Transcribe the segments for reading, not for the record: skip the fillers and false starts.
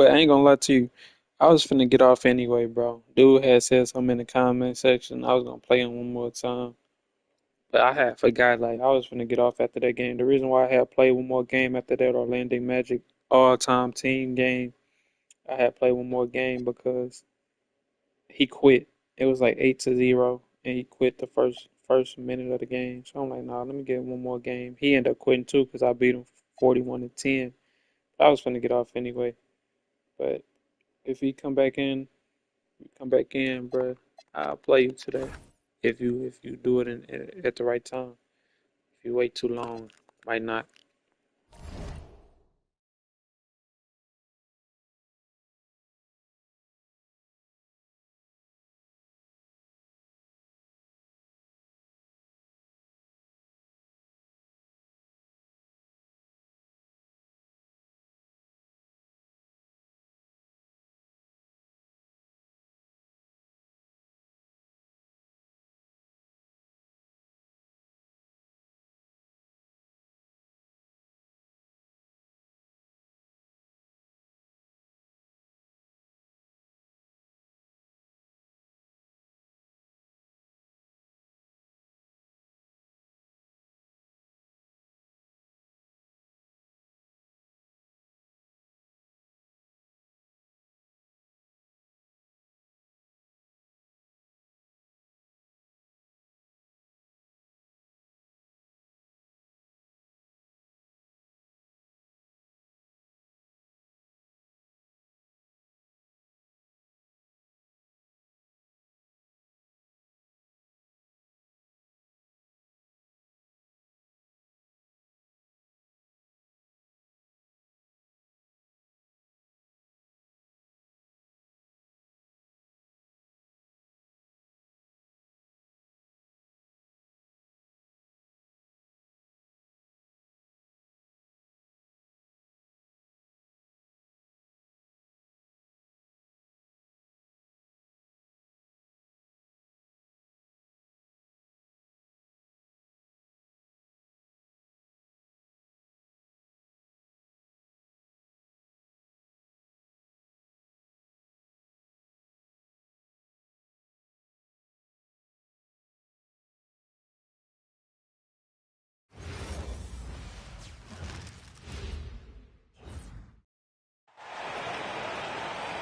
But I ain't gonna lie to you. I was finna get off anyway, bro. Dude had said something in the comment section. I was gonna play him one more time. But I had forgot, like, I was finna get off after that game. The reason why I had played one more game after that Orlando Magic all-time team game, I had played one more game because he quit. It was like 8-0, and he quit the first minute of the game. So I'm like, nah, let me get one more game. He ended up quitting too because I beat him 41-10. I was finna get off anyway. But if he come back in, bro, I'll play you today. If you do it at the right time. If you wait too long, might not.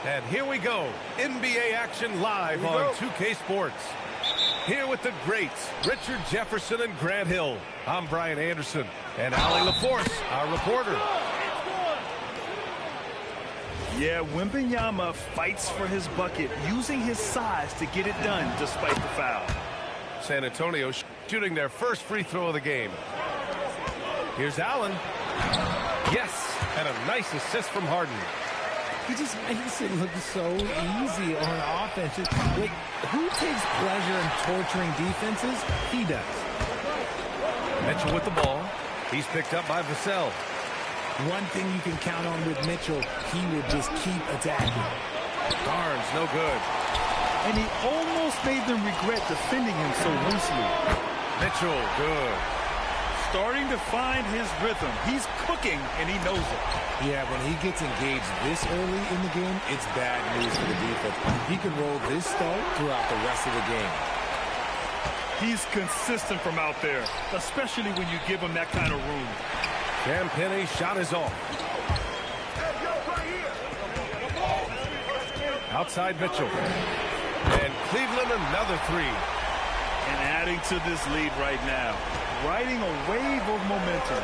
And here we go. NBA action live on 2K Sports. Here with the greats, Richard Jefferson and Grant Hill. I'm Brian Anderson. And Ali LaForce, our reporter. Yeah, Wembanyama fights for his bucket, using his size to get it done despite the foul. San Antonio shooting their first free throw of the game. Here's Allen. Yes, and a nice assist from Harden. He just makes it look so easy on offense. Like, who takes pleasure in torturing defenses? He does. Mitchell with the ball. He's picked up by Vassell. One thing you can count on with Mitchell, he will just keep attacking. Barnes, no good. And he almost made them regret defending him so loosely. Mitchell, good. Starting to find his rhythm. He's cooking, and he knows it. Yeah, when he gets engaged this early in the game, it's bad news for the defense. He can roll this start throughout the rest of the game. He's consistent from out there, especially when you give him that kind of room. Cam Penny shot is off. Outside Mitchell. And Cleveland another three. And adding to this lead right now. Riding a wave of momentum.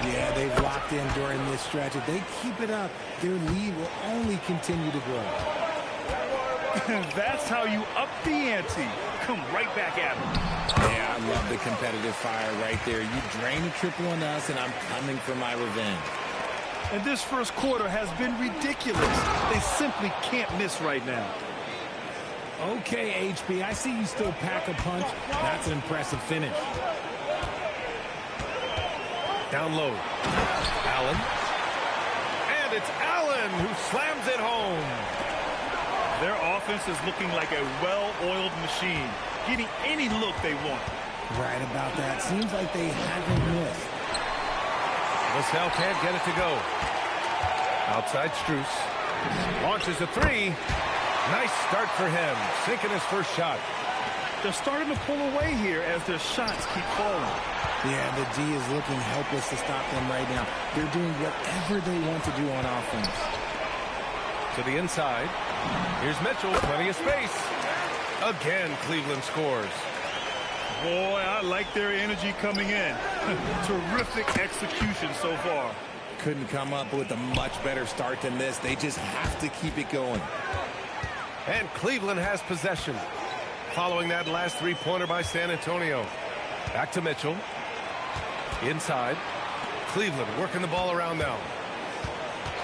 Yeah, they've locked in during this stretch. If they keep it up, their lead will only continue to grow. That's how you up the ante. Come right back at them. Yeah, I love the competitive fire right there. You drain a triple on us, and I'm coming for my revenge. And this first quarter has been ridiculous. They simply can't miss right now. Okay, HB, I see you still pack a punch. That's an impressive finish. Down low. Allen. And it's Allen who slams it home. Their offense is looking like a well-oiled machine, getting any look they want. Right about that. Seems like they haven't missed. Vassell can't get it to go. Outside Strus. Launches a three. Nice start for him, sinking his first shot. They're starting to pull away here as their shots keep falling. Yeah, the D is looking helpless to stop them right now. They're doing whatever they want to do on offense. To the inside. Here's Mitchell, plenty of space. Again, Cleveland scores. Boy, I like their energy coming in. Terrific execution so far. Couldn't come up with a much better start than this. They just have to keep it going. And Cleveland has possession. Following that last three-pointer by San Antonio. Back to Mitchell. Inside. Cleveland working the ball around now.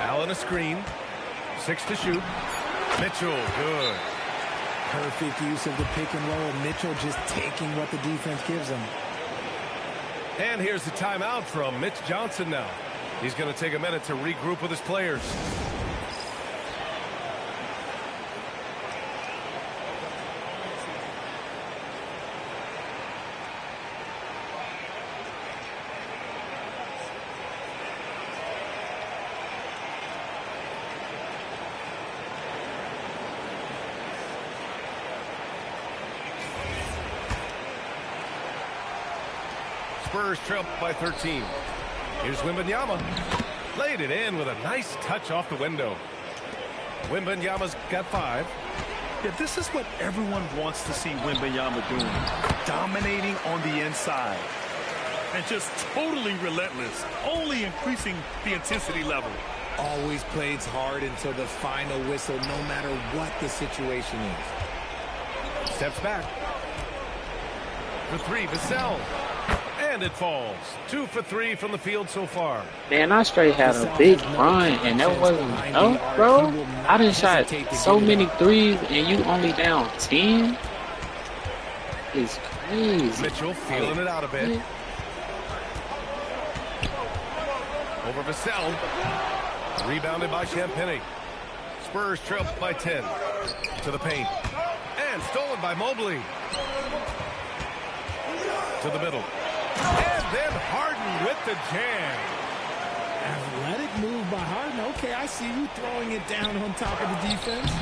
Allen a screen. 6 to shoot. Mitchell, good. Perfect use of the pick and roll. Mitchell just taking what the defense gives him. And here's the timeout from Mitch Johnson now. He's going to take a minute to regroup with his players. Spurs trail by 13. Here's Wembanyama. Laid it in with a nice touch off the window. Wembanyama's got 5. Yeah, this is what everyone wants to see Wembanyama doing. Dominating on the inside. And just totally relentless. Only increasing the intensity level. Always plays hard until the final whistle, no matter what the situation is. Steps back. For 3, Vassell. And it falls. 2 for 3 from the field so far. Man, I straight had a big run, and that wasn't enough, bro. I done shot so many threes, and you only down 10? It's crazy. Mitchell feeling it out a bit. Over Vassell. Rebounded by Champagnie. Spurs trail by 10. To the paint. And stolen by Mobley. To the middle. And then Harden with the jam. Athletic move by Harden. Okay, I see you throwing it down on top of the defense.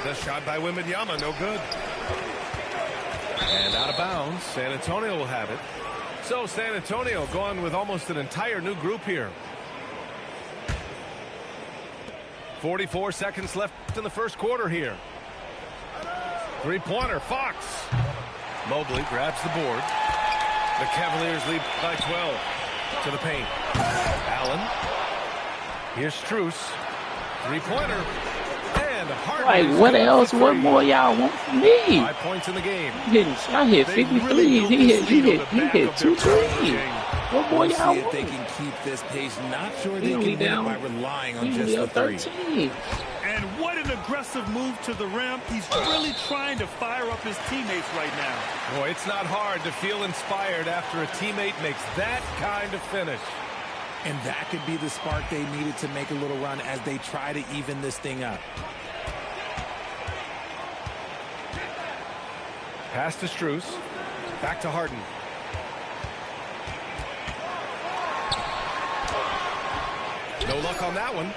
The shot by Wembanyama, no good. And out of bounds. San Antonio will have it. So San Antonio going with almost an entire new group here. 44 seconds left in the first quarter here. Three-pointer, Fox. Mobley grabs the board. The Cavaliers lead by 12. To the paint. Allen. Here's Strus. Three-pointer. And Harden. Like, what else? What more y'all want from me? 5 points in the game. I hit 53s. He hit 2 threes. What more y'all See if want? they can keep this pace. Not sure they only can win down. it by relying on He just only the up three. 13. And what an aggressive move to the rim. He's really trying to fire up his teammates right now. Boy, it's not hard to feel inspired after a teammate makes that kind of finish. And that could be the spark they needed to make a little run as they try to even this thing up. Pass to Strus. Back to Harden. No luck on that one.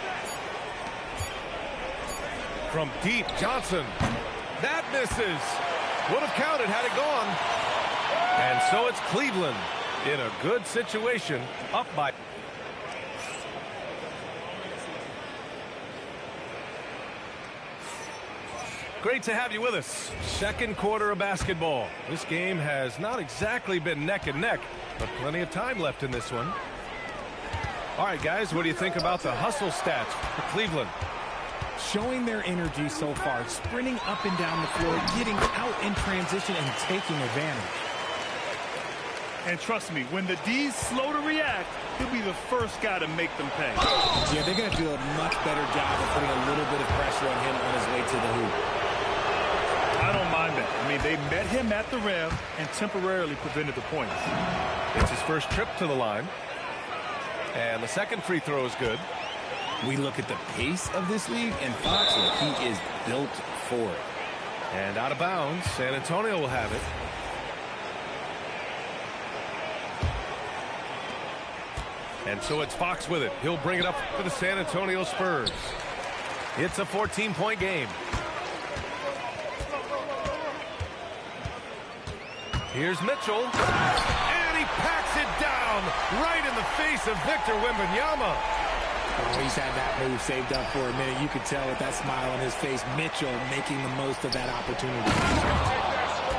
From deep, Johnson. That misses. Would have counted had it gone. And so it's Cleveland in a good situation, up by. Great to have you with us. Second quarter of basketball. This game has not exactly been neck and neck, but plenty of time left in this one. All right, guys, what do you think about the hustle stats for Cleveland? Showing their energy so far, sprinting up and down the floor, getting out in transition and taking advantage. And trust me, when the D's slow to react, he'll be the first guy to make them pay. Yeah, they're going to do a much better job of putting a little bit of pressure on him on his way to the hoop. I don't mind that. I mean, they met him at the rim and temporarily prevented the points. It's his first trip to the line. And the second free throw is good. We look at the pace of this league, and Fox, he is built for it. And out of bounds, San Antonio will have it. And so it's Fox with it. He'll bring it up for the San Antonio Spurs. It's a 14-point game. Here's Mitchell. And he packs it down right in the face of Victor Wembanyama. Oh, he's had that move saved up for a minute. You could tell with that smile on his face, Mitchell making the most of that opportunity.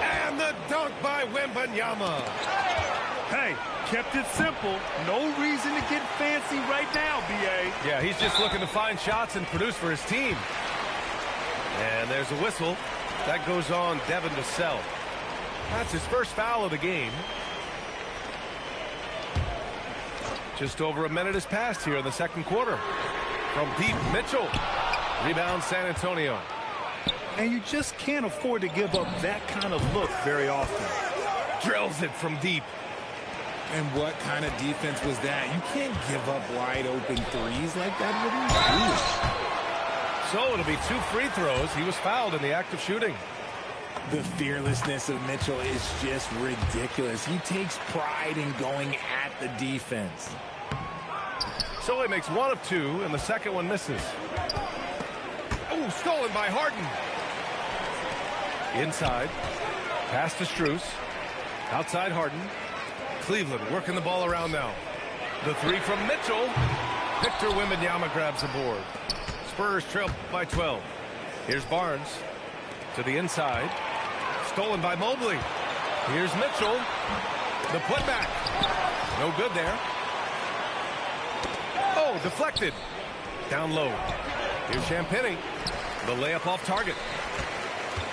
And the dunk by Wembanyama. Hey, kept it simple. No reason to get fancy right now, B.A. Yeah, he's just looking to find shots and produce for his team. And there's a whistle. That goes on Devin Vassell. That's his first foul of the game. Just over a minute has passed here in the second quarter. From deep, Mitchell. Rebound, San Antonio. And you just can't afford to give up that kind of look very often. Drills it from deep. And what kind of defense was that? You can't give up wide open threes like that. What are you doing? So it'll be 2 free throws. He was fouled in the act of shooting. The fearlessness of Mitchell is just ridiculous. He takes pride in going at the defense. So he makes 1 of 2, and the second one misses. Oh, stolen by Harden. Inside. Pass to Strus. Outside Harden. Cleveland working the ball around now. The 3 from Mitchell. Victor Wembanyama grabs the board. Spurs trail by 12. Here's Barnes to the inside. Stolen by Mobley. Here's Mitchell. The putback. No good there. Oh, deflected. Down low. Here's Champagnie. The layup off target.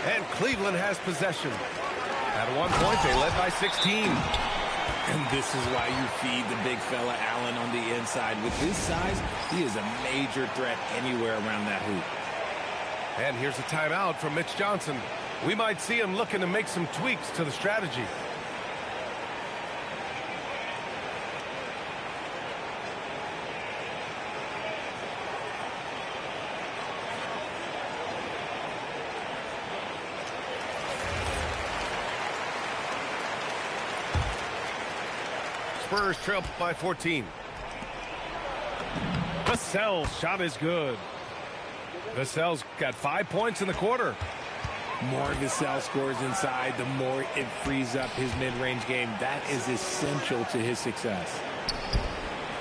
And Cleveland has possession. At one point, they led by 16. And this is why you feed the big fella Allen on the inside. With his size, he is a major threat anywhere around that hoop. And here's a timeout from Mitch Johnson. We might see him looking to make some tweaks to the strategy. Spurs trail by 14. Vassell's shot is good. Vassell's got 5 points in the quarter. More Vassell scores inside, the more it frees up his mid-range game. That is essential to his success.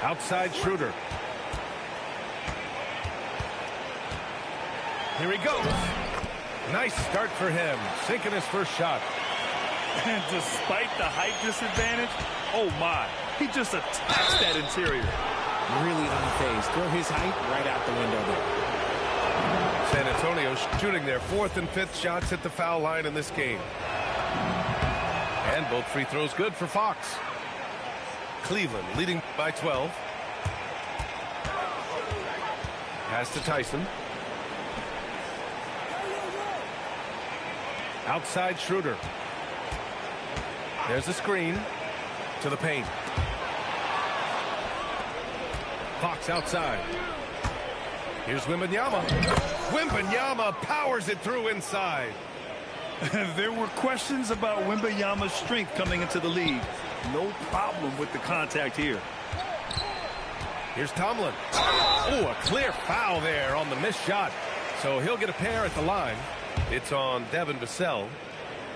Outside Schroeder. Here he goes. Nice start for him. Sinking his first shot. And despite the height disadvantage, oh my, he just attacks that interior. Really unfazed. Throw his height right out the window there. San Antonio shooting their 4th and 5th shots at the foul line in this game. And both free throws good for Fox. Cleveland leading by 12. Pass to Tyson. Outside Schroeder. There's a screen to the paint. Fox outside. Here's Wembanyama. Wembanyama powers it through inside. There were questions about Wembanyama's strength coming into the league. No problem with the contact here. Here's Tomlin. Oh, a clear foul there on the missed shot. So he'll get a pair at the line. It's on Devin Vassell.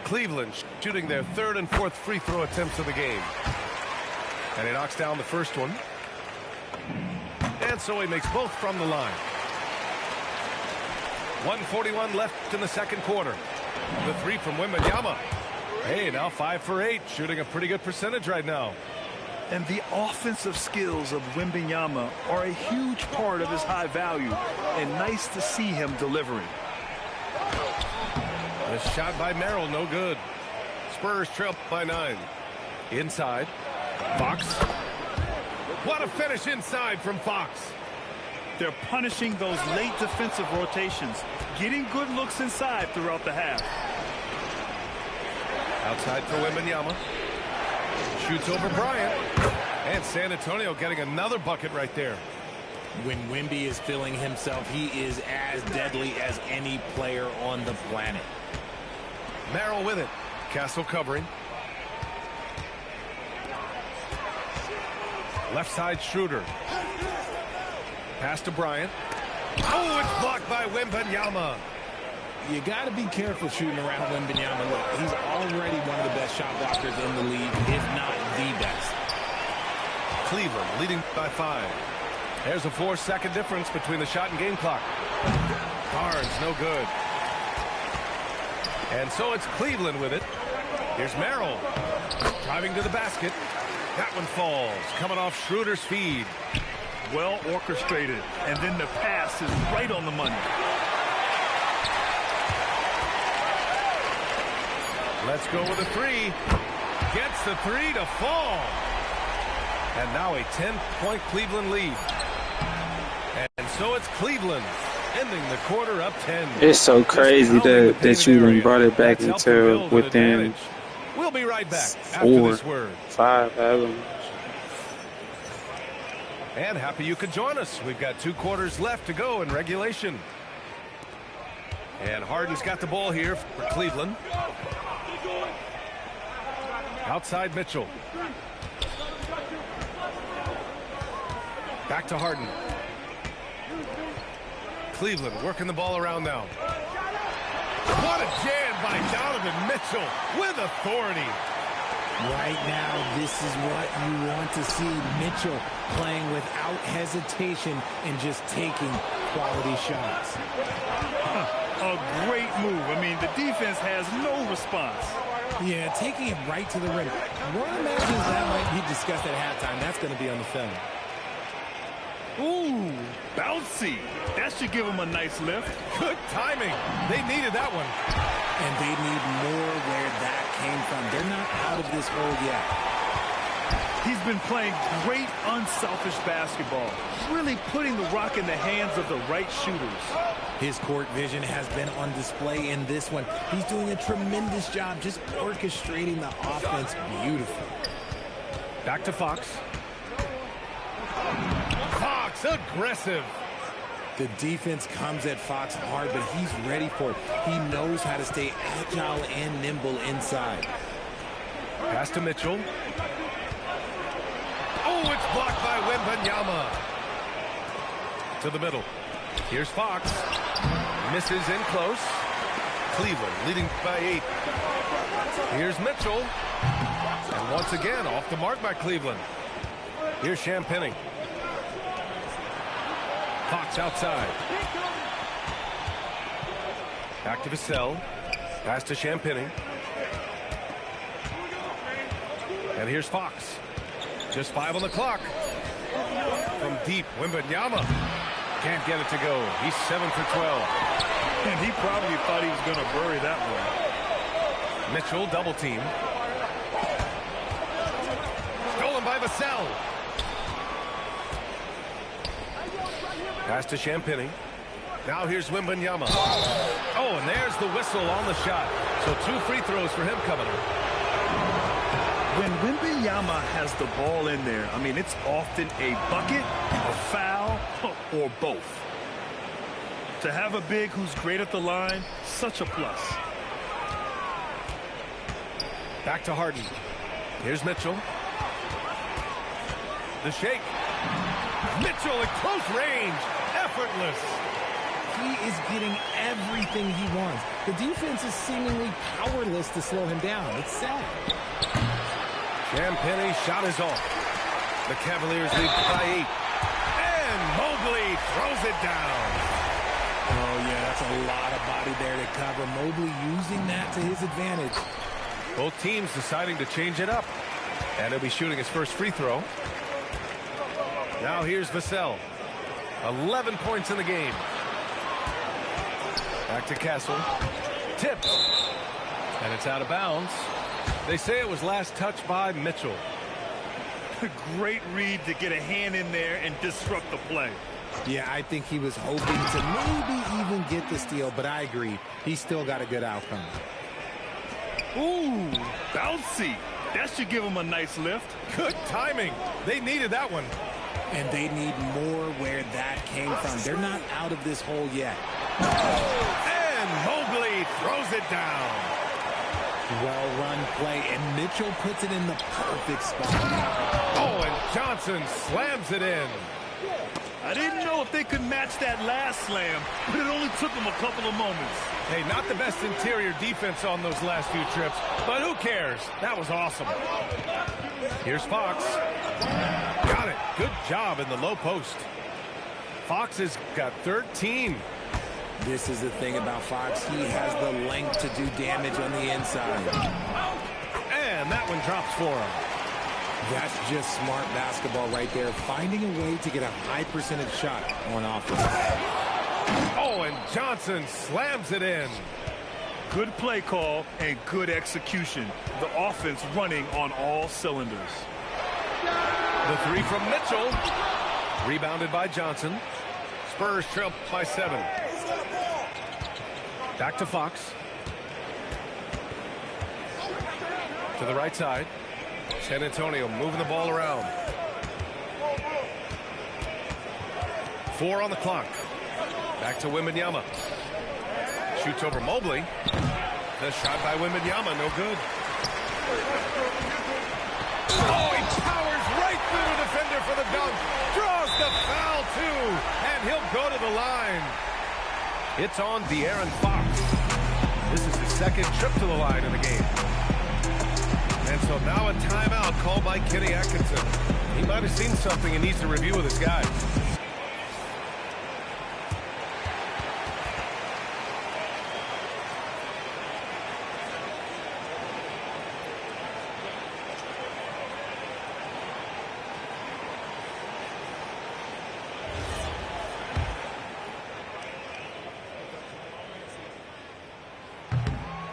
Cleveland shooting their 3rd and 4th free throw attempts of the game. And he knocks down the first one. And so he makes both from the line. 1:41 left in the second quarter. The 3 from Wembanyama. Hey, now 5 for 8, shooting a pretty good percentage right now. And the offensive skills of Wembanyama are a huge part of his high value. And nice to see him delivering. The shot by Merrill, no good. Spurs trail by 9. Inside. Fox. What a finish inside from Fox. They're punishing those late defensive rotations, getting good looks inside throughout the half. Outside for Wembanyama. Shoots over Bryant. And San Antonio getting another bucket right there. When Wemby is feeling himself, he is as deadly as any player on the planet. Merrill with it. Castle covering. Left side Schroeder. Pass to Bryant. Oh, it's blocked by Wembanyama. You got to be careful shooting around Wembanyama. Look, he's already one of the best shot blockers in the league, if not the best. Cleveland leading by 5. There's a 4-second difference between the shot and game clock. Barnes, no good. And so it's Cleveland with it. Here's Merrill. Driving to the basket. That one falls. Coming off Schroeder's feed. Well orchestrated. And then the pass is right on the money. Let's go with a 3. Gets the 3 to fall. And now a 10-point Cleveland lead. And so it's Cleveland ending the quarter up 10. It's so crazy that you done brought it back into within We'll be right back after this word. 5 hours. And happy you could join us. We've got 2 quarters left to go in regulation. And Harden's got the ball here for Cleveland. Outside Mitchell. Back to Harden. Cleveland working the ball around now. What a jam by Donovan Mitchell with authority. Right now, this is what you want to see. Mitchell playing without hesitation and just taking quality shots. A great move. I mean, the defense has no response. Yeah, taking it right to the rim. One imagines that might be discussed at halftime. That's going to be on the film. Ooh, bouncy. That should give him a nice lift. Good timing. They needed that one. And they need more where that came from. They're not out of this hole yet. He's been playing great unselfish basketball, really putting the rock in the hands of the right shooters. His court vision has been on display in this one. He's doing a tremendous job just orchestrating the offense beautifully. Back to Fox. Fox aggressive. The defense comes at Fox hard, but he's ready for it. He knows how to stay agile and nimble inside. Pass to Mitchell. Oh, it's blocked by Wembanyama. To the middle. Here's Fox. Misses in close. Cleveland leading by 8. Here's Mitchell. And once again, off the mark by Cleveland. Here's Champagnie. Fox outside. Back to Vassell. Pass to Champagnie. And here's Fox. Just 5 on the clock. From deep, Wembanyama. Can't get it to go. He's 7 for 12. And he probably thought he was going to bury that one. Mitchell double team. Stolen by Vassell. Pass to Champagnie. Now here's Wembanyama. Oh, and there's the whistle on the shot. So 2 free throws for him coming up. When Wembanyama has the ball in there, I mean, it's often a bucket, a foul, or both. To have a big who's great at the line, such a plus. Back to Harden. Here's Mitchell. The shake. Mitchell at close range. Effortless. He is getting everything he wants. The defense is seemingly powerless to slow him down. It's sad. Champagnie shot is off. The Cavaliers lead by 8. And Mobley throws it down. Oh, yeah, that's a lot of body there to cover. Mobley using that to his advantage. Both teams deciding to change it up. And he'll be shooting his first free throw. Now here's Vassell. 11 points in the game. Back to Castle. Tipped. And it's out of bounds. They say it was last touched by Mitchell. Great read to get a hand in there and disrupt the play. Yeah, I think he was hoping to maybe even get the steal, but I agree. He still got a good outcome. Ooh, bouncy. That should give him a nice lift. Good timing. They needed that one. And they need more where that came from. They're not out of this hole yet. And Mobley throws it down. Well-run play, and Mitchell puts it in the perfect spot. Oh, and Johnson slams it in. I didn't know if they could match that last slam, but it only took them a couple of moments. Hey, not the best interior defense on those last few trips, but who cares? That was awesome. Here's Fox. Got it. Good job in the low post. Fox has got 13. This is the thing about Fox. He has the length to do damage on the inside. And that one drops for him. That's just smart basketball right there. Finding a way to get a high percentage shot on offense. Oh, and Johnson slams it in. Good play call and good execution. The offense running on all cylinders. The three from Mitchell. Rebounded by Johnson. Spurs trail by 7. Back to Fox. To the right side. San Antonio moving the ball around. 4 on the clock. Back to Wembanyama. Shoots over Mobley. The shot by Wembanyama, no good. Oh, he powers right through the defender for the dunk. Draws the foul, too. And he'll go to the line. It's on De'Aaron Fox. This is his second trip to the line in the game. And so now a timeout called by Kenny Atkinson. He might have seen something and needs to review with his guys.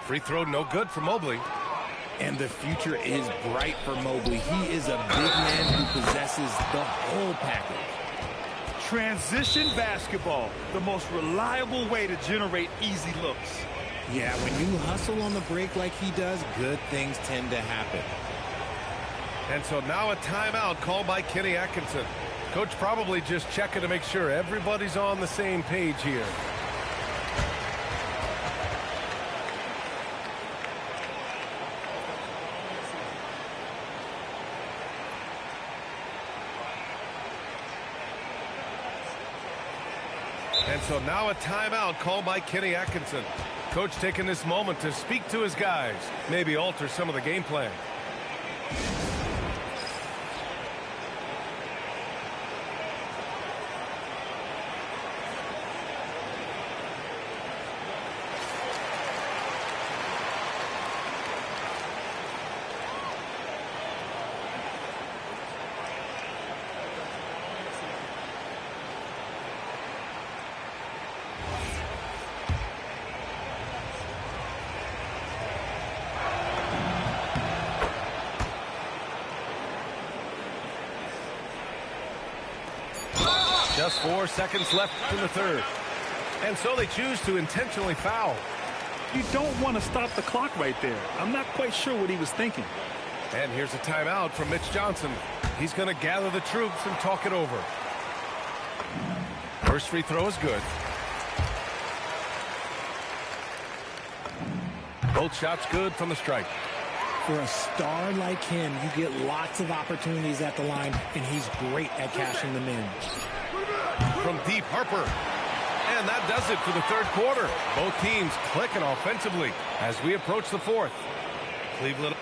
Free throw no good for Mobley. And the future is bright for Mobley. He is a big man who possesses the whole package. Transition basketball, the most reliable way to generate easy looks. Yeah, when you hustle on the break like he does, good things tend to happen. And so now a timeout called by Kenny Atkinson. Coach probably just checking to make sure everybody's on the same page here. And so now a timeout called by Kenny Atkinson. Coach taking this moment to speak to his guys, maybe alter some of the game plan. Just 4 seconds left in the third. And so they choose to intentionally foul. You don't want to stop the clock right there. I'm not quite sure what he was thinking. And here's a timeout from Mitch Johnson. He's going to gather the troops and talk it over. First free throw is good. Both shots good from the strike. For a star like him, you get lots of opportunities at the line, and he's great at cashing them in. From deep, Harper. And that does it for the third quarter. Both teams clicking offensively as we approach the fourth. Cleveland.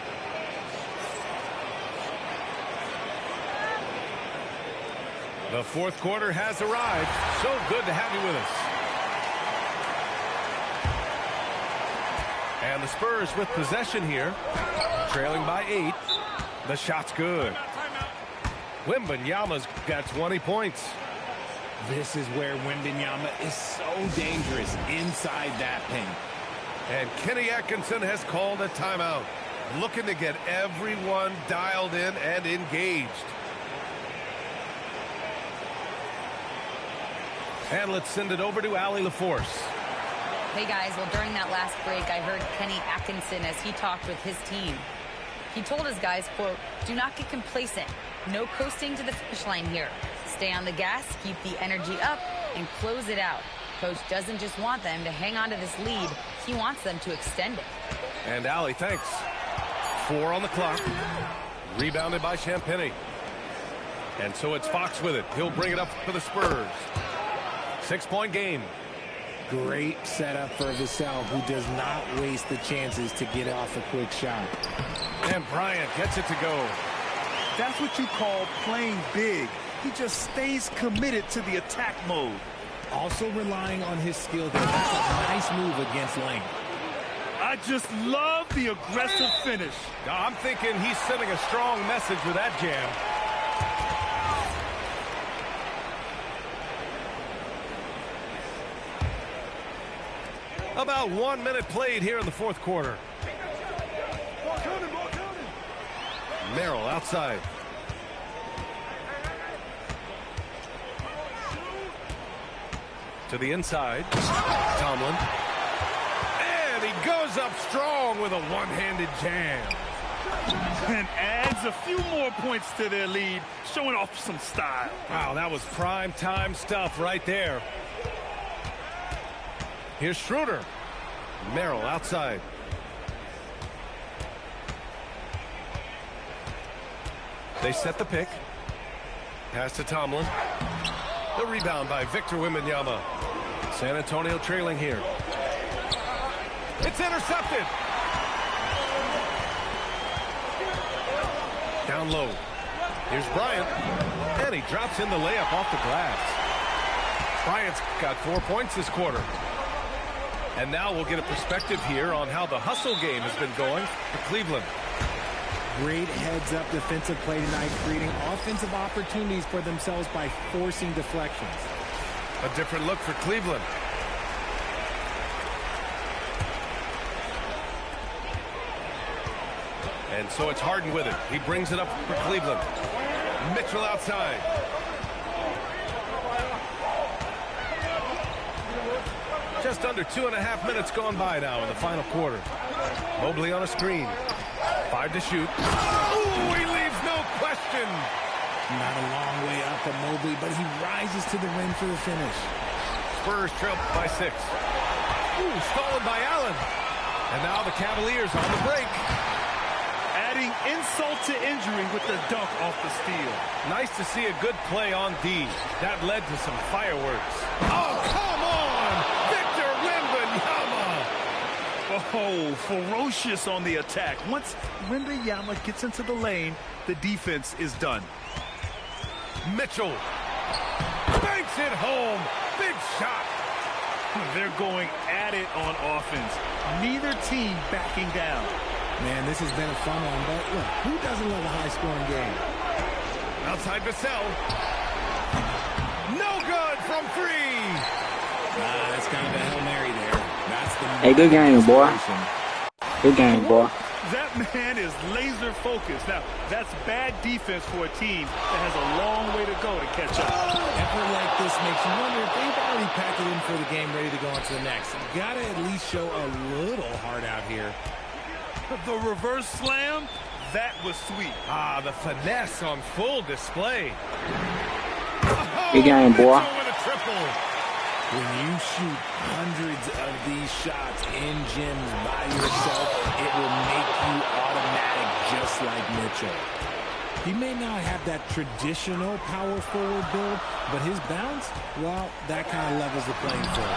The fourth quarter has arrived. So good to have you with us. And the Spurs with possession here. Trailing by 8. The shot's good. Wembanyama's got 20 points. This is where Wembanyama is so dangerous inside that paint. And Kenny Atkinson has called a timeout. Looking to get everyone dialed in and engaged. And let's send it over to Allie LaForce. Hey guys, well during that last break I heard Kenny Atkinson as he talked with his team. He told his guys, quote, "Do not get complacent. No coasting to the finish line here. Stay on the gas, keep the energy up, and close it out." Coach doesn't just want them to hang on to this lead, he wants them to extend it. And Allie, thanks. 4 on the clock. Rebounded by Champagnie. And so it's Fox with it. He'll bring it up for the Spurs. 6-point game. Great setup for Vassell, who does not waste the chances to get off a quick shot. And Bryant gets it to go. That's what you call playing big. He just stays committed to the attack mode. Also relying on his skill there. That's a nice move against length. I just love the aggressive finish. I'm thinking he's sending a strong message with that jam. About 1 minute played here in the fourth quarter. Merrill outside. To the inside. Tomlin. And he goes up strong with a one-handed jam. And adds a few more points to their lead, showing off some style. Wow, that was prime time stuff right there. Here's Schroeder. Merrill outside. They set the pick. Pass to Tomlin. The rebound by Victor Wembanyama. San Antonio trailing here. It's intercepted. Down low. Here's Bryant. And he drops in the layup off the glass. Bryant's got 4 points this quarter. And now we'll get a perspective here on how the hustle game has been going for Cleveland. Great heads-up defensive play tonight, creating offensive opportunities for themselves by forcing deflections. A different look for Cleveland. And so it's Harden with it. He brings it up for Cleveland. Mitchell outside. Just under 2.5 minutes gone by now in the final quarter. Mobley on a screen. 5 to shoot. Ooh, he leaves no question. Not a long way up for Mobley, but he rises to the rim for the finish. Spurs trail by 6. Ooh, stolen by Allen. And now the Cavaliers on the break. Adding insult to injury with the dunk off the steal. Nice to see a good play on D. That led to some fireworks. Oh, come on! Victor Wembanyama! Oh, ferocious on the attack. Once Wembanyama gets into the lane, the defense is done. Mitchell banks it home. Big shot. They're going at it on offense. Neither team backing down. Man, this has been a fun one, but look, who doesn't love a high-scoring game? Outside Vassell. No good from 3. That's kind of a Hail Mary there. That's the Hey, good game, boy. Good game, boy. That man is laser focused. Now, that's bad defense for a team that has a long way to go to catch up. Effort like this makes you wonder if they've already packed it in for the game, ready to go on to the next. Got to at least show a little heart out here. The reverse slam, that was sweet. Ah, the finesse on full display. Good game, boy. With a triple. When you shoot hundreds of these shots in gyms by yourself, it will make you automatic just like Mitchell. He may not have that traditional power forward build, but his bounce, well, that kind of levels the playing field.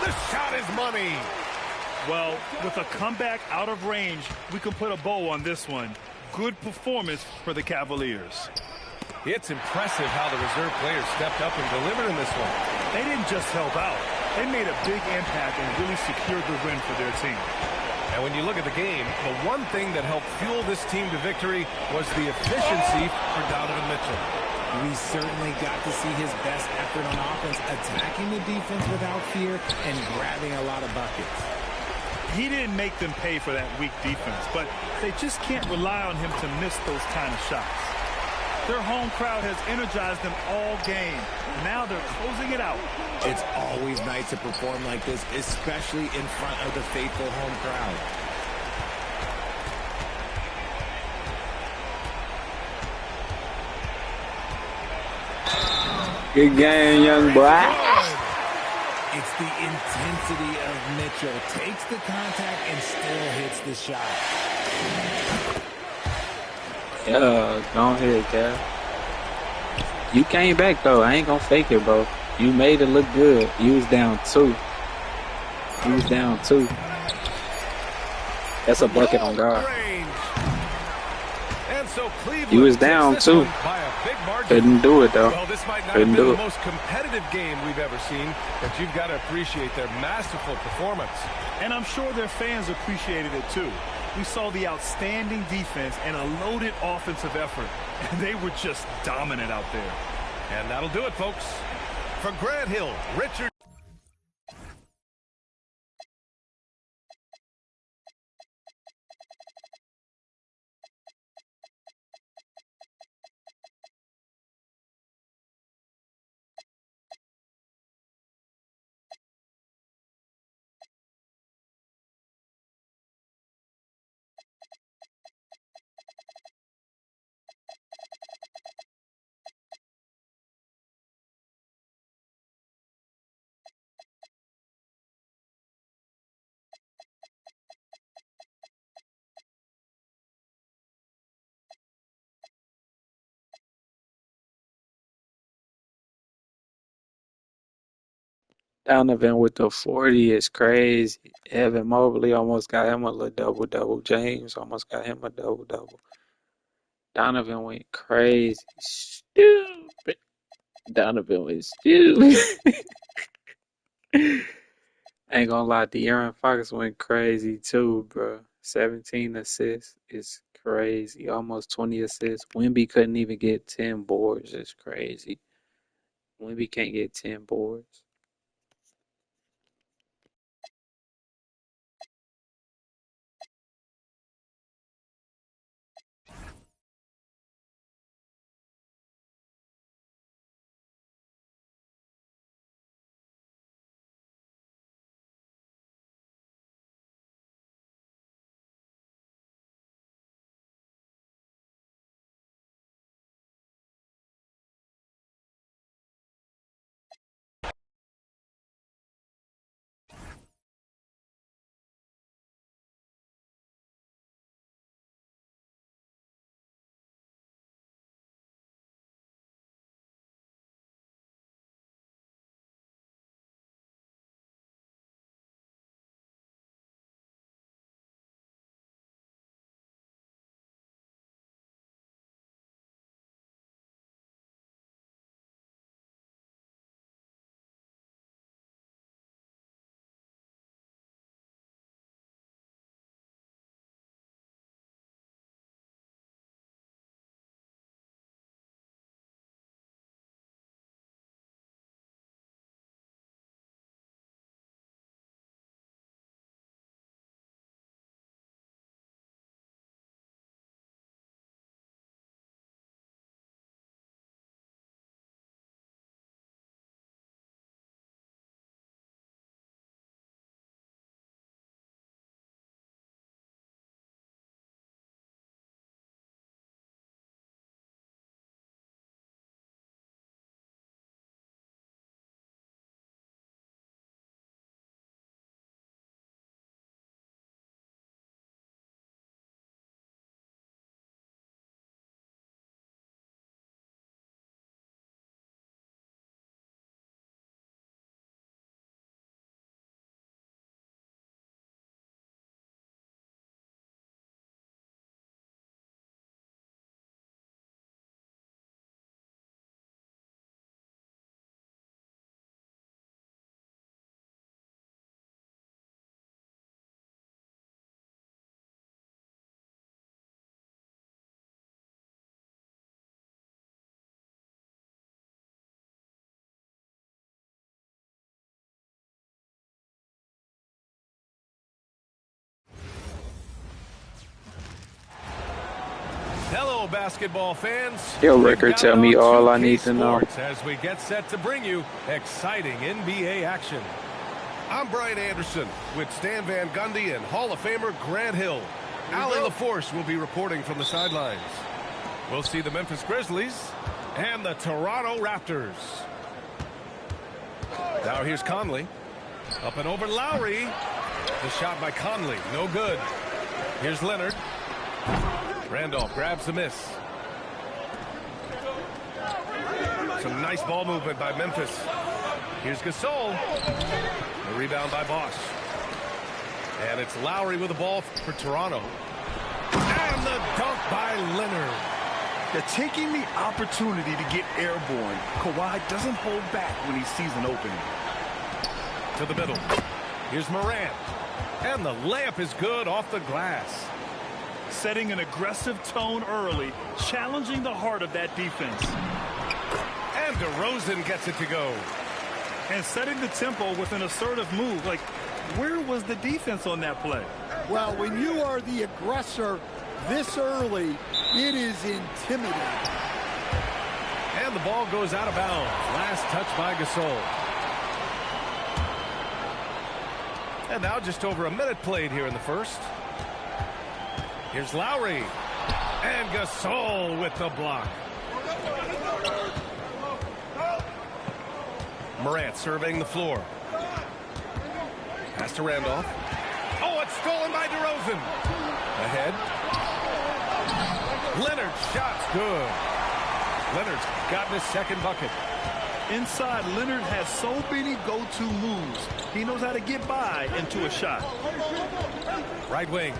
The shot is money. Well, with a comeback out of range, we can put a bow on this one. Good performance for the Cavaliers. It's impressive how the reserve players stepped up and delivered in this one. They didn't just help out. They made a big impact and really secured the win for their team. And when you look at the game, the one thing that helped fuel this team to victory was the efficiency for Donovan Mitchell. We certainly got to see his best effort on offense, attacking the defense without fear and grabbing a lot of buckets. He didn't make them pay for that weak defense, but they just can't rely on him to miss those kind of shots. Their home crowd has energized them all game. Now they're closing it out. It's always nice to perform like this, especially in front of the faithful home crowd. Good game, young boy. It's the intensity of Mitchell. Takes the contact and still hits the shot. Yeah, go ahead, Kev. You came back though. I ain't gonna fake it, bro. You made it look good. You was down 2. You was down 2. That's a bucket on God. And so Cleveland You was down 2. by a big margin. Couldn't do it though. Well, this might not Couldn't have been do the it. most competitive game we've ever seen, but you've got to appreciate their masterful performance. And I'm sure their fans appreciated it too. We saw the outstanding defense and a loaded offensive effort. And they were just dominant out there. And that'll do it, folks. For Grant Hill, Richard. Donovan with the 40 is crazy. Evan Mobley almost got him a little double-double. James almost got him a double-double. Donovan went crazy. Stupid. Donovan was stupid. Ain't gonna lie, De'Aaron Fox went crazy too, bro. 17 assists is crazy. Almost 20 assists. Wemby couldn't even get 10 boards. It's crazy. Wemby can't get 10 boards. Hello, basketball fans. Your You've record got tell it me on all I 2K need to know. Sports as we get set to bring you exciting NBA action. I'm Brian Anderson with Stan Van Gundy and Hall of Famer Grant Hill. Allie LaForce will be reporting from the sidelines. We'll see the Memphis Grizzlies and the Toronto Raptors. Now here's Conley. Up and over Lowry. The shot by Conley. No good. Here's Leonard. Randolph grabs the miss. some nice ball movement by Memphis. Here's Gasol. The rebound by Bosch. And it's Lowry with the ball for Toronto. And the dunk by Leonard. They're taking the opportunity to get airborne. Kawhi doesn't hold back when he sees an opening. To the middle. Here's Morant. And the layup is good off the glass. Setting an aggressive tone early, challenging the heart of that defense. And DeRozan gets it to go. And setting the tempo with an assertive move. Like, where was the defense on that play? Well, when you are the aggressor this early, it is intimidating. And the ball goes out of bounds. Last touch by Gasol. And now just over a minute played here in the first. Here's Lowry. And Gasol with the block. Morant surveying the floor. Pass to Randolph. Oh, it's stolen by DeRozan. Ahead. Leonard's shot's good. Leonard's gotten his second bucket. Inside, Leonard has so many go-to moves. He knows how to get by into a shot. Right wing.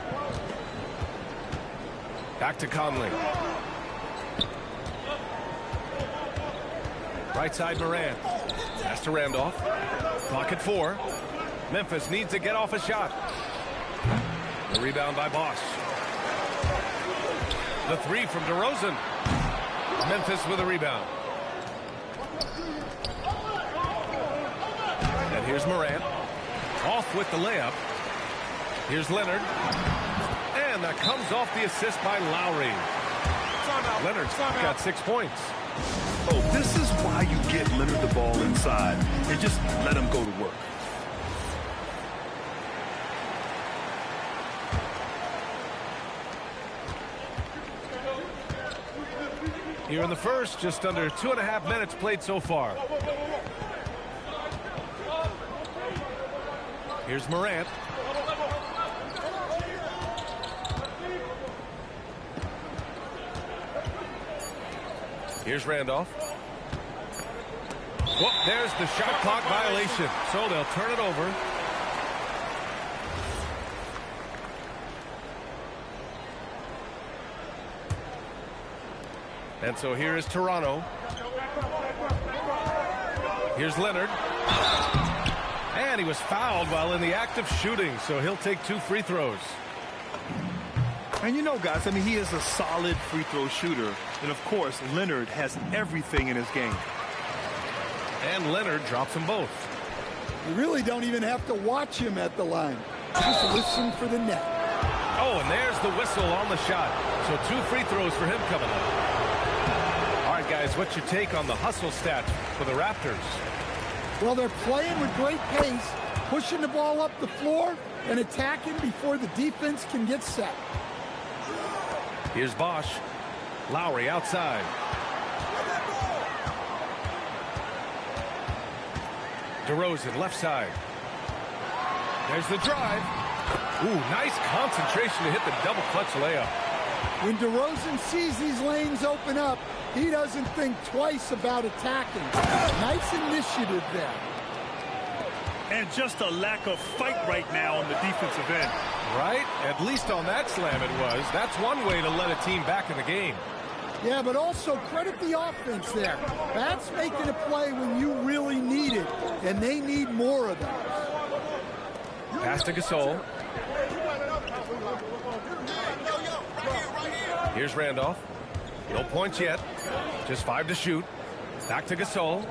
Back to Conley. Right side Morant. Pass to Randolph. Clock at 4. Memphis needs to get off a shot. The rebound by Bosch. The three from DeRozan. Memphis with a rebound. And here's Morant. Off with the layup. Here's Leonard. And that comes off the assist by Lowry. Leonard's got 6 points. Oh, this is why you get Leonard the ball inside and just let him go to work. Here in the first, just under 2.5 minutes played so far. Here's Morant. Here's Randolph. Whoop, there's the shot clock violation. So they'll turn it over. And so here is Toronto. Here's Leonard. And he was fouled while in the act of shooting, so he'll take 2 free throws. And you know, guys, I mean, he is a solid free throw shooter. And, of course, Leonard has everything in his game. And Leonard drops them both. You really don't even have to watch him at the line. Just listen for the net. Oh, and there's the whistle on the shot. So 2 free throws for him coming up. All right, guys, what's your take on the hustle stats for the Raptors? Well, they're playing with great pace, pushing the ball up the floor and attacking before the defense can get set. Here's Bosch. Lowry outside. DeRozan left side. There's the drive. Ooh, nice concentration to hit the double clutch layup. When DeRozan sees these lanes open up, he doesn't think twice about attacking. Nice initiative there. And just a lack of fight right now on the defensive end. Right? At least on that slam it was. That's one way to let a team back in the game. Yeah, but also credit the offense there. That's making a play when you really need it, and they need more of those. Pass to Gasol. Here's Randolph. No points yet. Just 5 to shoot. Back to Gasol.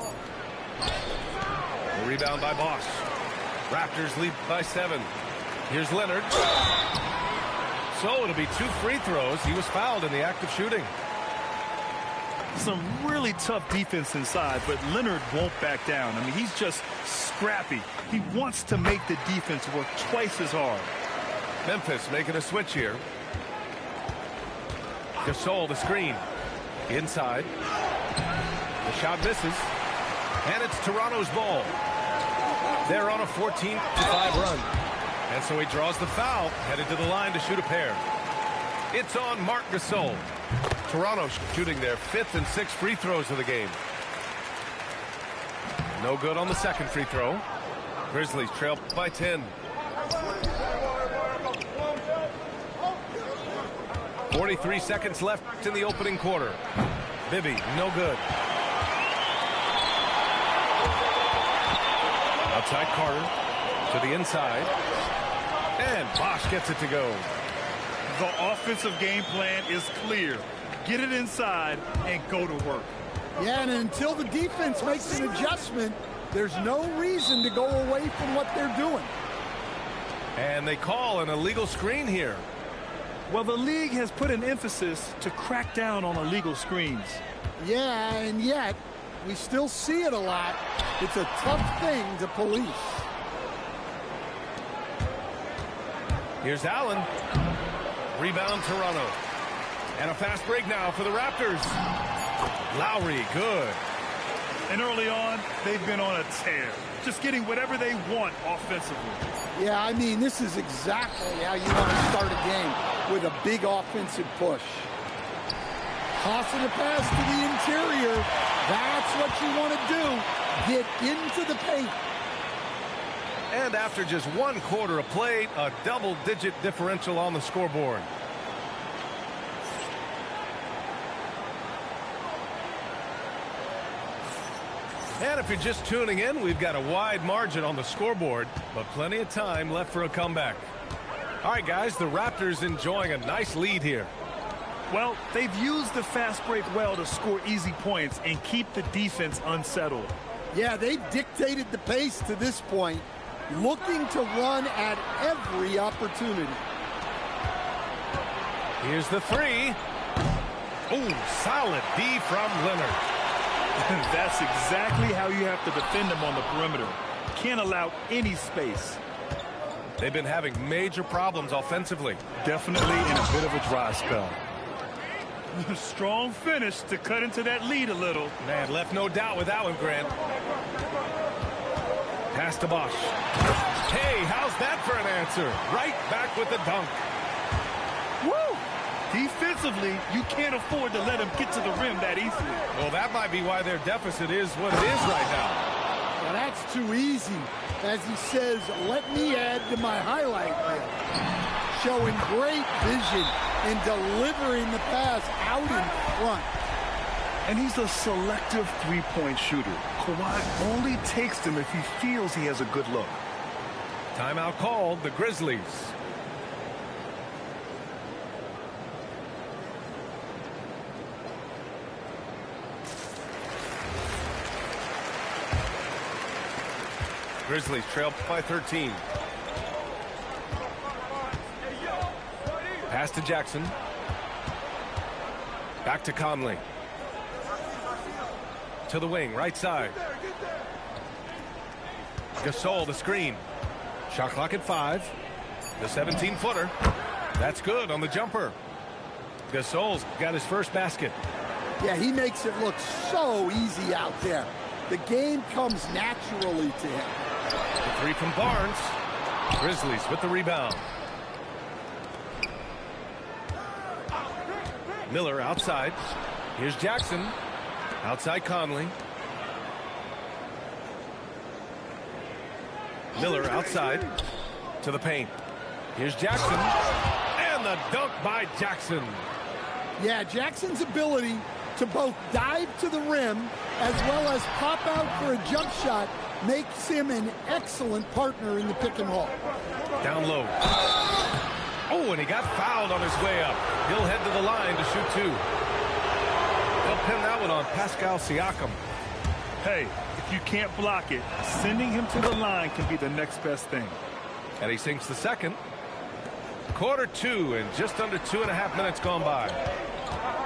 The rebound by Bosch. Raptors lead by 7. Here's Leonard. So it'll be 2 free throws. He was fouled in the act of shooting. Some really tough defense inside, but Leonard won't back down. I mean, he's just scrappy. He wants to make the defense work twice as hard. Memphis making a switch here. Gasol the screen. Inside. The shot misses. And it's Toronto's ball. They're on a 14-5 run. And so he draws the foul, headed to the line to shoot a pair. It's on Marc Gasol. Toronto shooting their 5th and 6th free throws of the game. No good on the second free throw. Grizzlies trail by 10. 43 seconds left in the opening quarter. Bibby, no good. Outside Carter to the inside. And Bosch gets it to go. The offensive game plan is clear. Get it inside and go to work. Yeah, and until the defense makes an adjustment, there's no reason to go away from what they're doing. And they call an illegal screen here. Well, the league has put an emphasis to crack down on illegal screens. Yeah, and yet we still see it a lot. It's a tough thing to police. Here's Allen. Rebound Toronto. And a fast break now for the Raptors. Lowry, good. And early on, they've been on a tear. Just getting whatever they want offensively. Yeah, I mean, this is exactly how you want to start a game, with a big offensive push. Tossing a pass to the interior. That's what you want to do. Get into the paint. And after just 1 quarter of play, a double-digit differential on the scoreboard. And if you're just tuning in, we've got a wide margin on the scoreboard, but plenty of time left for a comeback. All right, guys, the Raptors enjoying a nice lead here. Well, they've used the fast break well to score easy points and keep the defense unsettled. Yeah, they've dictated the pace to this point, looking to run at every opportunity. Here's the three. Oh, solid D from Leonard. That's exactly how you have to defend them on the perimeter. Can't allow any space. They've been having major problems offensively. Definitely in a bit of a dry spell. Strong finish to cut into that lead a little. Man, left no doubt with that one, Grant. Pass to Bosch. Hey, how's that for an answer? Right back with the dunk. Woo! Defensively, you can't afford to let him get to the rim that easily. Well, that might be why their deficit is what it is right now. Well, that's too easy. As he says, let me add to my highlight reel. Showing great vision and delivering the pass out in front. And he's a selective three-point shooter. Kawhi only takes them if he feels he has a good look. Timeout called, the Grizzlies. Grizzlies trail by 13. Pass to Jackson. Back to Conley. To the wing, right side. Gasol, the screen. Shot clock at 5. The 17-footer. That's good on the jumper. Gasol's got his first basket. Yeah, he makes it look so easy out there. The game comes naturally to him. The three from Barnes. Grizzlies with the rebound. Miller outside. Here's Jackson. Outside Conley. Miller outside to the paint. Here's Jackson. And the dunk by Jackson. Yeah, Jackson's ability to both dive to the rim as well as pop out for a jump shot makes him an excellent partner in the pick and roll. Down low. Oh, and he got fouled on his way up. He'll head to the line to shoot 2. They'll pin that one on Pascal Siakam. Hey, if you can't block it, sending him to the line can be the next best thing. And he sinks the second. Quarter 2 and just under 2.5 minutes gone by.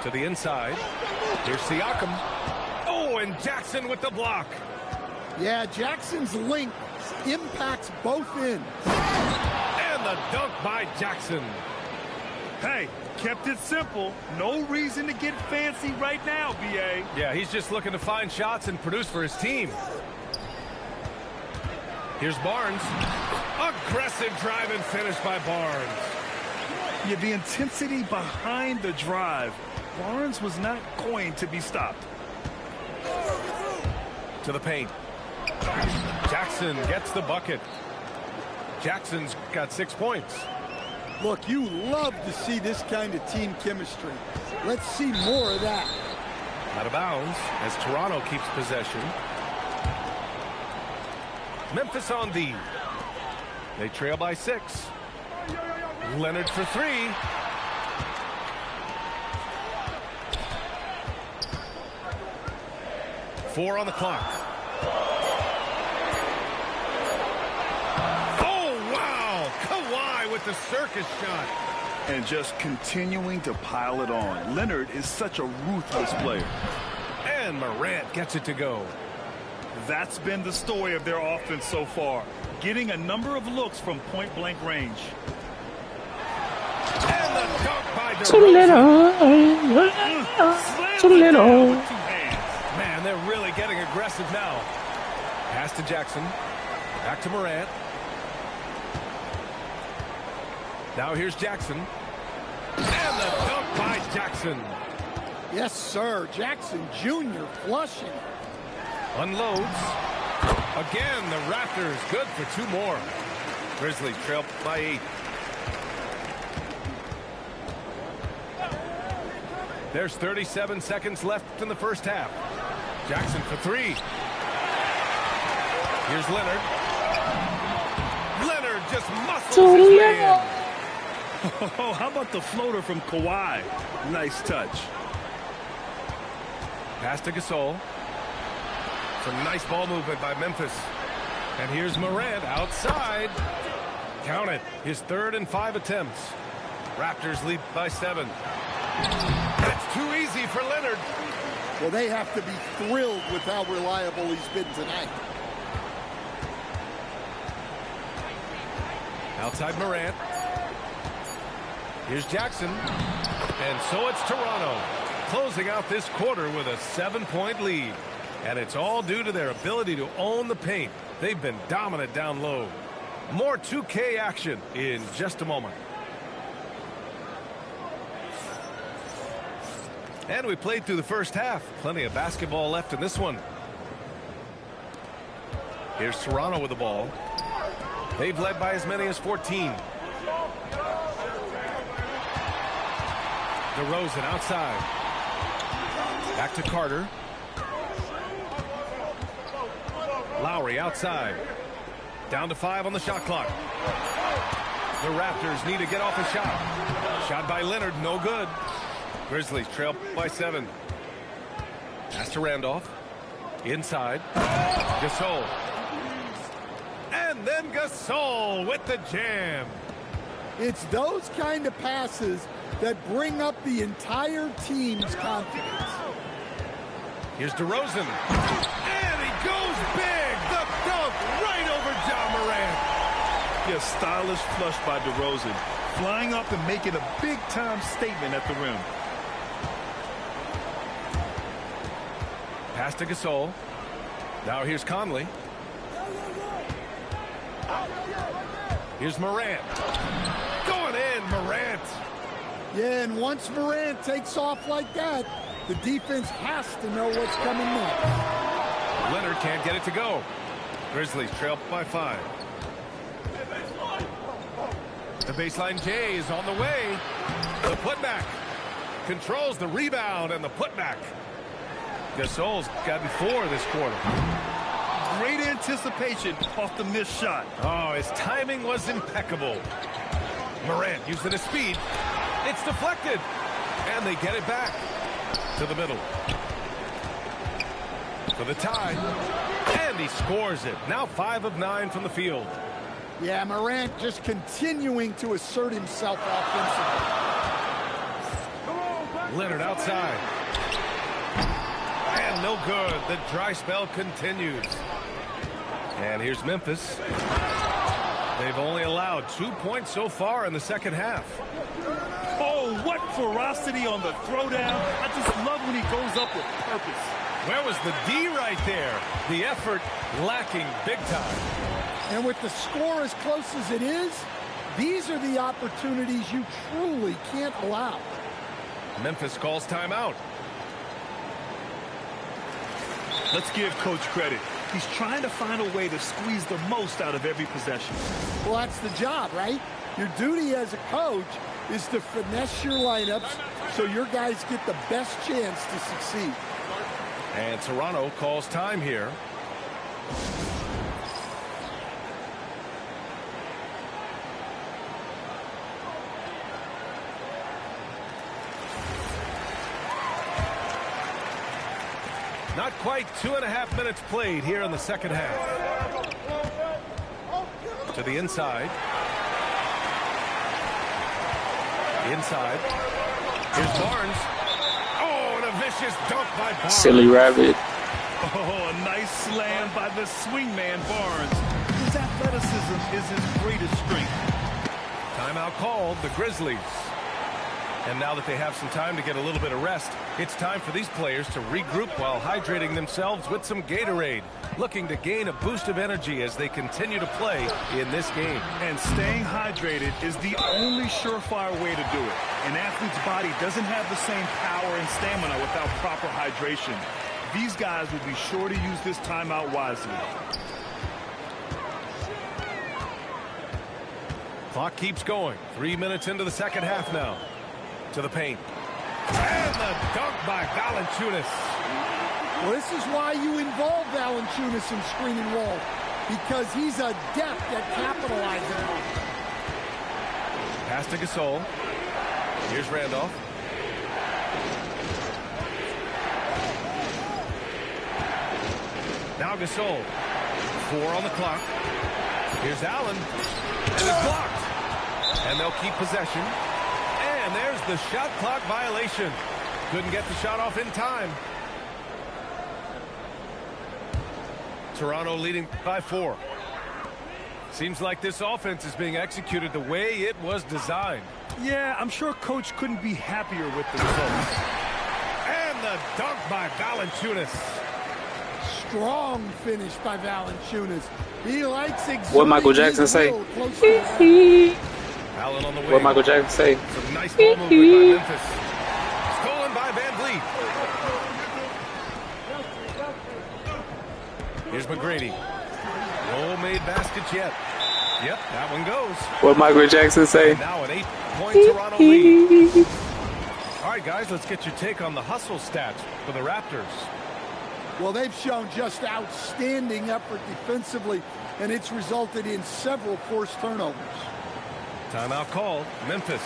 To the inside. Here's Siakam. Oh, and Jackson with the block. Yeah, Jackson's length impacts both ends. And the dunk by Jackson. Hey, kept it simple. No reason to get fancy right now, B.A. Yeah, he's just looking to find shots and produce for his team. Here's Barnes. Aggressive drive and finish by Barnes. Yeah, the intensity behind the drive. Barnes was not going to be stopped. To the paint. Jackson gets the bucket. Jackson's got 6 points. Look, you love to see this kind of team chemistry. Let's see more of that. Out of bounds as Toronto keeps possession. Memphis on D. They trail by 6. Leonard for 3. Four on the clock. Oh, wow! Kawhi with the circus shot. And just continuing to pile it on. Leonard is such a ruthless player. And Morant gets it to go. That's been the story of their offense so far. Getting a number of looks from point-blank range. And the dunk by Too little. Too little. With 2 hands. Man, they're really getting aggressive now. Pass to Jackson. Back to Morant. Now here's Jackson. And the dunk by Jackson. Yes, sir. Jackson Jr. flushing. Unloads. Again, the Raptors good for 2 more. Grizzlies trail by 8. There's 37 seconds left in the first half. Jackson for 3. Here's Leonard. Leonard just muscles his way in. Oh, how about the floater from Kawhi? Nice touch. Pass to Gasol. Some nice ball movement by Memphis. And here's Morant outside. Count it. His 3rd and 5 attempts. Raptors lead by 7. That's too easy for Leonard. Well, they have to be thrilled with how reliable he's been tonight. Outside Morant. Here's Jackson. And so it's Toronto closing out this quarter with a 7-point lead. And it's all due to their ability to own the paint. They've been dominant down low. More 2K action in just a moment. And we played through the first half. Plenty of basketball left in this one. Here's Toronto with the ball. They've led by as many as 14. DeRozan outside. Back to Carter. Lowry outside. Down to 5 on the shot clock. The Raptors need to get off a shot. Shot by Leonard, no good. Grizzlies trail by 7. Pass to Randolph. Inside. Gasol. And then Gasol with the jam. It's those kind of passes that bring up the entire team's confidence. Here's DeRozan. And he goes big. The dunk right over John Morant. Yeah, stylish flush by DeRozan. Flying up and making a big-time statement at the rim. Pass to Gasol. Now here's Conley. Here's Morant. Going in, Morant. Yeah, and once Morant takes off like that, the defense has to know what's coming next. Leonard can't get it to go. Grizzlies trail by 5. The baseline J is on the way. The putback. Controls the rebound and the putback. Gasol's gotten 4 this quarter. Great anticipation off the missed shot. Oh, his timing was impeccable. Morant using his speed. It's deflected. And they get it back to the middle. For the tie. And he scores it. Now 5 of 9 from the field. Yeah, Morant just continuing to assert himself offensively. Leonard outside. And no good. The dry spell continues. And here's Memphis. They've only allowed 2 points so far in the second half. Oh, what ferocity on the throwdown. I just love when he goes up with purpose. Where was the D right there? The effort lacking big time. And with the score as close as it is, these are the opportunities you truly can't allow. Memphis calls timeout. Let's give Coach credit. He's trying to find a way to squeeze the most out of every possession. Well, that's the job, right? Your duty as a coach is to finesse your lineups so your guys get the best chance to succeed. And Toronto calls time here. Not quite 2.5 minutes played here in the second half. To the inside. Inside. Here's Barnes. Oh, and a vicious dunk by Barnes. Silly rabbit. Oh, a nice slam by the swingman Barnes. His athleticism is his greatest strength. Timeout called, the Grizzlies. And now that they have some time to get a little bit of rest, it's time for these players to regroup while hydrating themselves with some Gatorade, looking to gain a boost of energy as they continue to play in this game. And staying hydrated is the only surefire way to do it. An athlete's body doesn't have the same power and stamina without proper hydration. These guys will be sure to use this timeout wisely. Clock keeps going. 3 minutes into the second half now. To the paint. And the dunk by Valanciunas. Well, this is why you involve Valanciunas in screening roll, because he's adept at capitalizing on it. Pass to Gasol. Here's Randolph. Now Gasol. 4 on the clock. Here's Allen. And it's blocked. And they'll keep possession. And there's the shot clock violation. Couldn't get the shot off in time. Toronto leading by 4. Seems like this offense is being executed the way it was designed. Yeah, I'm sure Coach couldn't be happier with the results. And the dunk by Valanciunas. Strong finish by Valanciunas. He likes what Michael Jackson say? Allen on the wing. What Michael Jackson say? Some nice ball movement by Memphis. Stolen by Van Vliet. Here's McGrady. No made baskets yet. Yep, that one goes. What Michael Jackson say? And now an 8-point Toronto lead. All right, guys, let's get your take on the hustle stats for the Raptors. Well, they've shown just outstanding effort defensively, and it's resulted in several forced turnovers. Timeout called. Memphis.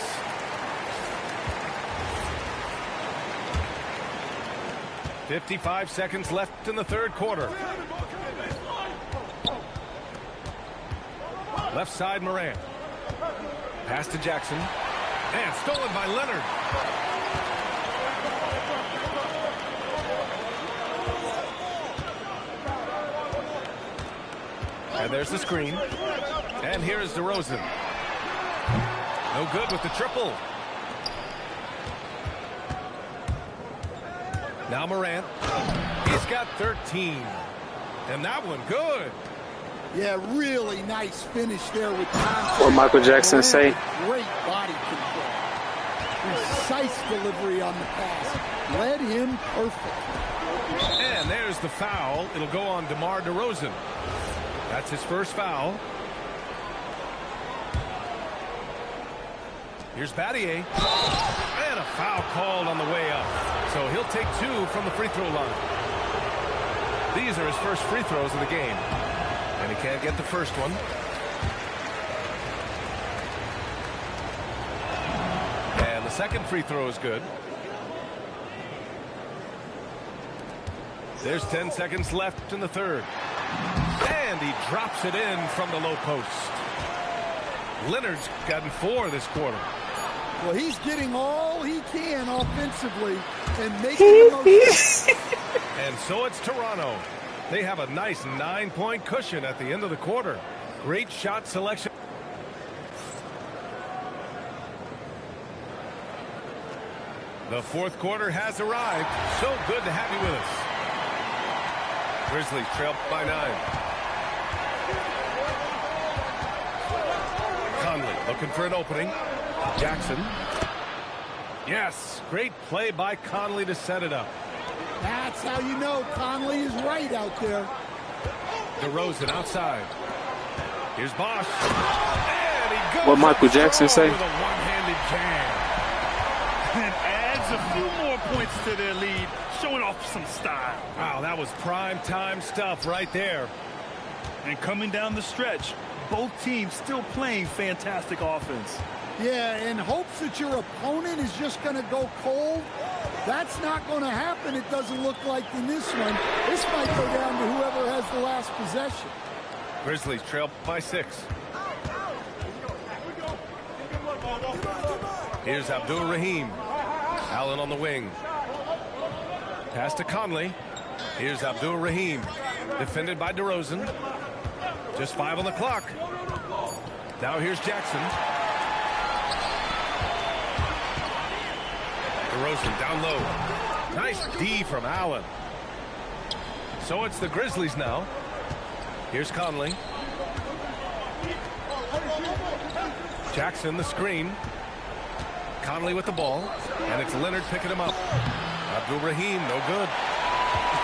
.55 seconds left in the third quarter. Left side, Morant. Pass to Jackson. And stolen by Leonard. And there's the screen. And here is DeRozan. No good with the triple. Now Morant. He's got 13. And that one good. Yeah, really nice finish there with contact. What Michael Jackson say? Great body control. Precise delivery on the pass. Led him perfect. And there's the foul. It'll go on DeMar DeRozan. That's his first foul. Here's Battier. And a foul called on the way up. So he'll take 2 from the free throw line. These are his first free throws of the game. And he can't get the first one. And the second free throw is good. There's 10 seconds left in the third. And he drops it in from the low post. Leonard's gotten 4 this quarter. Well, he's getting all he can offensively and making the most. And so it's Toronto. They have a nice 9-point cushion at the end of the quarter. Great shot selection. The fourth quarter has arrived. So good to have you with us. Grizzlies trail by 9. Conley looking for an opening. Jackson. Yes, great play by Conley to set it up. That's how you know Conley is right out there. DeRozan outside. Here's Bosch. And he goes What Michael Jackson say? with a one-handed jam. And adds a few more points to their lead, showing off some style. Wow, that was prime time stuff right there. And coming down the stretch, both teams still playing fantastic offense. Yeah, in hopes that your opponent is just going to go cold. That's not going to happen, it doesn't look like in this one. This might go down to whoever has the last possession. Grizzlies trail by 6. Here's Abdul Rahim. Allen on the wing. Pass to Conley. Here's Abdul Rahim. Defended by DeRozan. Just 5 on the clock. Now here's Jackson. DeRozan down low. Nice D from Allen. So it's the Grizzlies now. Here's Conley. Jackson the screen. Conley with the ball. And it's Leonard picking him up. Abdul Rahim, no good.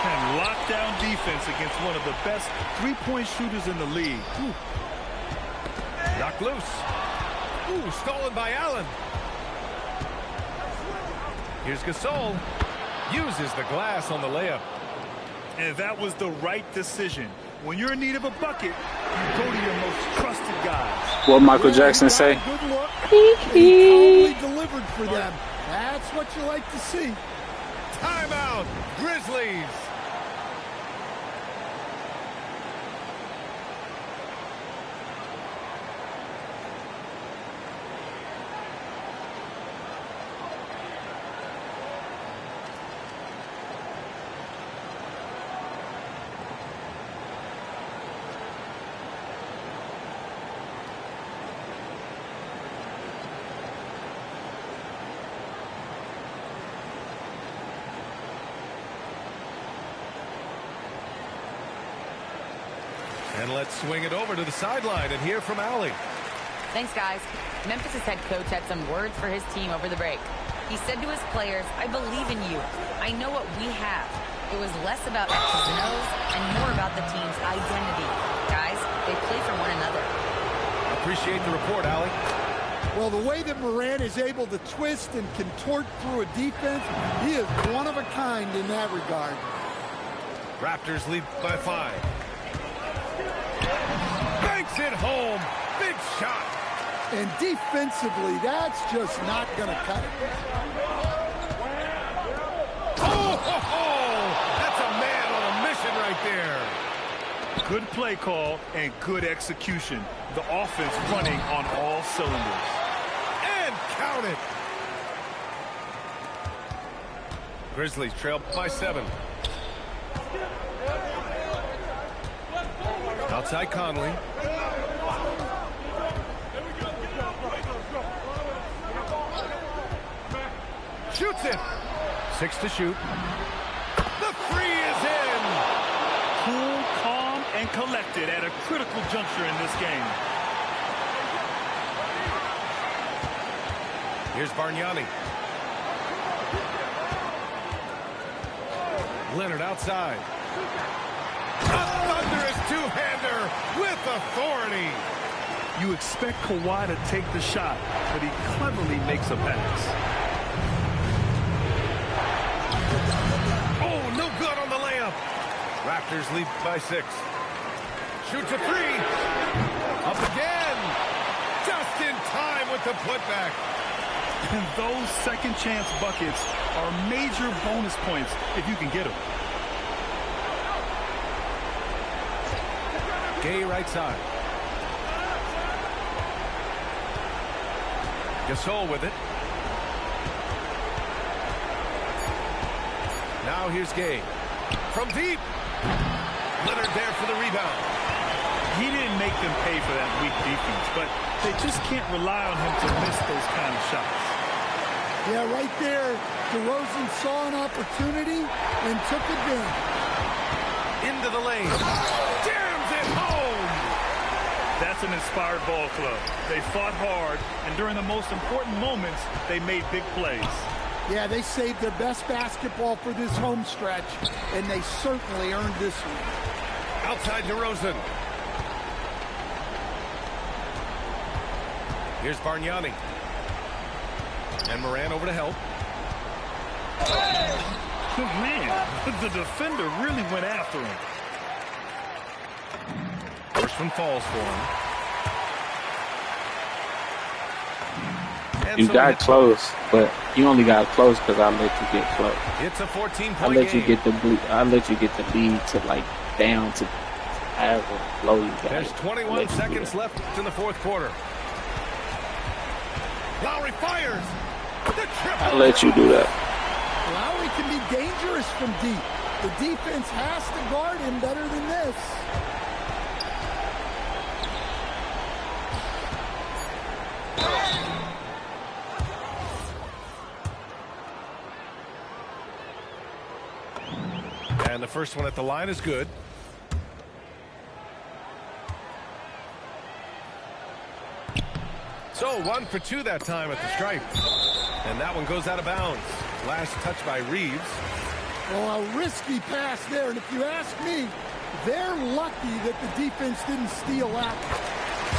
And lockdown defense against one of the best three-point shooters in the league. Ooh. Knocked loose. Ooh, stolen by Allen. Here's Gasol. Uses the glass on the layup. And that was the right decision. When you're in need of a bucket, you go to your most trusted guys. What Michael Jackson say? Good look. He totally delivered for them. That's what you like to see. Timeout, Grizzlies. And let's swing it over to the sideline and hear from Allie. Thanks, guys. Memphis' head coach had some words for his team over the break. He said to his players, I believe in you. I know what we have. It was less about X's and O's and more about the team's identity. Guys, they play for one another. Appreciate the report, Allie. Well, the way that Morant is able to twist and contort through a defense, he is one of a kind in that regard. Raptors lead by 5. Banks it home. Big shot. And defensively, that's just not going to cut it. Oh, that's a man on a mission right there. Good play call and good execution. The offense running on all cylinders. And count it. Grizzlies trail by 7. Outside Conley. Shoots it. 6 to shoot. The 3 is in. Cool, calm, and collected at a critical juncture in this game. Here's Bargnani. Leonard outside. A thunderous two-hander with authority. You expect Kawhi to take the shot, but he cleverly makes a pass. Oh, no good on the layup. Raptors lead by 6. Shoots a 3. Up again. Just in time with the putback. And those second chance buckets are major bonus points if you can get them. Gay right side. Gasol with it. Now here's Gay. From deep. Leonard there for the rebound. He didn't make them pay for that weak defense, but they just can't rely on him to miss those kind of shots. Yeah, right there, DeRozan saw an opportunity and took advantage. Into the lane. Jams it home. That's an inspired ball club. They fought hard, and during the most important moments, they made big plays. Yeah, they saved their best basketball for this home stretch, and they certainly earned this one. Outside DeRozan. Here's Bargnani. And Moran over to help. Oh, man, the defender really went after him. First one falls for him. You got close, but you only got close because I let you get close. It's a 14-point I let game. you get the lead to like down to however low you got. There's 21 seconds left in the fourth quarter. Lowry fires. I let you do that. Lowry can be dangerous from deep. The defense has to guard him better than this. And the first one at the line is good. So 1 for 2 that time at the stripe. And that one goes out of bounds. Last touch by Reeves. Well, a risky pass there, and if you ask me, they're lucky that the defense didn't steal that.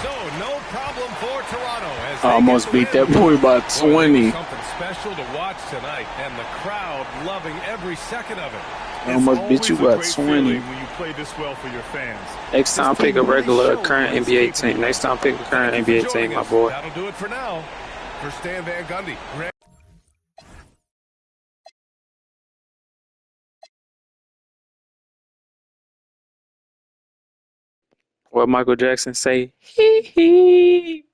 So no problem for Toronto. As I almost beat that boy by 20. Something special to watch tonight, and the crowd loving every second of it. I almost beat you by 20. When you play this well for your fans. Next time, pick a regular current NBA team. Next time, pick a current NBA team, my boy. That'll do it for now. For Stan Van Gundy. What Michael Jackson say? Hee hee.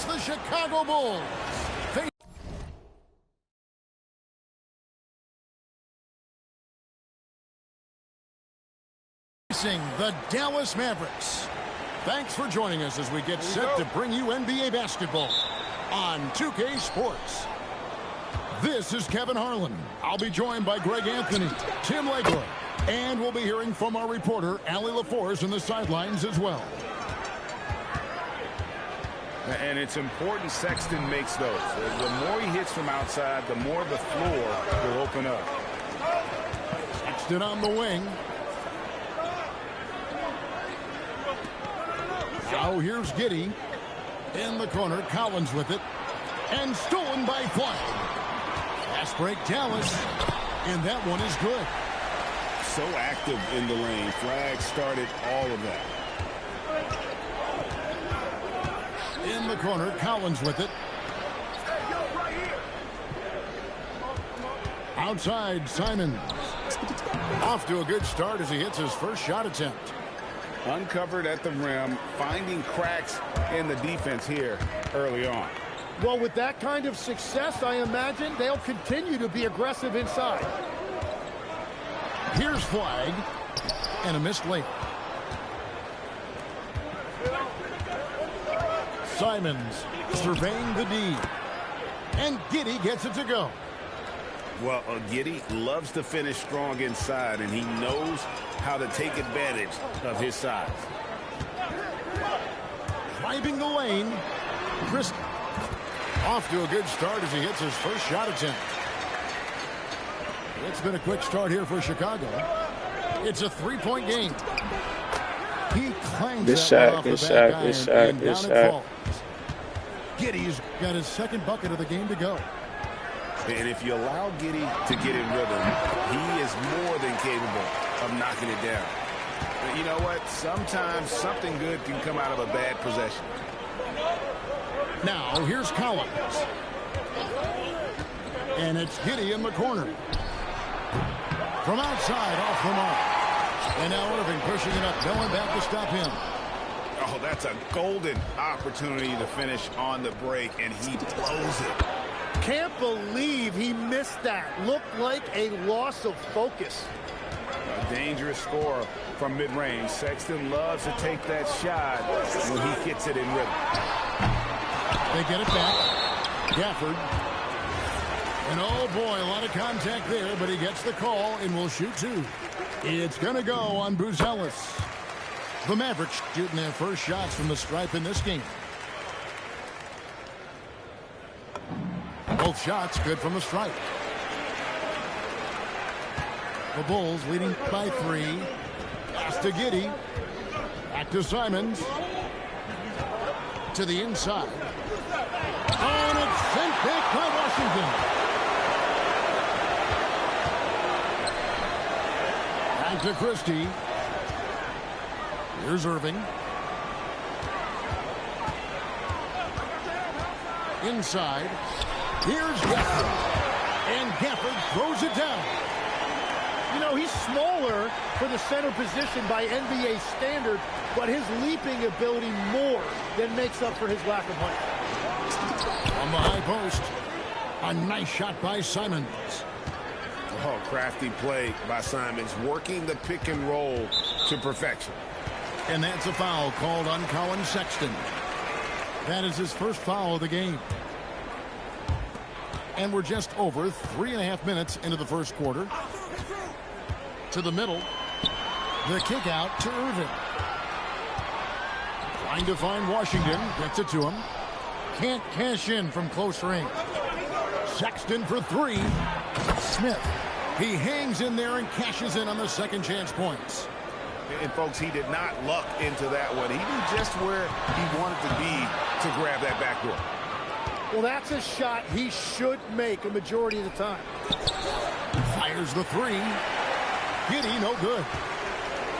the Chicago Bulls. Facing the Dallas Mavericks. Thanks for joining us as we get set to bring you NBA basketball on 2K Sports. This is Kevin Harlan. I'll be joined by Greg Anthony, Tim Legler, and we'll be hearing from our reporter, Allie LaForce, in the sidelines as well. And it's important Sexton makes those. The more he hits from outside, the more the floor will open up. Sexton on the wing. Now here's Giddey. In the corner, Collins with it. And stolen by Flag. Fast break Dallas. And that one is good. So active in the lane. Flag started all of that. In the corner, Collins with it. Outside, Simons. Off to a good start as he hits his first shot attempt. Uncovered at the rim, finding cracks in the defense here early on. Well, with that kind of success, I imagine they'll continue to be aggressive inside. Here's Flag. And a missed layup. Simons surveying the D. And Giddey gets it to go. Well, Giddey loves to finish strong inside, and he knows how to take advantage of his size. Driving the lane. Chris off to a good start as he hits his first shot attempt. It's been a quick start here for Chicago. It's a three-point game. He claims Good that shot, one off good the shot, back good iron, shot, and good down shot. it falls. Giddey's got his second bucket of the game to go. And if you allow Giddey to get in rhythm, he is more than capable of knocking it down. But you know what? Sometimes something good can come out of a bad possession. Now, here's Collins. And it's Giddey in the corner. From outside, off the mark. And now Irving pushing it up. No one back to stop him. Oh, that's a golden opportunity to finish on the break, and he blows it. Can't believe he missed that. Looked like a loss of focus. A dangerous score from mid-range. Sexton loves to take that shot when he hits it in rhythm. They get it back. Gafford. And oh boy, a lot of contact there, but he gets the call and will shoot two. It's going to go on Buzelis. The Mavericks shooting their first shots from the stripe in this game. Both shots good from the stripe. The Bulls leading by 3. Pass to Giddey. Back to Simons. To the inside. And it's sent back by Washington. Back to Christie. Here's Irving. Inside. Here's Gafford. And Gafford throws it down. You know, he's smaller for the center position by NBA standard, but his leaping ability more than makes up for his lack of height. On the high post. A nice shot by Simons. Oh, crafty play by Simons, working the pick and roll to perfection. And that's a foul called on Colin Sexton. That is his first foul of the game. And we're just over 3.5 minutes into the first quarter. To the middle. The kick out to Irving. Trying to find Washington. Gets it to him. Can't cash in from close range. Sexton for 3. Smith. He hangs in there and cashes in on the second chance points. And folks, he did not luck into that one. He knew just where he wanted to be to grab that backdoor. Well, that's a shot he should make a majority of the time. Fires the 3. Giddey, no good.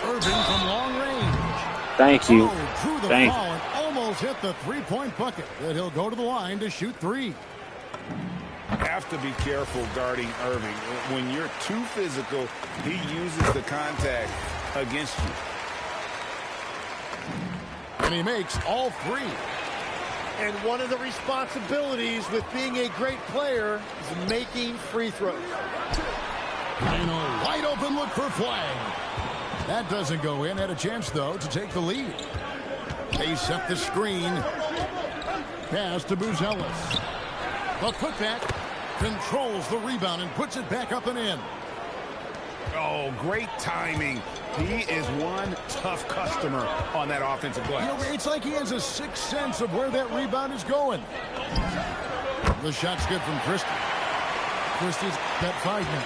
Irving from long range. Thank you. Oh, through the Thank foul and almost hit the three-point bucket. That he'll go to the line to shoot 3. Have to be careful guarding Irving. When you're too physical, he uses the contact against you. And he makes all 3. And one of the responsibilities with being a great player is making free throws. And a wide open look for Flag. That doesn't go in. Had a chance, though, to take the lead. They set the screen. Pass to Buzelis. The putback controls the rebound and puts it back up and in. Oh, great timing. He is one tough customer on that offensive glass. You know, it's like he has a sixth sense of where that rebound is going. The shot's good from Christie. Christie's got 5 now.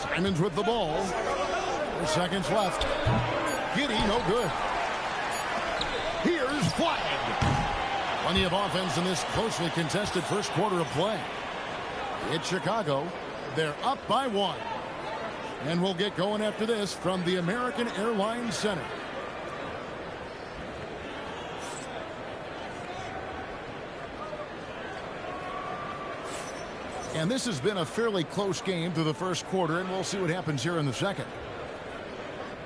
Simons with the ball. 4 seconds left. Giddey, no good. Here's Flag. Plenty of offense in this closely contested first quarter of play. It's Chicago. They're up by 1. And we'll get going after this from the American Airlines Center. And this has been a fairly close game through the first quarter, and we'll see what happens here in the second.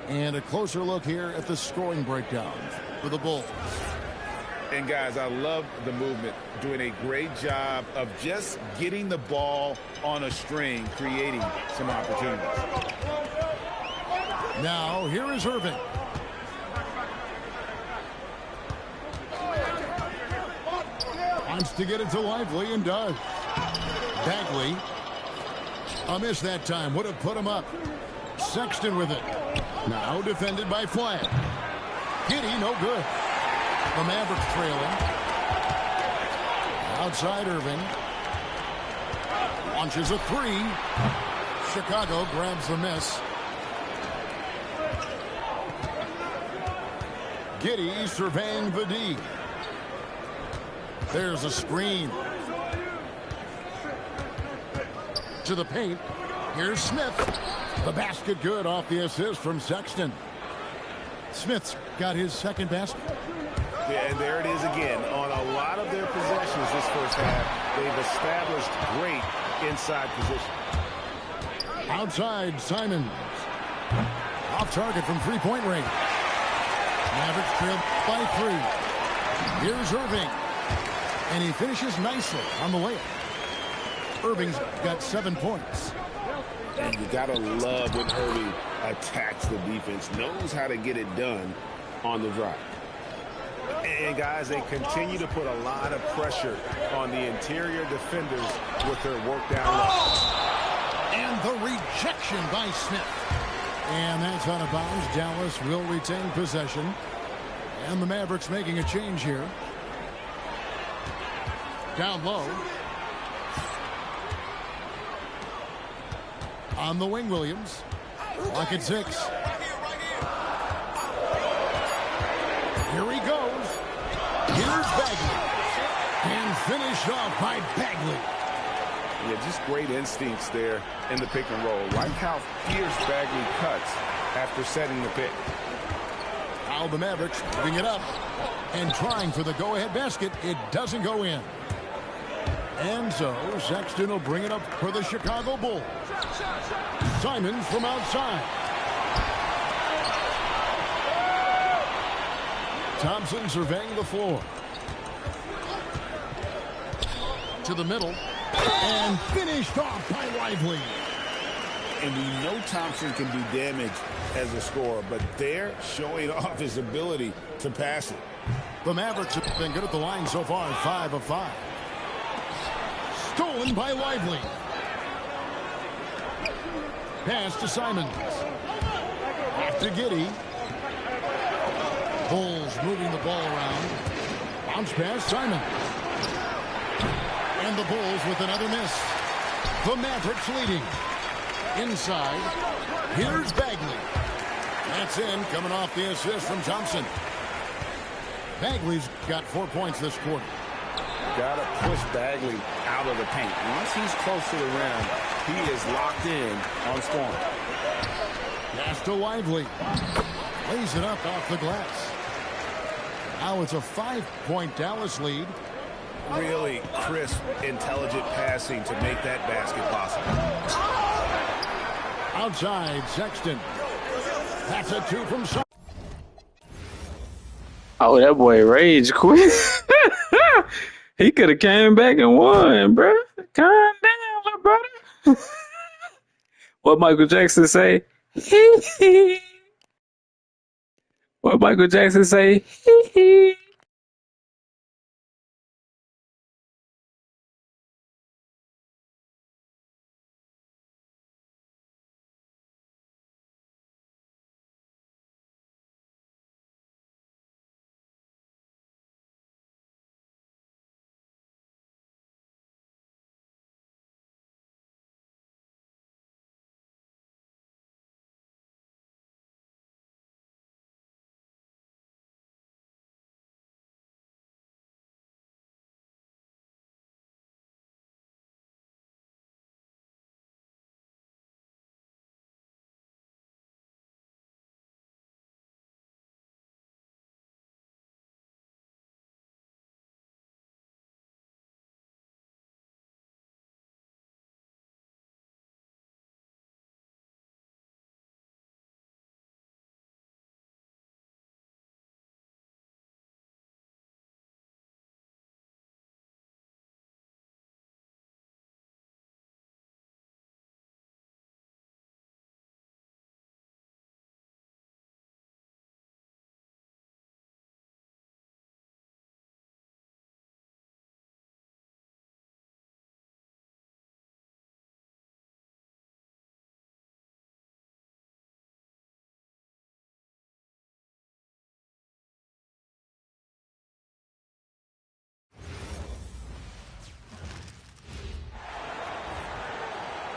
And a closer look here at the scoring breakdown for the Bulls. And, guys, I love the movement. Doing a great job of just getting the ball on a string, creating some opportunities. Now, here is Irving. Wants to get it to Lively and does. Bagley. A miss that time. Would have put him up. Sexton with it. Now defended by Flag. Giddey, no good. The Mavericks trailing. Outside Irving. Launches a 3. Chicago grabs the miss. Giddey surveying the D. There's a screen. To the paint. Here's Smith. The basket good off the assist from Sexton. Smith's got his second basket. Yeah, and there it is again. On a lot of their possessions this first half, they've established great inside position. Outside, Simons. Off target from three-point range. Mavericks trail by 3. Here's Irving. And he finishes nicely on the layup. Irving's got 7 points. And you got to love when Irving attacks the defense, knows how to get it done on the drive. And, guys, they continue to put a lot of pressure on the interior defenders with their work down low. And the rejection by Smith. And that's out of bounds. Dallas will retain possession. And the Mavericks making a change here. Down low. On the wing, Williams. Clock at 6. Here he goes. Here's Bagley. And finished off by Bagley. Yeah, just great instincts there in the pick and roll. Like how fierce Bagley cuts after setting the pick. Now the Mavericks putting it up and trying for the go-ahead basket. It doesn't go in. And so Sexton will bring it up for the Chicago Bulls. Simons from outside. Thompson surveying the floor. To the middle. And finished off by Lively. And we know Thompson can do damage as a scorer, but they're showing off his ability to pass it. The Mavericks have been good at the line so far, 5 of 5. Stolen by Lively. Pass to Simons. Back to Giddey. Bulls moving the ball around. Bounce pass, Simons. And the Bulls with another miss. The Mavericks leading. Inside. Here's Bagley. That's in, coming off the assist from Thompson. Bagley's got 4 points this quarter. Got to push Bagley out of the paint. Once he's close to the rim, he is locked in on scoring. Pass to Lively. Lays it up off the glass. Now it's a 5-point Dallas lead. Really crisp, intelligent passing to make that basket possible. Outside, Sexton. That's a 2 from Simons. Oh, that boy rage quit. He could have came back and won, bro. Calm down, little brother. What Michael Jackson say? What Michael Jackson say?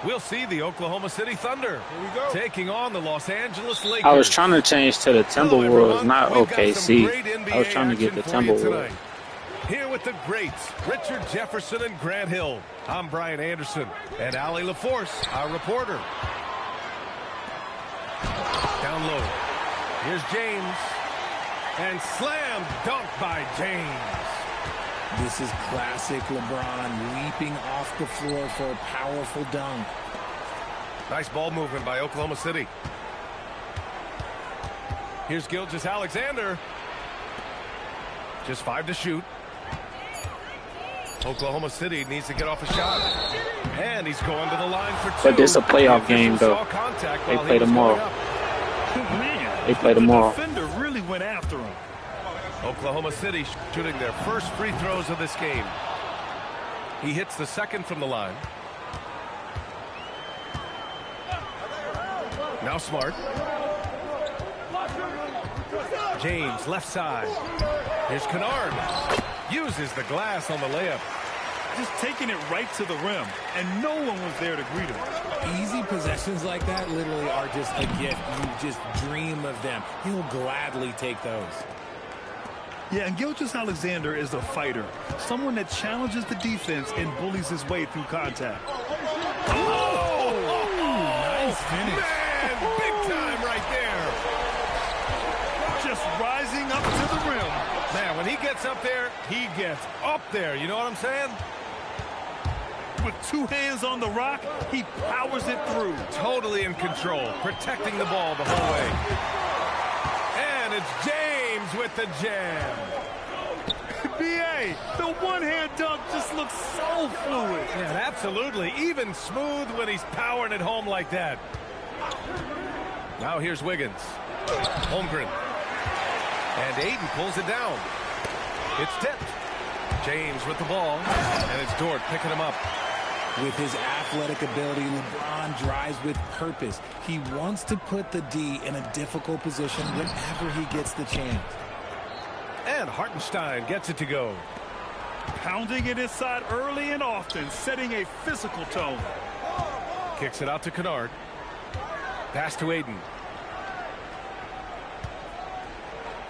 We'll see the Oklahoma City Thunder taking on the Los Angeles Lakers. I was trying to change to the Hello, Timberwolves, everyone. not We've got some OKC. great NBA I was trying to get the action for you Timberwolves. tonight. Here with the greats, Richard Jefferson and Grant Hill. I'm Brian Anderson, and Allie LaForce, our reporter. Down low. Here's James. And slam dunk by James. This is classic LeBron leaping off the floor for a powerful dunk. Nice ball movement by Oklahoma City. Here's Gilgeous-Alexander. Just 5 to shoot. Oklahoma City needs to get off a shot. And he's going to the line for 2. But this is a playoff game, though. They play tomorrow. Man, They play tomorrow. The defender really went after him. Oklahoma City shooting their first free throws of this game. He hits the second from the line. Now Smart. James, left side. Here's Kennard. Uses the glass on the layup. Just taking it right to the rim, and no one was there to greet him. Easy possessions like that literally are just a gift. You just dream of them. He'll gladly take those. Yeah, and Gilgeous-Alexander is a fighter, someone that challenges the defense and bullies his way through contact. Oh! Nice finish. Man, big time right there. Just rising up to the rim. Man, when he gets up there, he gets up there. You know what I'm saying? With 2 hands on the rock, he powers it through. Totally in control, protecting the ball the whole way. And it's James with the jam. B.A., the one-hand dunk just looks so fluid. Yeah, absolutely. Even smooth when he's powering it home like that. Now here's Wiggins. Holmgren. And Ayton pulls it down. It's tipped. James with the ball. And it's Dort picking him up. With his athletic ability, LeBron drives with purpose. He wants to put the D in a difficult position whenever he gets the chance. And Hartenstein gets it to go. Pounding it inside early and often, setting a physical tone. Kicks it out to Kennard. Pass to Ayton.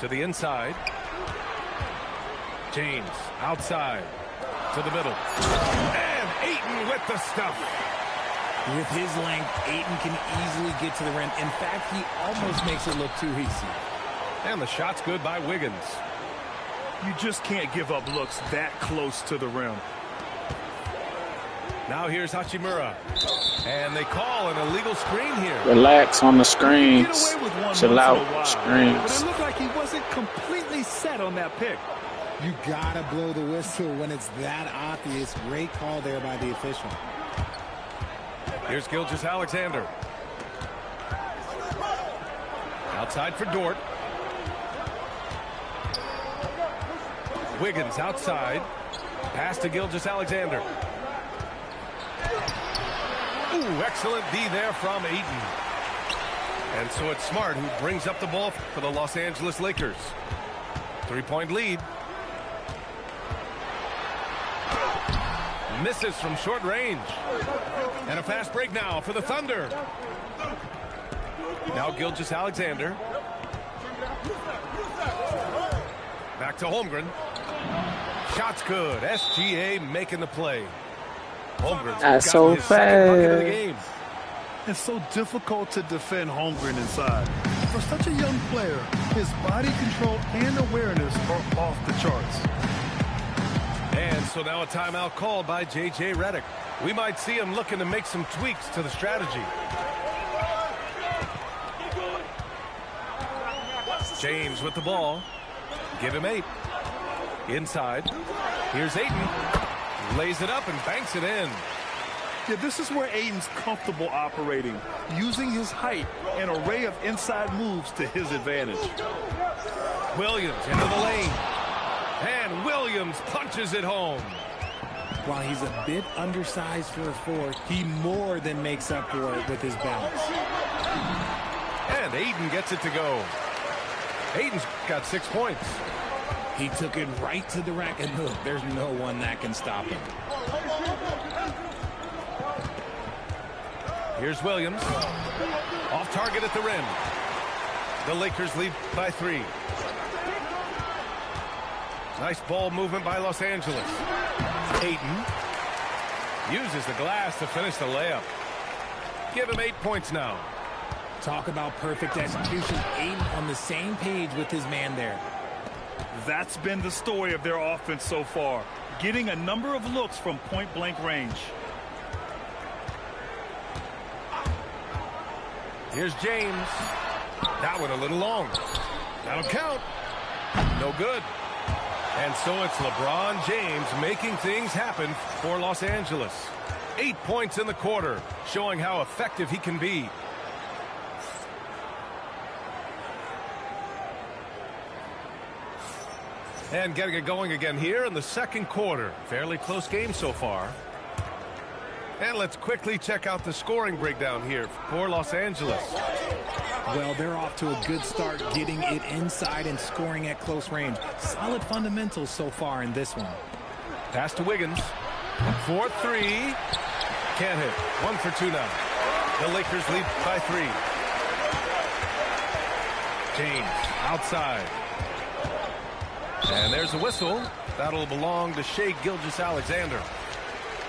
To the inside. James outside to the middle. And Ayton with the stuff. With his length, Ayton can easily get to the rim. In fact, he almost makes it look too easy. And the shot's good by Wiggins. You just can't give up looks that close to the rim. Now here's Hachimura. And they call an illegal screen here. Relax on the screens. Get away with one Chill once in a out. while, but Screens. it looked like he wasn't completely set on on that pick. You gotta blow the whistle when it's that obvious. Great call there by the official. Here's Gilgeous-Alexander. Outside for Dort. Wiggins outside. Pass to Gilgeous-Alexander. Ooh, excellent D there from Ayton. And so it's Smart who brings up the ball for the Los Angeles Lakers. 3-point lead. Misses from short range. And a fast break now for the Thunder. Now Gilgeous-Alexander. Back to Holmgren. Shot's good. SGA making the play. Holmgren's got so his second bucket of the fast. game. It's so difficult to defend Holmgren inside. For such a young player, his body control and awareness are off the charts. And so now a timeout called by J.J. Redick. We might see him looking to make some tweaks to the strategy. James with the ball. Give him 8. Inside. Here's Ayton. Lays it up and banks it in. Yeah, this is where Ayton's comfortable operating, using his height and array of inside moves to his advantage. Williams into the lane. And Williams punches it home. While he's a bit undersized for a 4, he more than makes up for it with his bounce. And Ayton gets it to go. Ayton's got 6 points. He took it right to the rack, and look, there's no one that can stop him. Here's Williams. Off target at the rim. The Lakers lead by 3. Nice ball movement by Los Angeles. Ayton uses the glass to finish the layup. Give him 8 points now. Talk about perfect execution. Ayton on the same page with his man there. That's been the story of their offense so far, getting a number of looks from point-blank range. Here's James. That one a little long. That'll count. No good. And so it's LeBron James making things happen for Los Angeles. 8 points in the quarter, showing how effective he can be. And getting it going again here in the second quarter. Fairly close game so far. And let's quickly check out the scoring breakdown here for Los Angeles. Well, they're off to a good start, getting it inside and scoring at close range. Solid fundamentals so far in this one. Pass to Wiggins. 4-3. Can't hit. 1 for 2 now. The Lakers lead by 3. James outside. And there's a whistle. That'll belong to Shai Gilgeous-Alexander.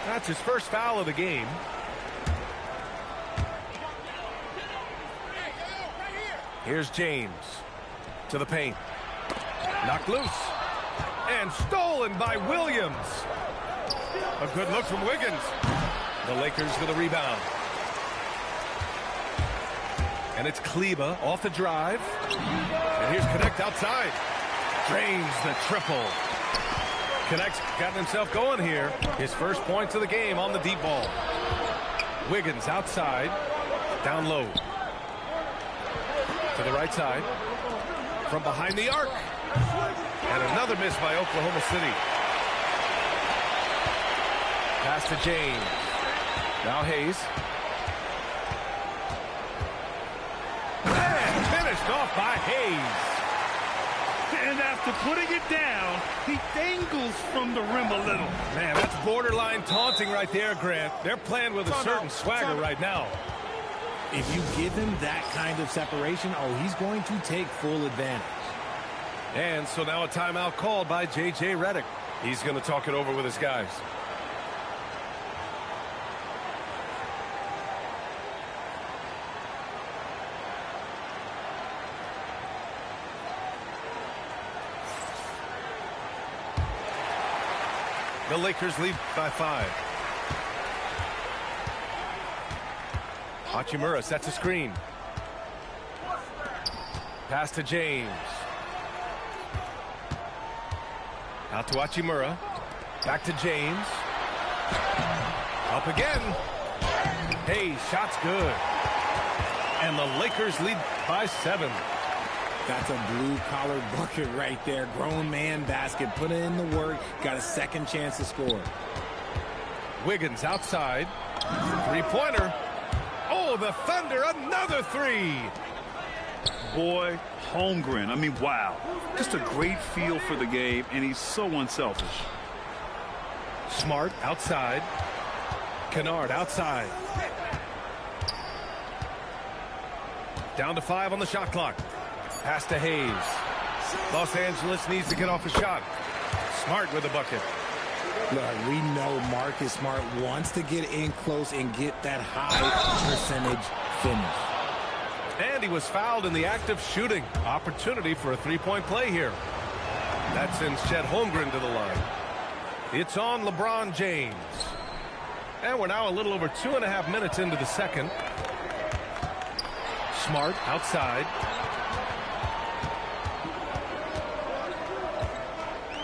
That's his first foul of the game. Here's James to the paint. Knocked loose. And stolen by Williams. A good look from Wiggins. The Lakers with a rebound. And it's Kleber off the drive. And here's Connect outside. Drains the triple. Connect's gotten himself going here. His first points of the game on the deep ball. Wiggins outside. Down low. To the right side. From behind the arc. And another miss by Oklahoma City. Pass to James. Now Hayes. And finished off by Hayes. And after putting it down, he dangles from the rim a little. Man, that's borderline taunting right there, Grant. They're playing with a certain swagger right now. If you give him that kind of separation, oh, he's going to take full advantage. And so now a timeout called by J.J. Redick. He's going to talk it over with his guys. The Lakers lead by 5. Hachimura sets a screen. Pass to James. Out to Hachimura. Back to James. Up again. Hey, shot's good. And the Lakers lead by 7. That's a blue-collar bucket right there. Grown man basket. Put in the work. Got a second chance to score. Wiggins outside. Three-pointer. Oh, the Thunder, another 3. Boy, Holmgren, I mean, wow. Just a great feel for the game, and he's so unselfish. Smart outside. Kennard outside. Down to 5 on the shot clock. Pass to Hayes. Los Angeles needs to get off a shot. Smart with a bucket. Look, we know Marcus Smart wants to get in close and get that high percentage finish. And he was fouled in the act of shooting. Opportunity for a three-point play here. That sends Chet Holmgren to the line. It's on LeBron James. And we're now a little over 2.5 minutes into the second. Smart outside.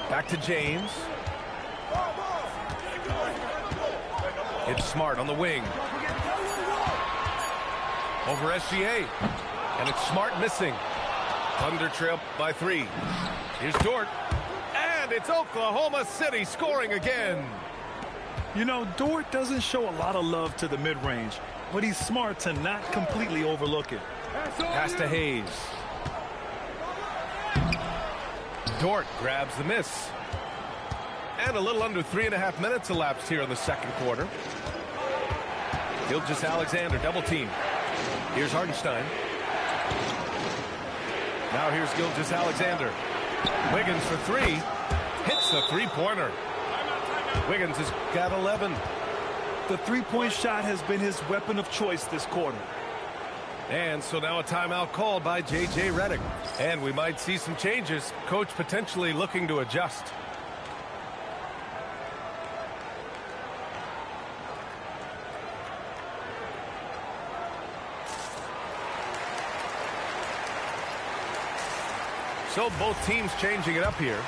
Back to James. It's Smart on the wing. Over SGA. And it's Smart missing. Thunder trail by 3. Here's Dort. And it's Oklahoma City scoring again. You know, Dort doesn't show a lot of love to the mid-range, but he's smart to not completely overlook it. Pass to Hayes. Dort grabs the miss. And a little under 3.5 minutes elapsed here in the second quarter. Gilgeous-Alexander double team. Here's Hartenstein. Now here's Gilgeous-Alexander. Wiggins for 3. Hits the three-pointer. Wiggins has got 11. The three-point shot has been his weapon of choice this quarter. And so now a timeout called by J.J. Redick. And we might see some changes. Coach potentially looking to adjust. So both teams changing it up here.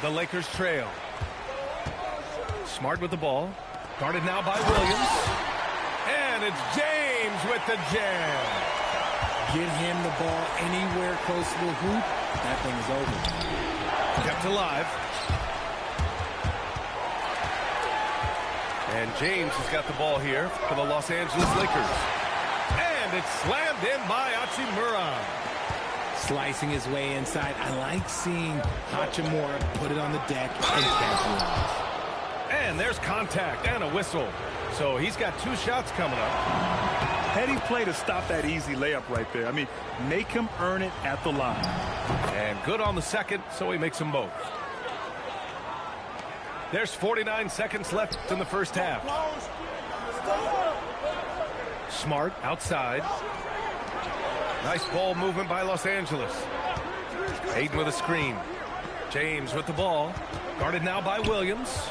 The Lakers trail. Smart with the ball. Guarded now by Williams. And it's James with the jam. Get him the ball anywhere close to the hoop. That thing is over. Kept alive. And James has got the ball here for the Los Angeles Lakers. And it's slammed in by Hachimura. Slicing his way inside. I like seeing Hachimura put it on the deck and capitalize. And there's contact and a whistle. So he's got 2 shots coming up. Heady play to stop that easy layup right there. I mean, make him earn it at the line. And good on the second, so he makes them both. There's 49 seconds left in the first half. Smart outside. Nice ball movement by Los Angeles. Ayton with a screen. James with the ball. Guarded now by Williams.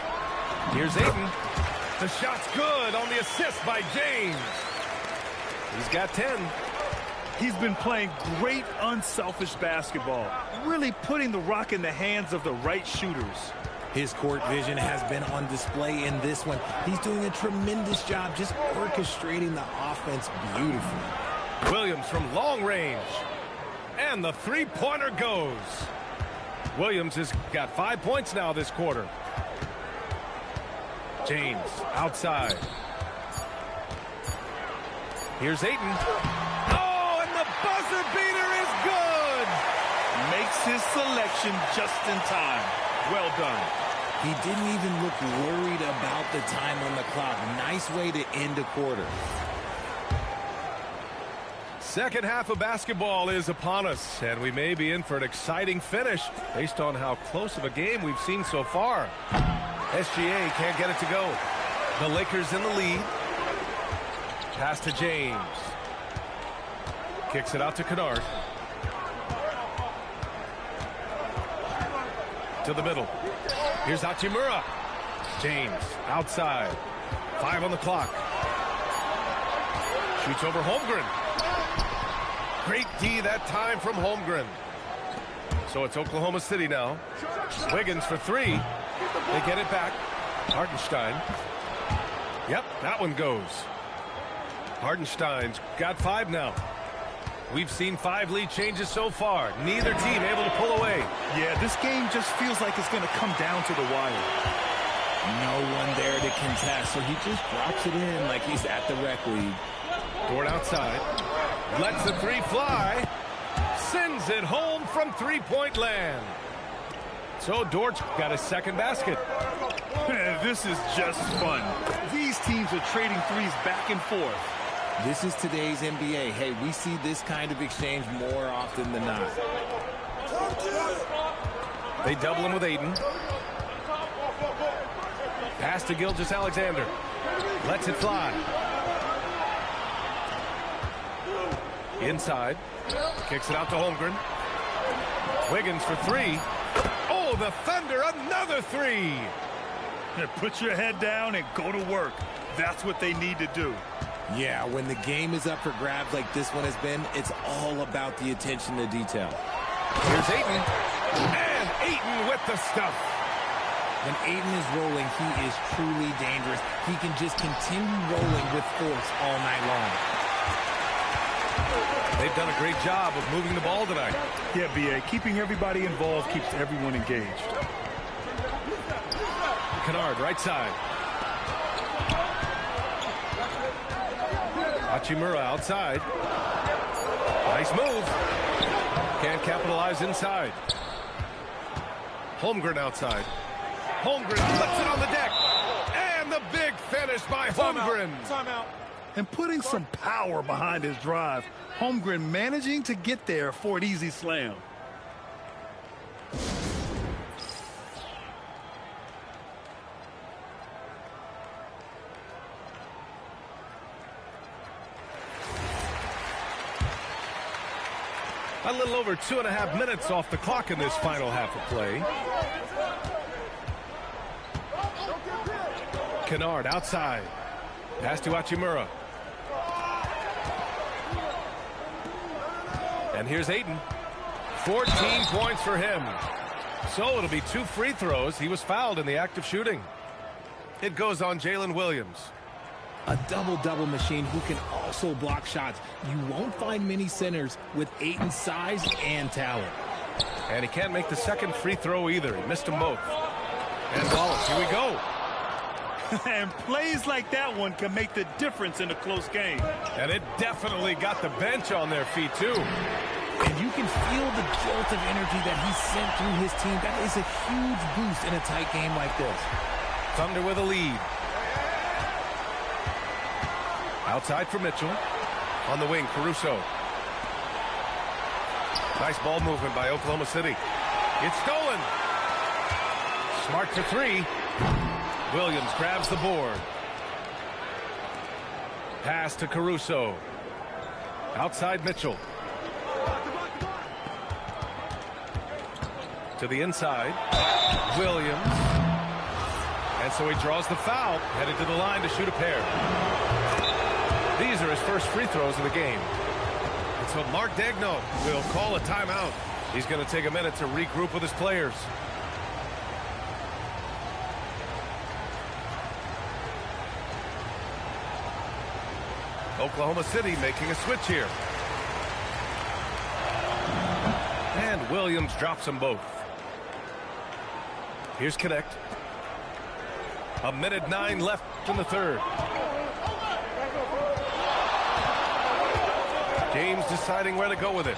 Here's Ayton. The shot's good on the assist by James. He's got 10. He's been playing great unselfish basketball, really putting the rock in the hands of the right shooters. His court vision has been on display in this one. He's doing a tremendous job just orchestrating the offense beautifully. Williams from long range. And the three-pointer goes. Williams has got 5 points now this quarter. James outside. Here's Ayton. Oh, and the buzzer beater is good. Makes his selection just in time. Well done. He didn't even look worried about the time on the clock. Nice way to end a quarter. Second half of basketball is upon us, and we may be in for an exciting finish based on how close of a game we've seen so far. SGA can't get it to go. The Lakers in the lead. Pass to James. Kicks it out to Kennard. To the middle. Here's Hachimura. James outside. 5 on the clock. Shoots over Holmgren. Great D that time from Holmgren. So it's Oklahoma City now. Wiggins for three. They get it back. Hartenstein. Yep, that one goes. Hartenstein's got 5 now. We've seen 5 lead changes so far. Neither team able to pull away. Yeah, this game just feels like it's going to come down to the wire. No one there to contest, so he just drops it in like he's at the rec league. Dort outside. Lets the 3 fly. Sends it home from three-point land. So Dort's got his second basket. This is just fun. These teams are trading threes back and forth. This is today's NBA. Hey, we see this kind of exchange more often than not. They double him with Ayton. Pass to Gilgeous-Alexander. Lets it fly. Inside. Kicks it out to Holmgren. Wiggins for 3. Oh, the Thunder, another 3. Put your head down and go to work. That's what they need to do. Yeah, when the game is up for grabs like this one has been, it's all about the attention to detail. Here's Ayton. And Ayton with the stuff. When Ayton is rolling, he is truly dangerous. He can just continue rolling with force all night long. They've done a great job of moving the ball tonight. Yeah, B.A., keeping everybody involved keeps everyone engaged. Kennard, right side. Hachimura outside. Nice move. Can't capitalize inside. Holmgren outside. Holmgren puts it on the deck. And the big finish by Holmgren. Timeout. And putting some power behind his drive. Holmgren managing to get there for an easy slam. A little over 2.5 minutes off the clock in this final half of play. Kennard outside. Pass to Hachimura. And here's Ayton. 14 points for him. So it'll be 2 free throws. He was fouled in the act of shooting. It goes on Jalen Williams. A double-double machine who can also block shots. You won't find many centers with Ayton's size and talent. And he can't make the second free throw either. He missed them both. And Wallace, here we go. And plays like that one can make the difference in a close game. And it definitely got the bench on their feet, too. And you can feel the jolt of energy that he sent through his team. That is a huge boost in a tight game like this. Thunder with a lead. Outside for Mitchell. On the wing, Caruso. Nice ball movement by Oklahoma City. It's stolen. Smart for 3. Williams grabs the board. Pass to Caruso. Outside Mitchell. To the inside. Williams. And so he draws the foul. Headed to the line to shoot a pair. These are his first free throws of the game. And so Mark Daigneault will call a timeout. He's going to take a minute to regroup with his players. Oklahoma City making a switch here. And Williams drops them both. Here's Connect. 1:09 left in the third. James deciding where to go with it.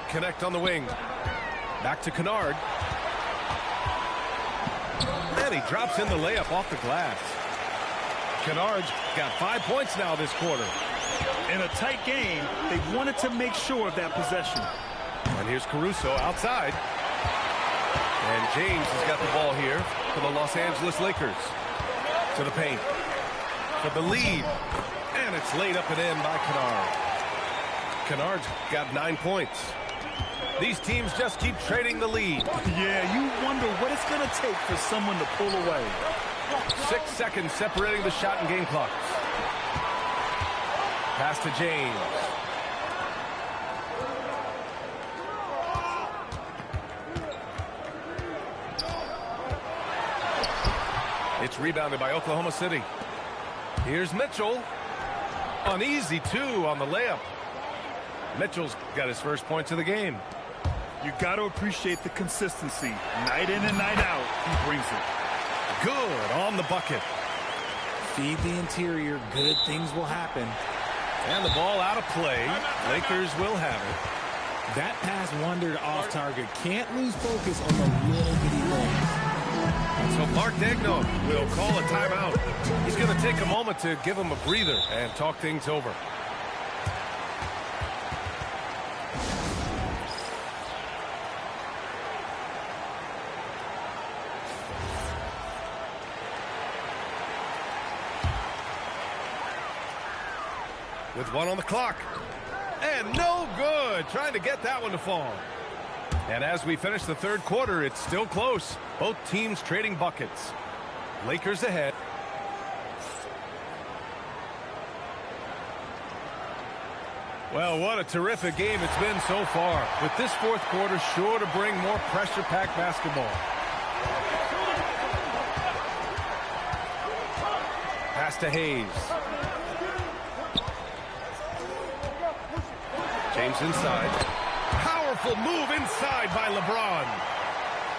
Connect on the wing. Back to Kennard. And he drops in the layup off the glass. Kennard's got 5 points now this quarter. In a tight game, they wanted to make sure of that possession. And here's Caruso outside. And James has got the ball here for the Los Angeles Lakers. To the paint. For the lead. And it's laid up and in by Kennard. Kennard's got 9 points. These teams just keep trading the lead. Yeah, you wonder what it's going to take for someone to pull away. 6 seconds separating the shot and game clocks. Pass to James. It's rebounded by Oklahoma City. Here's Mitchell. An easy 2 on the layup. Mitchell's got his first points of the game. You got to appreciate the consistency. Night in and night out, he brings it. Good on the bucket. Feed the interior. Good things will happen. And the ball out of play. Lakers will have it. That pass wandered off target. Can't lose focus on the little bitty things. So Mark Daigneault will call a timeout. He's going to take a moment to give him a breather and talk things over. With 1 on the clock. And no good. Trying to get that one to fall. And as we finish the third quarter, it's still close. Both teams trading buckets. Lakers ahead. Well, what a terrific game it's been so far. With this fourth quarter sure to bring more pressure-packed basketball. Pass to Hayes. James inside. Powerful move inside by LeBron.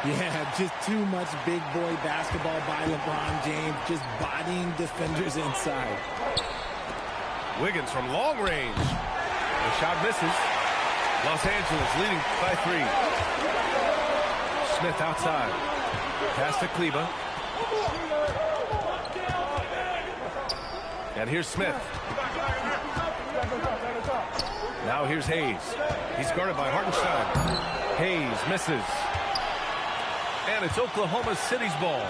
Yeah, just too much big boy basketball by LeBron James, just bodying defenders inside. Wiggins from long range. The shot misses. Los Angeles leading by 3. Smith outside. Pass to Kleber. And here's Smith. Now here's Hayes. He's guarded by Hartenstein. Hayes misses. And it's Oklahoma City's ball.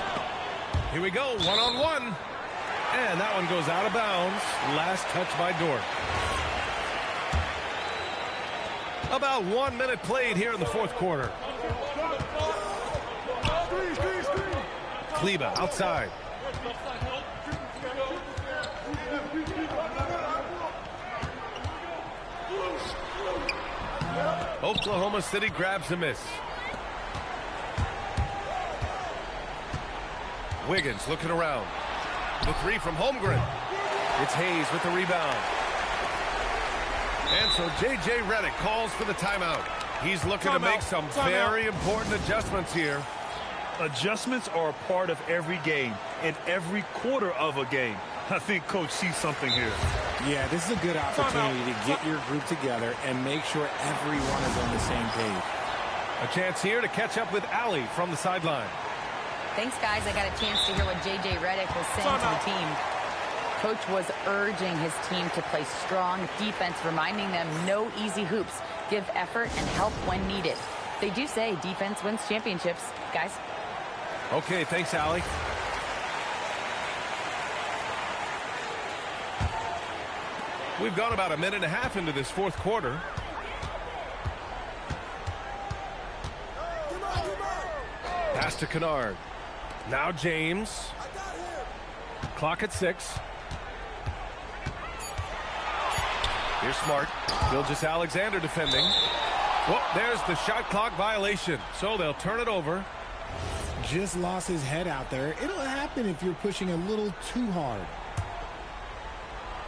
Here we go, 1-on-1. And that one goes out of bounds. Last touch by Dort. About 1 minute played here in the fourth quarter. Kleber outside. Oklahoma City grabs a miss. Wiggins looking around. The 3 from Holmgren. It's Hayes with the rebound. And so J.J. Redick calls for the timeout. He's looking to make some very important adjustments here. Adjustments are a part of every game and every quarter of a game. I think Coach sees something here. Yeah, this is a good opportunity to get your group together and make sure everyone is on the same page. A chance here to catch up with Allie from the sideline. Thanks, guys. I got a chance to hear what J.J. Redick was saying to the team. Coach was urging his team to play strong defense, reminding them no easy hoops. Give effort and help when needed. They do say defense wins championships, guys. Okay, thanks, Allie. We've gone about a minute and a half into this fourth quarter. Pass to Kennard. Now James. Clock at 6. Here's Smart. Gilgeous-Alexander defending. Well, there's the shot clock violation. So they'll turn it over. Just lost his head out there. It'll happen if you're pushing a little too hard.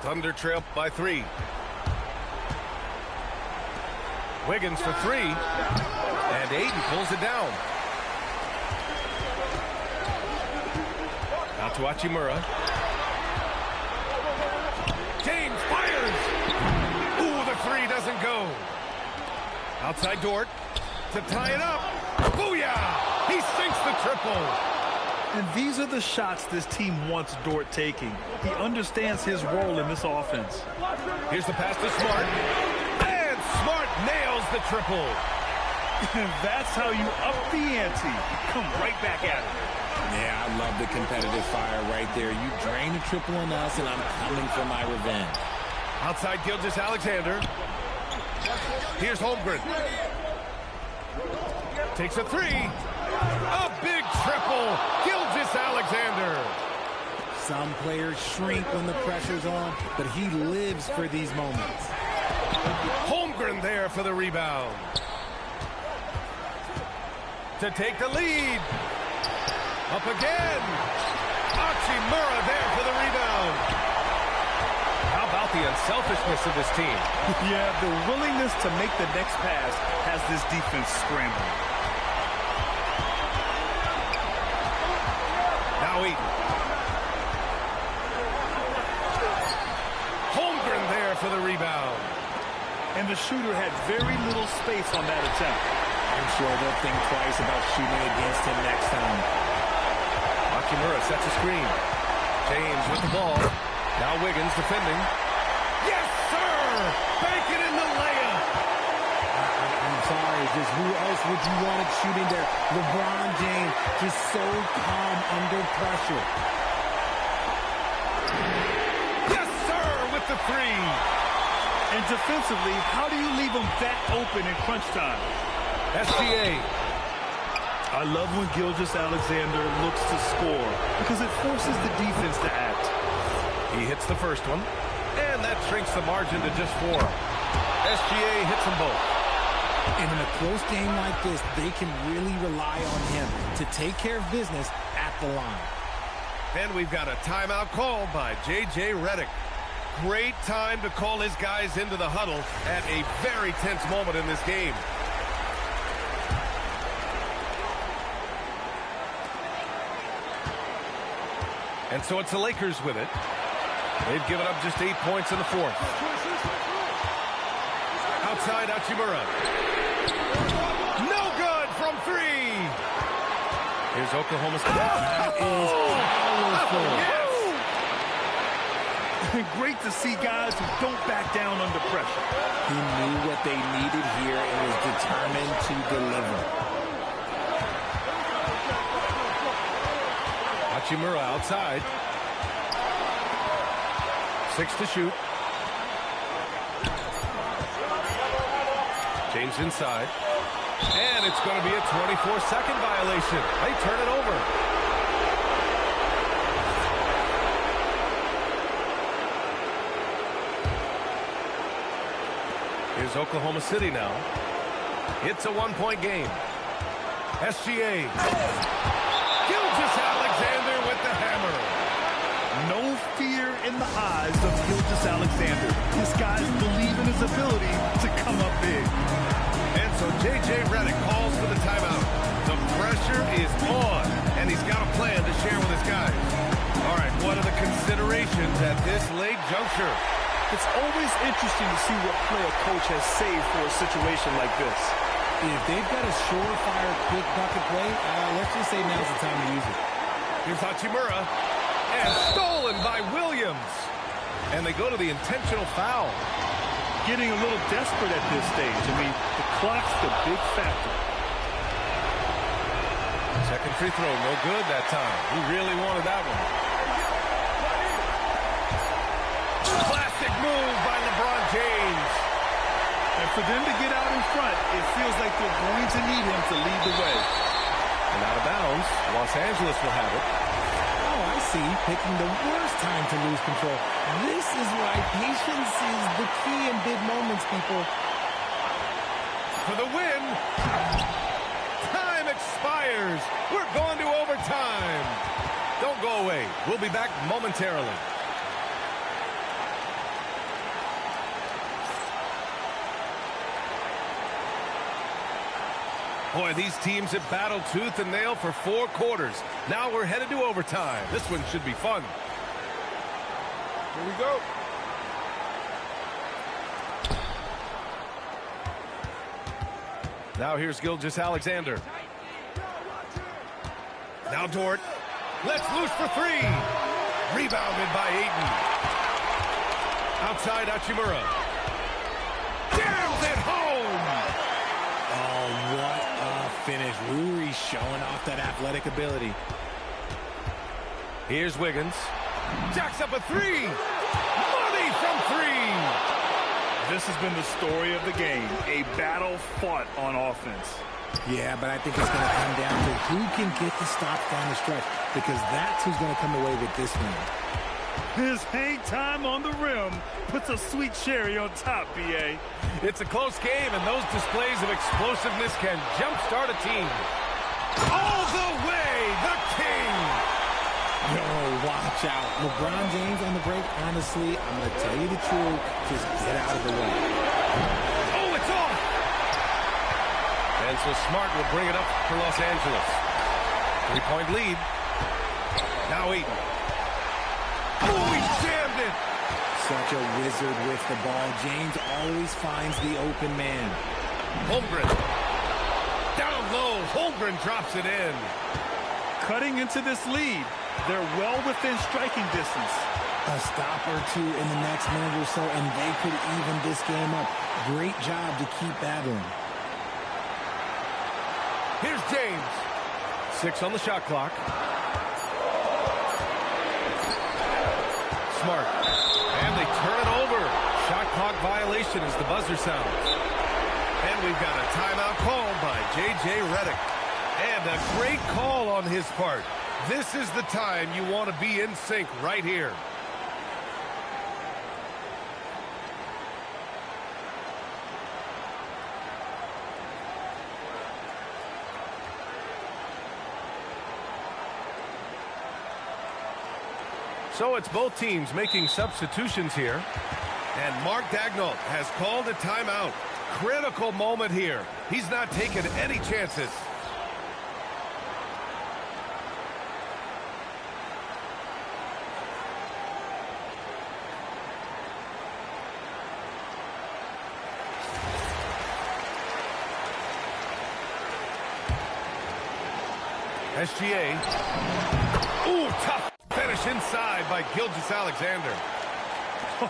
Thunder trail by 3. Wiggins for 3. And Ayton pulls it down. Out to Hachimura. James fires. Ooh, the 3 doesn't go. Outside Dort to tie it up. Booyah! He sinks the triple. And these are the shots this team wants Dort taking. He understands his role in this offense. Here's the pass to Smart. And Smart nails the triple. And that's how you up the ante. Come right back at it. Yeah, I love the competitive fire right there. You drain a triple on us, and I'm coming for my revenge. Outside Gilgeous-Alexander. Here's Holmgren. Takes a 3. A big triple. Gilgeous-Alexander. Some players shrink when the pressure's on, but he lives for these moments. Holmgren there for the rebound. To take the lead. Up again. A Hachimura there for the rebound. How about the unselfishness of this team? Yeah, the willingness to make the next pass has this defense scrambling. Now Eaton. Holmgren there for the rebound. And the shooter had very little space on that attempt. I'm sure they'll think twice about shooting against him next time. Hachimura sets a screen. James with the ball. Now Wiggins defending. Yes, sir! Bank it in the layup. I'm sorry, just who else would you want it shooting there? LeBron James, just so calm under pressure. Yes, sir, with the three. And defensively, how do you leave them that open in crunch time? SGA. I love when Gilgeous-Alexander looks to score because it forces the defense to act. He hits the first one, and that shrinks the margin to just 4. SGA hits them both. And in a close game like this, they can really rely on him to take care of business at the line. And we've got a timeout called by J.J. Redick. Great time to call his guys into the huddle at a very tense moment in this game. And so it's the Lakers with it. They've given up just 8 points in the fourth. Outside, Hachimura. No good from 3. Here's Oklahoma State. That is powerful. Yes! Great to see guys who don't back down under pressure. He knew what they needed here and was determined to deliver. Hachimura outside. 6 to shoot. James inside. And it's going to be a 24-second violation. They turn it over. Here's Oklahoma City now. It's a 1-point game. SGA. Gilgeous-Alexander with the hammer. No fear in the eyes of Gilgeous-Alexander. This guys believe in his ability to come up big. And so J.J. Redick calls for the timeout. The pressure is on, and he's got a plan to share with his guys. All right, what are the considerations at this late juncture? It's always interesting to see what play a coach has saved for a situation like this. If they've got a surefire, quick bucket play, let's just say now's the time to use it. Here's Hachimura, and stolen by Williams. And they go to the intentional foul. Getting a little desperate at this stage. I mean, the clock's the big factor. Second free throw, no good that time. He really wanted that one. Classic move by LeBron James. And for them to get out in front, it feels like they're going to need him to lead the way. And out of bounds, Los Angeles will have it. Oh, I see. Picking the worst time to lose control. This is why patience is the key in big moments, people. For the win. Time expires. We're going to overtime. Don't go away. We'll be back momentarily. Boy, these teams have battled tooth and nail for 4 quarters. Now we're headed to overtime. This one should be fun. Here we go. Now here's Gilgeous-Alexander. Now Dort. Let's loose for 3. Rebounded by Ayton. Outside Hachimura. Jams it home. Oh, what a finish. Rui showing off that athletic ability. Here's Wiggins. Jacks up a 3. Money from 3. This has been the story of the game. A battle fought on offense. Yeah, but I think it's going to come down to who can get the stops down the stretch, because that's who's going to come away with this win. His hang time on the rim puts a sweet cherry on top, B.A. It's a close game, and those displays of explosiveness can jumpstart a team. All the way, the King. Yo, watch out. LeBron James on the break, honestly, I'm going to tell you the truth. Just get out of the way. Oh, it's off! And so Smart will bring it up for Los Angeles. 3-point lead. Now Ayton. Oh, he jammed it! Such a wizard with the ball. James always finds the open man. Holmgren. Down low. Holmgren drops it in. Cutting into this lead. They're well within striking distance. A stop or two in the next minute or so, and they could even this game up. Great job to keep battling. Here's James. 6 on the shot clock. Smart. And they turn it over. Shot clock violation as the buzzer sounds. And we've got a timeout called by J.J. Redick. And a great call on his part. This is the time you want to be in sync right here. So it's both teams making substitutions here. And Mark Daigneault has called a timeout. Critical moment here. He's not taking any chances. SGA. Ooh, tough finish inside by Gilgeous-Alexander.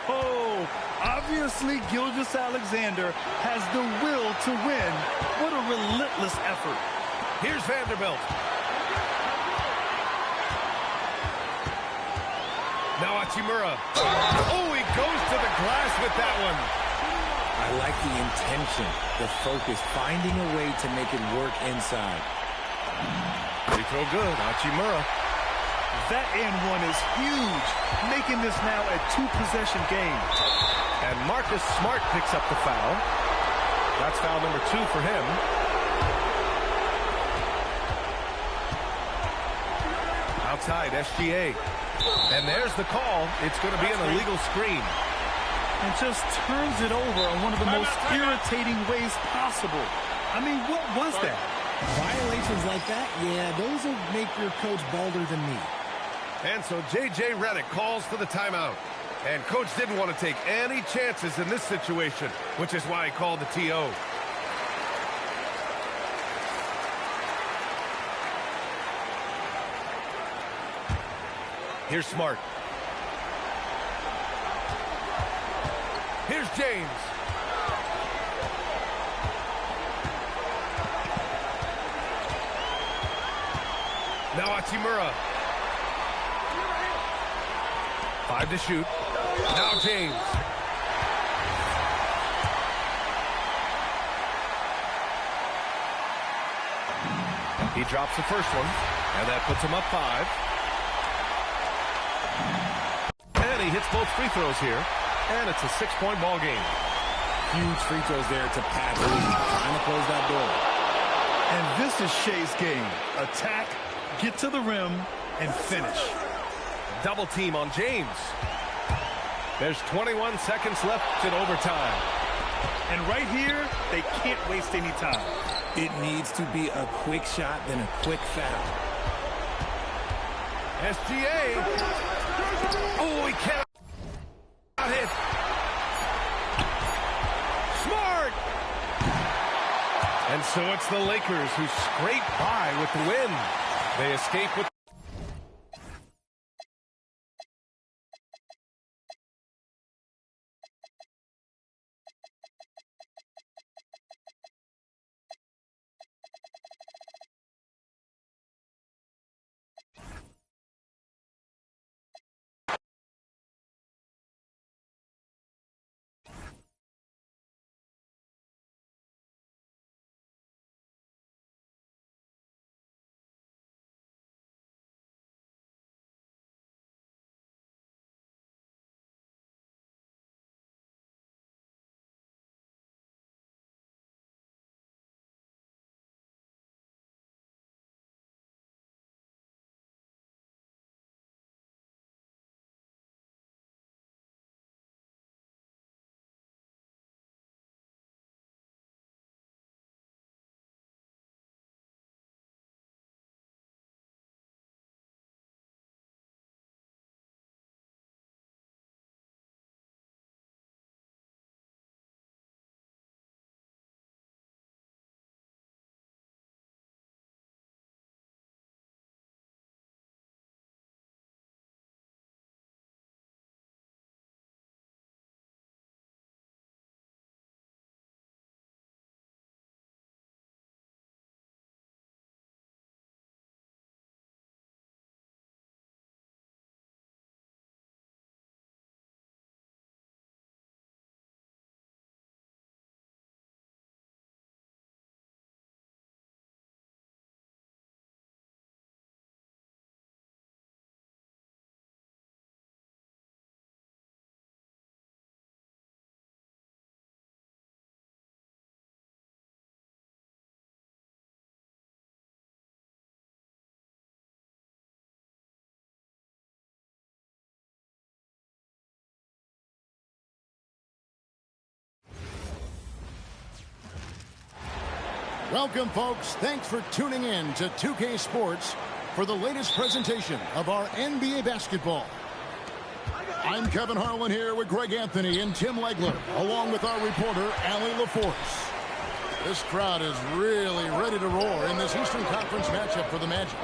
Oh, obviously Gilgeous-Alexander has the will to win. What a relentless effort. Here's Vanderbilt. Now Hachimura. Oh, he goes to the glass with that one. I like the intention, the focus, finding a way to make it work inside. Free throw good, Hachimura. That and one is huge, making this now a two-possession game. And Marcus Smart picks up the foul. That's foul number 2 for him. Outside, SGA. And there's the call. It's going to be an illegal screen. And just turns it over in one of the most irritating ways possible. I mean, what was that? Violations like that, yeah, those will make your coach bolder than me. And so J.J. Redick calls for the timeout. And coach didn't want to take any chances in this situation, which is why he called the TO. Here's Smart. Here's James. Now Hachimura. 5 to shoot. Now James. He drops the first one, and that puts him up 5. And he hits both free throws here, and it's a 6-point ball game. Huge free throws there to pad the lead, trying to close that door. And this is Shea's game. Attack, get to the rim, and finish. Double team on James. There's 21 seconds left in overtime. And right here, they can't waste any time. It needs to be a quick shot, then a quick foul. SGA. Oh, he cannot hit. Smart. And so it's the Lakers who scrape by with the win. They escape with Welcome, folks. Thanks for tuning in to 2K Sports for the latest presentation of our NBA basketball. I'm Kevin Harlan here with Greg Anthony and Tim Legler, along with our reporter, Allie LaForce. This crowd is really ready to roar in this Eastern Conference matchup for the Magic.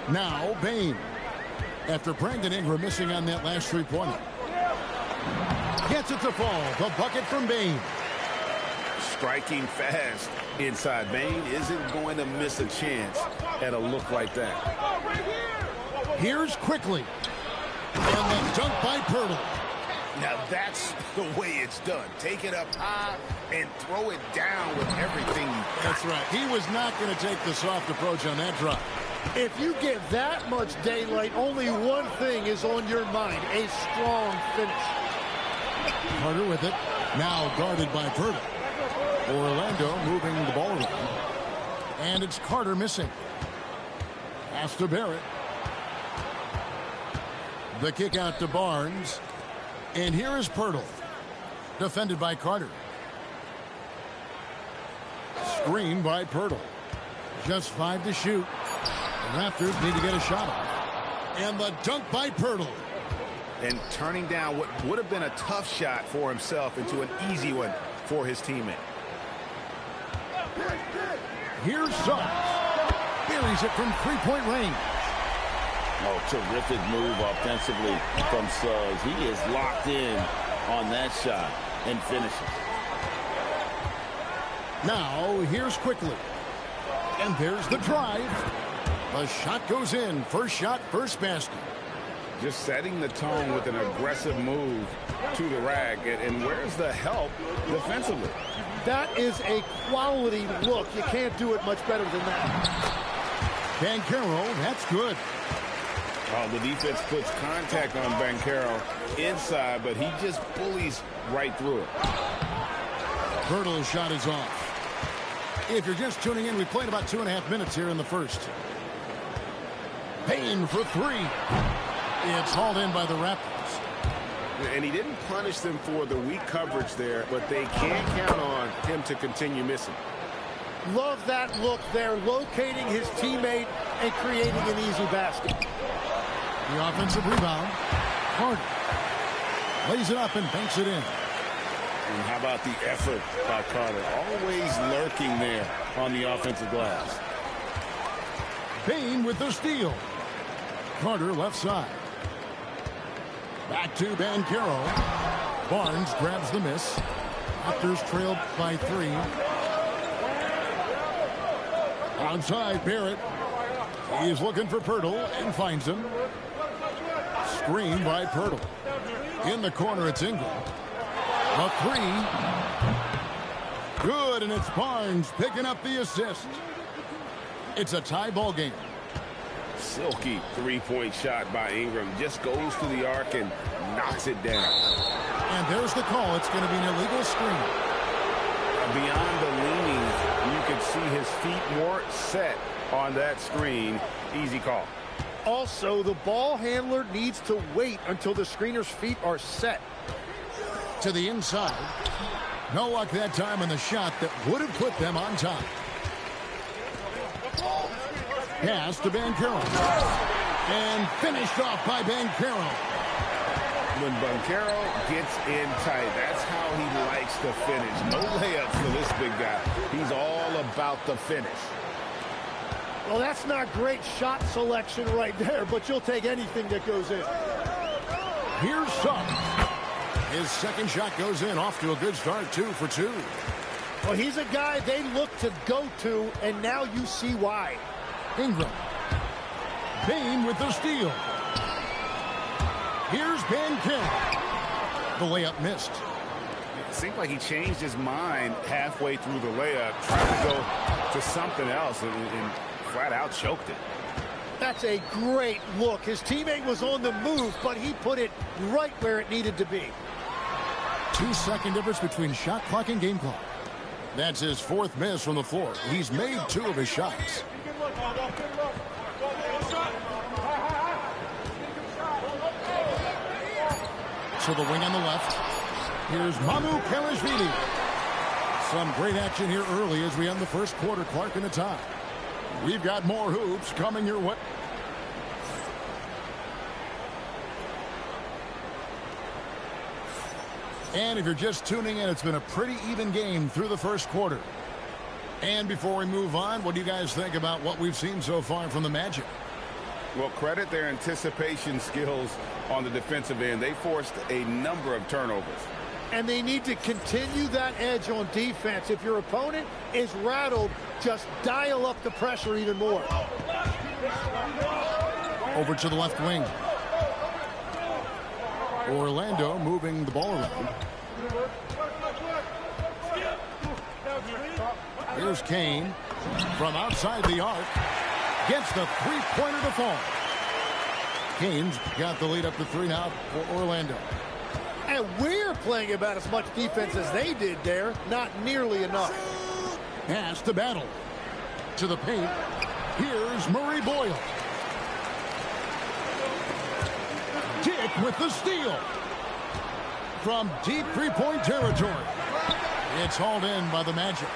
Now, Bane. After Brandon Ingram missing on that last three-pointer. Gets it to fall. The bucket from Bane. Striking fast inside. Bane isn't going to miss a chance at a look like that. Here's Quickly. And the dunk by Pirtle. Now that's the way it's done. Take it up high and throw it down with everything you got. That's right. He was not going to take the soft approach on that drop. If you get that much daylight, only one thing is on your mind, a strong finish. Carter with it. Now guarded by Pirtle. Orlando moving the ball around. And it's Carter missing. Pass to Barrett. The kick out to Barnes. And here is Pirtle. Defended by Carter. Screen by Pirtle. Just 5 to shoot. The Raptors need to get a shot off. And the dunk by Pirtle. And turning down what would have been a tough shot for himself into an easy one for his teammate. Here's Suggs. Buries it from three-point range. Oh, terrific move offensively from Suggs. He is locked in on that shot and finishes. Now, here's Quickly. And there's the drive. The shot goes in. First shot, first basket. Just setting the tone with an aggressive move to the rack. And where's the help defensively? That is a quality look. You can't do it much better than that. Banchero, that's good. Oh, the defense puts contact on Banchero inside, but he just bullies right through it. Pirtle's shot is off. If you're just tuning in, we played about 2.5 minutes here in the first. Payne for three. It's hauled in by the Raptors. And he didn't punish them for the weak coverage there, but they can't count on him to continue missing. Love that look there, locating his teammate and creating an easy basket. The offensive rebound. Carter lays it up and banks it in. And how about the effort by Carter? Always lurking there on the offensive glass. Bane with the steal. Carter left side. Back to Banchero. Barnes grabs the miss. Raptors trailed by 3. Outside Barrett. He's looking for Pirtle and finds him. Screen by Pirtle. In the corner, it's Ingram. A 3. Good, and it's Barnes picking up the assist. It's a tie ball game. Silky three-point shot by Ingram. Just goes to the arc and knocks it down. And there's the call. It's going to be an illegal screen. Beyond the leaning, you can see his feet more set on that screen. Easy call. Also, the ball handler needs to wait until the screener's feet are set. To the inside. No luck that time on the shot that would have put them on top. Pass to Banchero. And finished off by Banchero. When Banchero gets in tight, that's how he likes to finish. No layups for this big guy. He's all about the finish. Well, that's not great shot selection right there, but you'll take anything that goes in. Here's Suggs. His second shot goes in, off to a good start, 2 for 2. Well, he's a guy they look to go to, and now you see why. Ingram. Bane with the steal. Here's Banchero. The layup missed. It seemed like he changed his mind halfway through the layup, trying to go to something else, and flat out choked it. That's a great look. His teammate was on the move, but he put it right where it needed to be. 2-second difference between shot clock and game clock. That's his 4th miss from the floor. He's made 2 of his shots. To the wing on the left. Here's Mamu Kelishvili. Some great action here early as we end the first quarter. Clark in the tie. We've got more hoops coming your way. And if you're just tuning in, it's been a pretty even game through the first quarter. And before we move on, what do you guys think about what we've seen so far from the Magic? Well, credit their anticipation skills on the defensive end. They forced a number of turnovers. And they need to continue that edge on defense. If your opponent is rattled, just dial up the pressure even more. Over to the left wing. Orlando moving the ball around. Here's Kane from outside the arc. Gets the three-pointer to fall. Kane's got the lead up to 3 now for Orlando. And we're playing about as much defense as they did there. Not nearly enough. Pass to Battle. To the paint. Here's Murray Boyle. Dick with the steal. From deep three-point territory. It's hauled in by the Magic.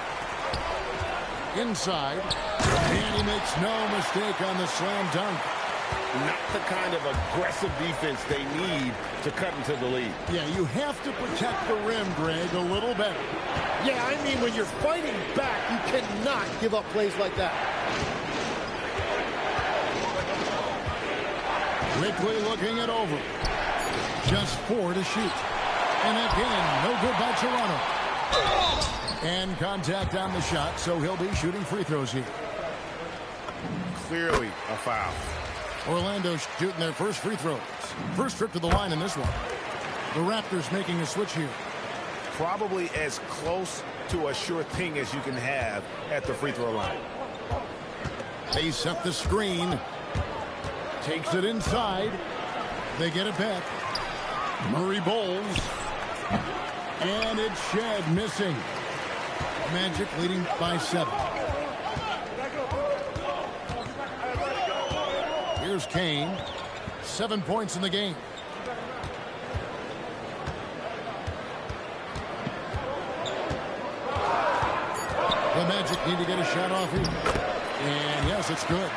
Inside. And he makes no mistake on the slam dunk. Not the kind of aggressive defense they need to cut into the lead. Yeah, you have to protect the rim, Greg, a little better. Yeah, I mean, when you're fighting back, you cannot give up plays like that. Quickly looking it over. Just 4 to shoot. And again, no good by Toronto. And contact on the shot, so he'll be shooting free throws here. Clearly a foul. Orlando shooting their first free throws. First trip to the line in this one. The Raptors making a switch here. Probably as close to a sure thing as you can have at the free throw line. They set the screen. Takes it inside. They get it back. Murray bowls. And it's Shed missing. Magic leading by 7. Here's Kane. 7 points in the game. The Magic need to get a shot off here. And yes, it's good.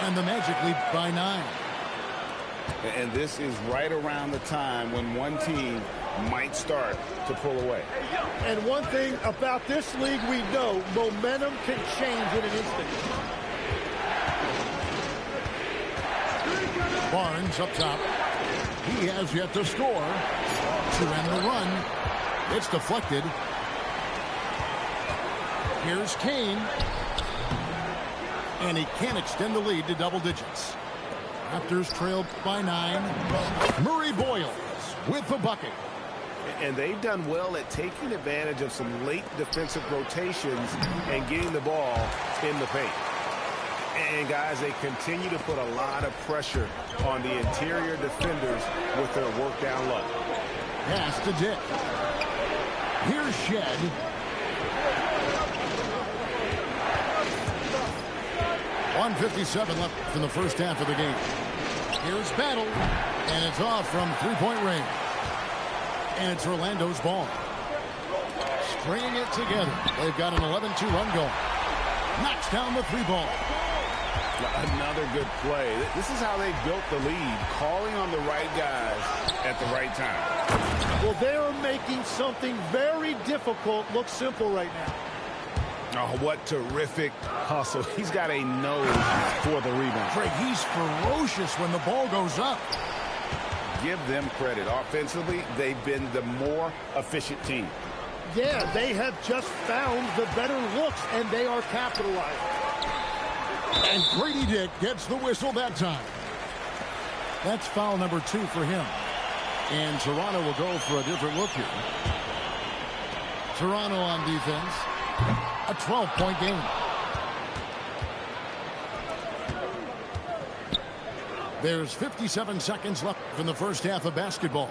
And the Magic lead by 9. And this is right around the time when one team might start to pull away. And one thing about this league we know, momentum can change in an instant. Barnes up top. He has yet to score. To end the run. It's deflected. Here's Kane. And he can't extend the lead to double digits. Raptors trailed by 9. Murray Boyle with the bucket. And they've done well at taking advantage of some late defensive rotations and getting the ball in the paint. And, guys, they continue to put a lot of pressure on the interior defenders with their work down low. Pass to Dick. Here's Shed. .157 left in the first half of the game. Here's Battle. And it's off from three-point range. And it's Orlando's ball. Stringing it together. They've got an 11-2 run going. Knocks down the 3-ball. Another good play. This is how they built the lead, calling on the right guys at the right time. Well, they're making something very difficult look simple right now. Oh, what terrific hustle. He's got a nose for the rebound. Craig, he's ferocious when the ball goes up. Give them credit. Offensively, they've been the more efficient team. Yeah, they have just found the better looks, and they are capitalizing. And Grady Dick gets the whistle that time. That's foul number 2 for him. And Toronto will go for a different look here. Toronto on defense. A 12-point game. There's 57 seconds left in the first half of basketball.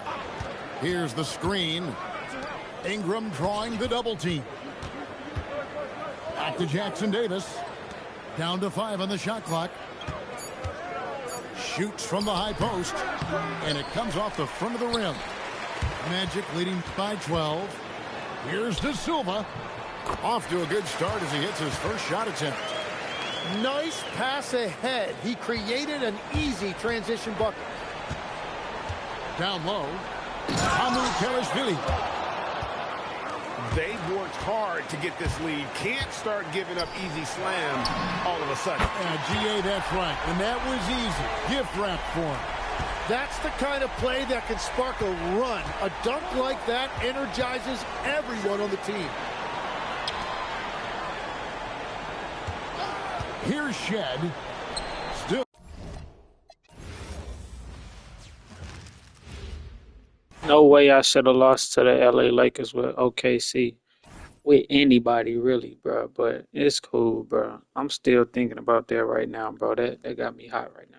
Here's the screen. Ingram drawing the double team. Back to Jackson Davis. Down to 5 on the shot clock. Shoots from the high post. And it comes off the front of the rim. Magic leading by 12. Here's De Silva. Off to a good start as he hits his first shot attempt. Nice pass ahead. He created an easy transition bucket. Down low, Hamu Kelishvili. They've worked hard to get this lead. Can't start giving up easy slams all of a sudden. GA, that's right. And that was easy. Gift wrap for him. That's the kind of play that can spark a run. A dunk like that energizes everyone on the team. Here's Shed. Still. No way I should have lost to the LA Lakers with OKC. With anybody, really, bro. But it's cool, bro. I'm still thinking about that right now, bro. That got me hot right now.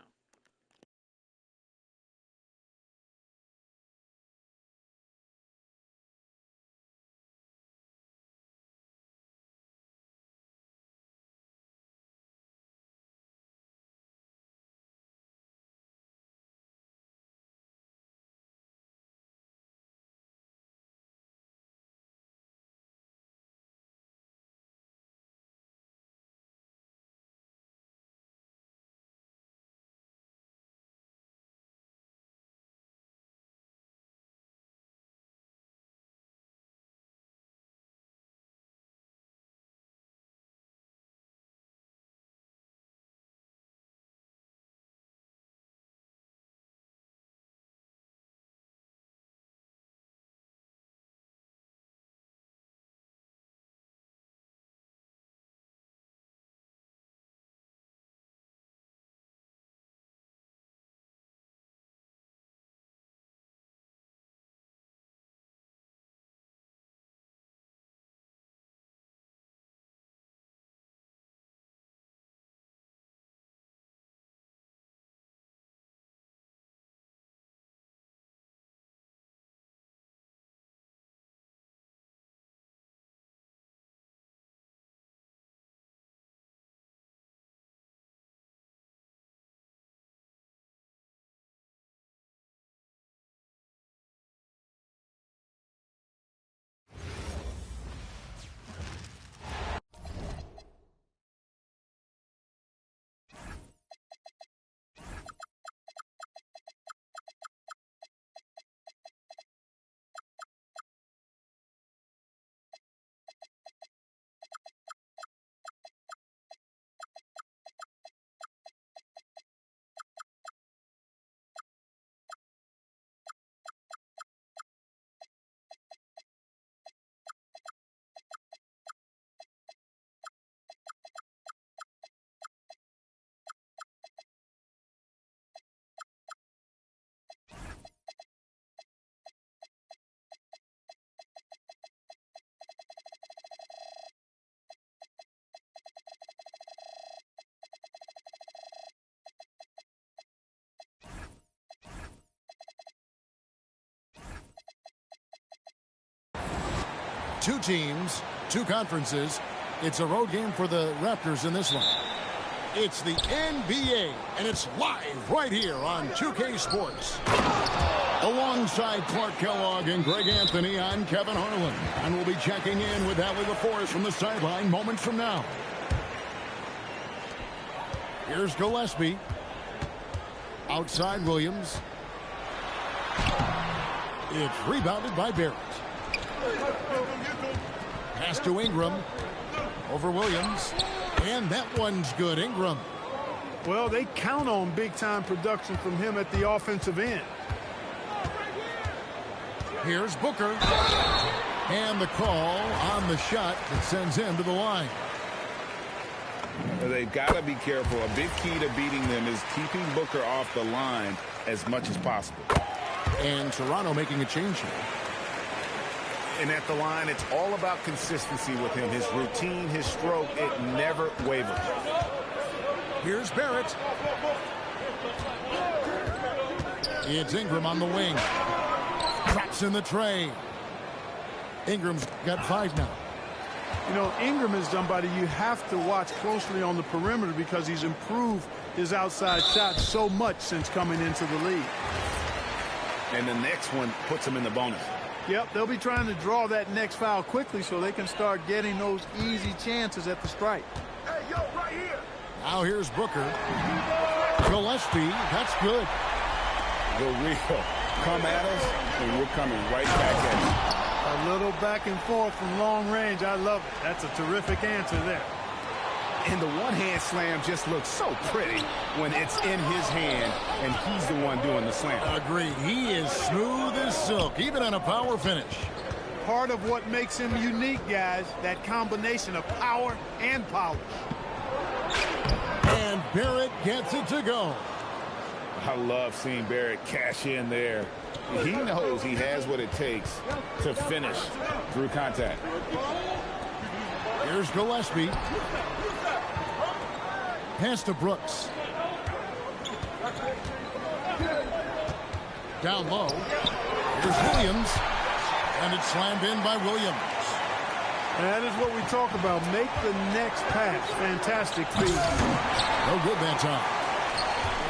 Two teams, two conferences. It's a road game for the Raptors in this one. It's the NBA, and it's live right here on 2K Sports. Alongside Clark Kellogg and Greg Anthony, I'm Kevin Harlan, and we'll be checking in with Allie LaForce from the sideline moments from now. Here's Gillespie. Outside Williams. It's rebounded by Barrett. Pass to Ingram. Over Williams. And that one's good. Ingram. Well, they count on big-time production from him at the offensive end. Here's Booker. And the call on the shot that sends him to the line. They've got to be careful. A big key to beating them is keeping Booker off the line as much as possible. And Toronto making a change here. And at the line, it's all about consistency with him. His routine, his stroke, it never wavers. Here's Barrett. It's Ingram on the wing. Drops in the tray. Ingram's got 5 now. You know, Ingram is somebody you have to watch closely on the perimeter because he's improved his outside shot so much since coming into the league. And the next one puts him in the bonus. Yep, they'll be trying to draw that next foul quickly so they can start getting those easy chances at the stripe. Hey, yo, right here. Now here's Booker. Gillespie, that's good. The real. Come at us, and we're coming right back at you. A little back and forth from long range. I love it. That's a terrific answer there. And the one-hand slam just looks so pretty when it's in his hand, and he's the one doing the slam. Agreed. He is smooth as silk, even on a power finish. Part of what makes him unique, guys, that combination of power and polish. And Barrett gets it to go. I love seeing Barrett cash in there. He knows he has what it takes to finish through contact. Here's Gillespie. Pass to Brooks. Down low. Here's Williams. And it's slammed in by Williams. That is what we talk about. Make the next pass. Fantastic feed. No good that time.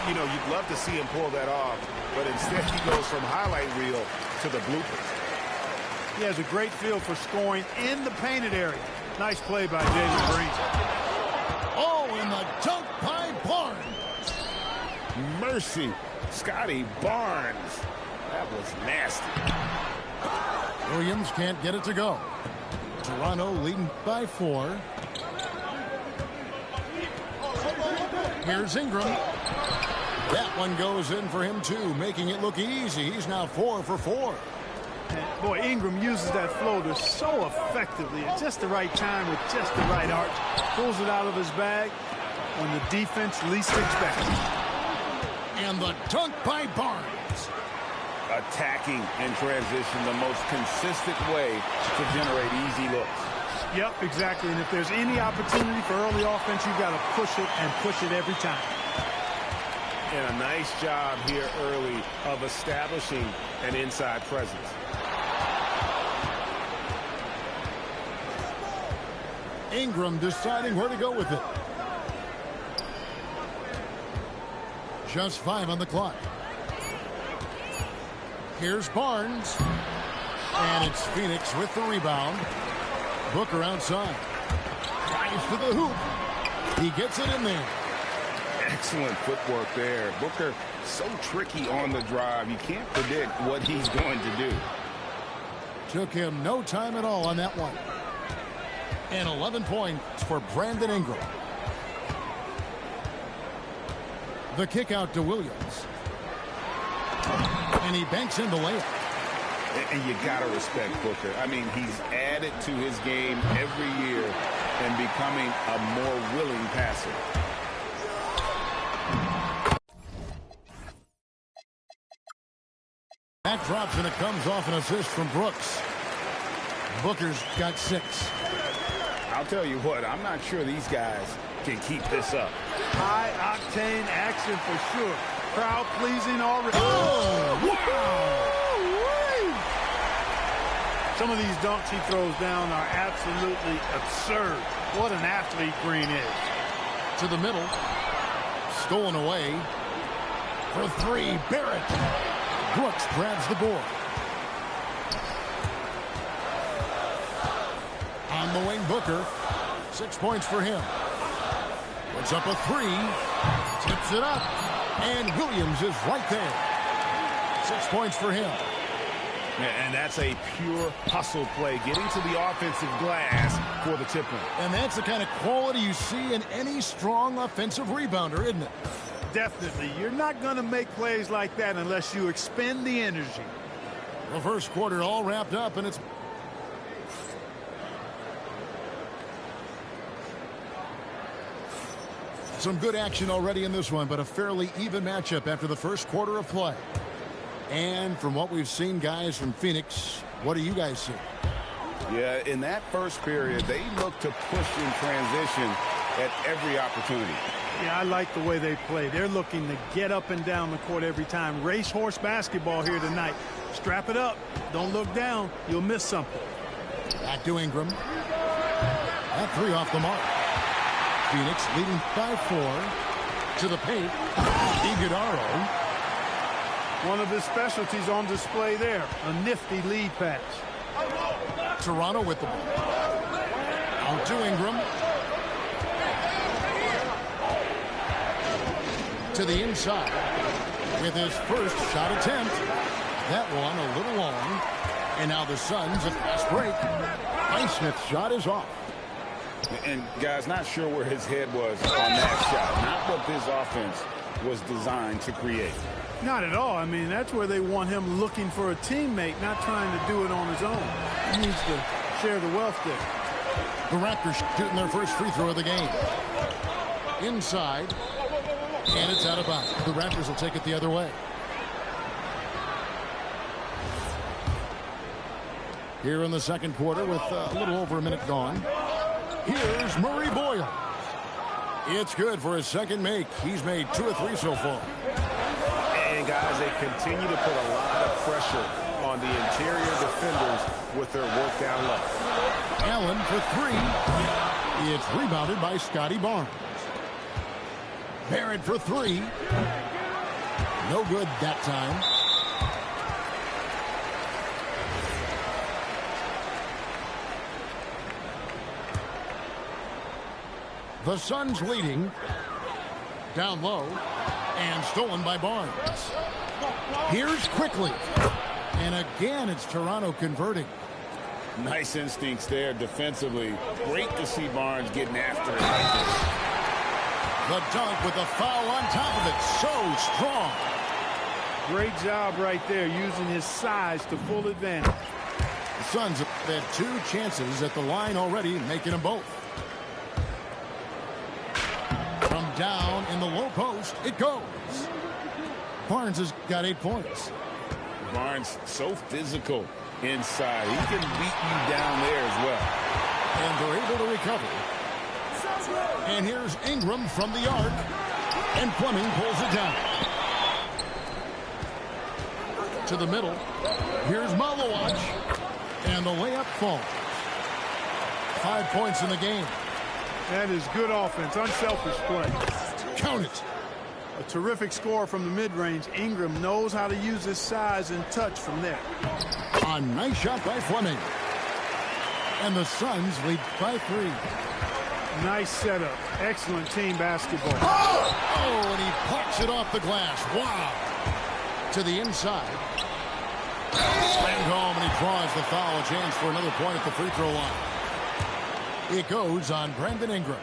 You know, you'd love to see him pull that off, but instead he goes from highlight reel to the bloopers. He has a great feel for scoring in the painted area. Nice play by Jalen Green. Oh, and the dunk by Barnes. Mercy, Scotty Barnes. That was nasty. Williams can't get it to go. Toronto leading by 4. Here's Ingram. That one goes in for him, too, making it look easy. He's now 4 for 4. Boy, Ingram uses that floater so effectively at just the right time with just the right arch. Pulls it out of his bag when the defense least expects it. And the dunk by Barnes. Attacking in transition, the most consistent way to generate easy looks. Yep, exactly. And if there's any opportunity for early offense, you've got to push it and push it every time. And a nice job here early of establishing an inside presence. Ingram deciding where to go with it. Just 5 on the clock. Here's Barnes. And it's Phoenix with the rebound. Booker outside. Drives to the hoop. He gets it in there. Excellent footwork there. Booker so tricky on the drive. You can't predict what he's going to do. Took him no time at all on that one. And 11 points for Brandon Ingram. The kick out to Williams. And he banks in the layup. And you got to respect Booker. I mean, he's added to his game every year and becoming a more willing passer. That drops and it comes off an assist from Brooks. Booker's got 6. I'll tell you what, I'm not sure these guys can keep this up. High-octane action for sure. Crowd-pleasing already. Oh, wow! Some of these dunks he throws down are absolutely absurd. What an athlete Green is. To the middle. Stolen away. For 3, Barrett. Brooks grabs the board. On the wing, Booker. 6 points for him. Puts up a 3. Tips it up. And Williams is right there. 6 points for him. And that's a pure hustle play, getting to the offensive glass for the tip-in. And that's the kind of quality you see in any strong offensive rebounder, isn't it? Definitely. You're not going to make plays like that unless you expend the energy. The first quarter all wrapped up, and it's... Some good action already in this one, but a fairly even matchup after the first quarter of play. And from what we've seen, guys, from Phoenix, what do you guys see? Yeah, in that first period, they look to push in transition at every opportunity. Yeah, I like the way they play. They're looking to get up and down the court every time. Racehorse basketball here tonight. Strap it up. Don't look down. You'll miss something. Back to Ingram. That 3 off the mark. Phoenix leading by 4. To the paint. Iguodala. One of his specialties on display there. A nifty lead pass. Toronto with the ball. Out to Ingram. To the inside with his first shot attempt. That one a little long. And now the Suns a fast break. Highsmith's shot is off. And guys, not sure where his head was on that shot. Not what this offense was designed to create. Not at all. I mean, that's where they want him looking for a teammate, not trying to do it on his own. He needs to share the wealth there. The Raptors shooting their first free throw of the game. Inside. And it's out of bounds. The Raptors will take it the other way. Here in the second quarter with a little over a minute gone. Here's Murray Boyle. It's good for his second make. He's made 2 or 3 so far. And guys, they continue to put a lot of pressure on the interior defenders with their work down low. Allen for 3. It's rebounded by Scotty Barnes. Barrett for 3. No good that time. The Suns leading. Down low. And stolen by Barnes. Here's Quickly. And again, it's Toronto converting. Nice instincts there defensively. Great to see Barnes getting after it like this. The dunk with the foul on top of it. So strong. Great job right there, using his size to full advantage. The Suns have had 2 chances at the line already, making them both. From down in the low post, it goes. Barnes has got 8 points. Barnes so physical inside. He can beat you down there as well. And they're able to recover. And here's Ingram from the arc. And Fleming pulls it down. To the middle. Here's Malowacz. And the layup falls. 5 points in the game. That is good offense, unselfish play. Count it. A terrific score from the mid-range. Ingram knows how to use his size and touch from there. A nice shot by Fleming. And the Suns lead by 3. Nice setup. Excellent team basketball. Oh, and he pucks it off the glass. Wow. To the inside. Slammed home, and he draws the foul. A chance for another point at the free throw line. It goes on Brandon Ingram.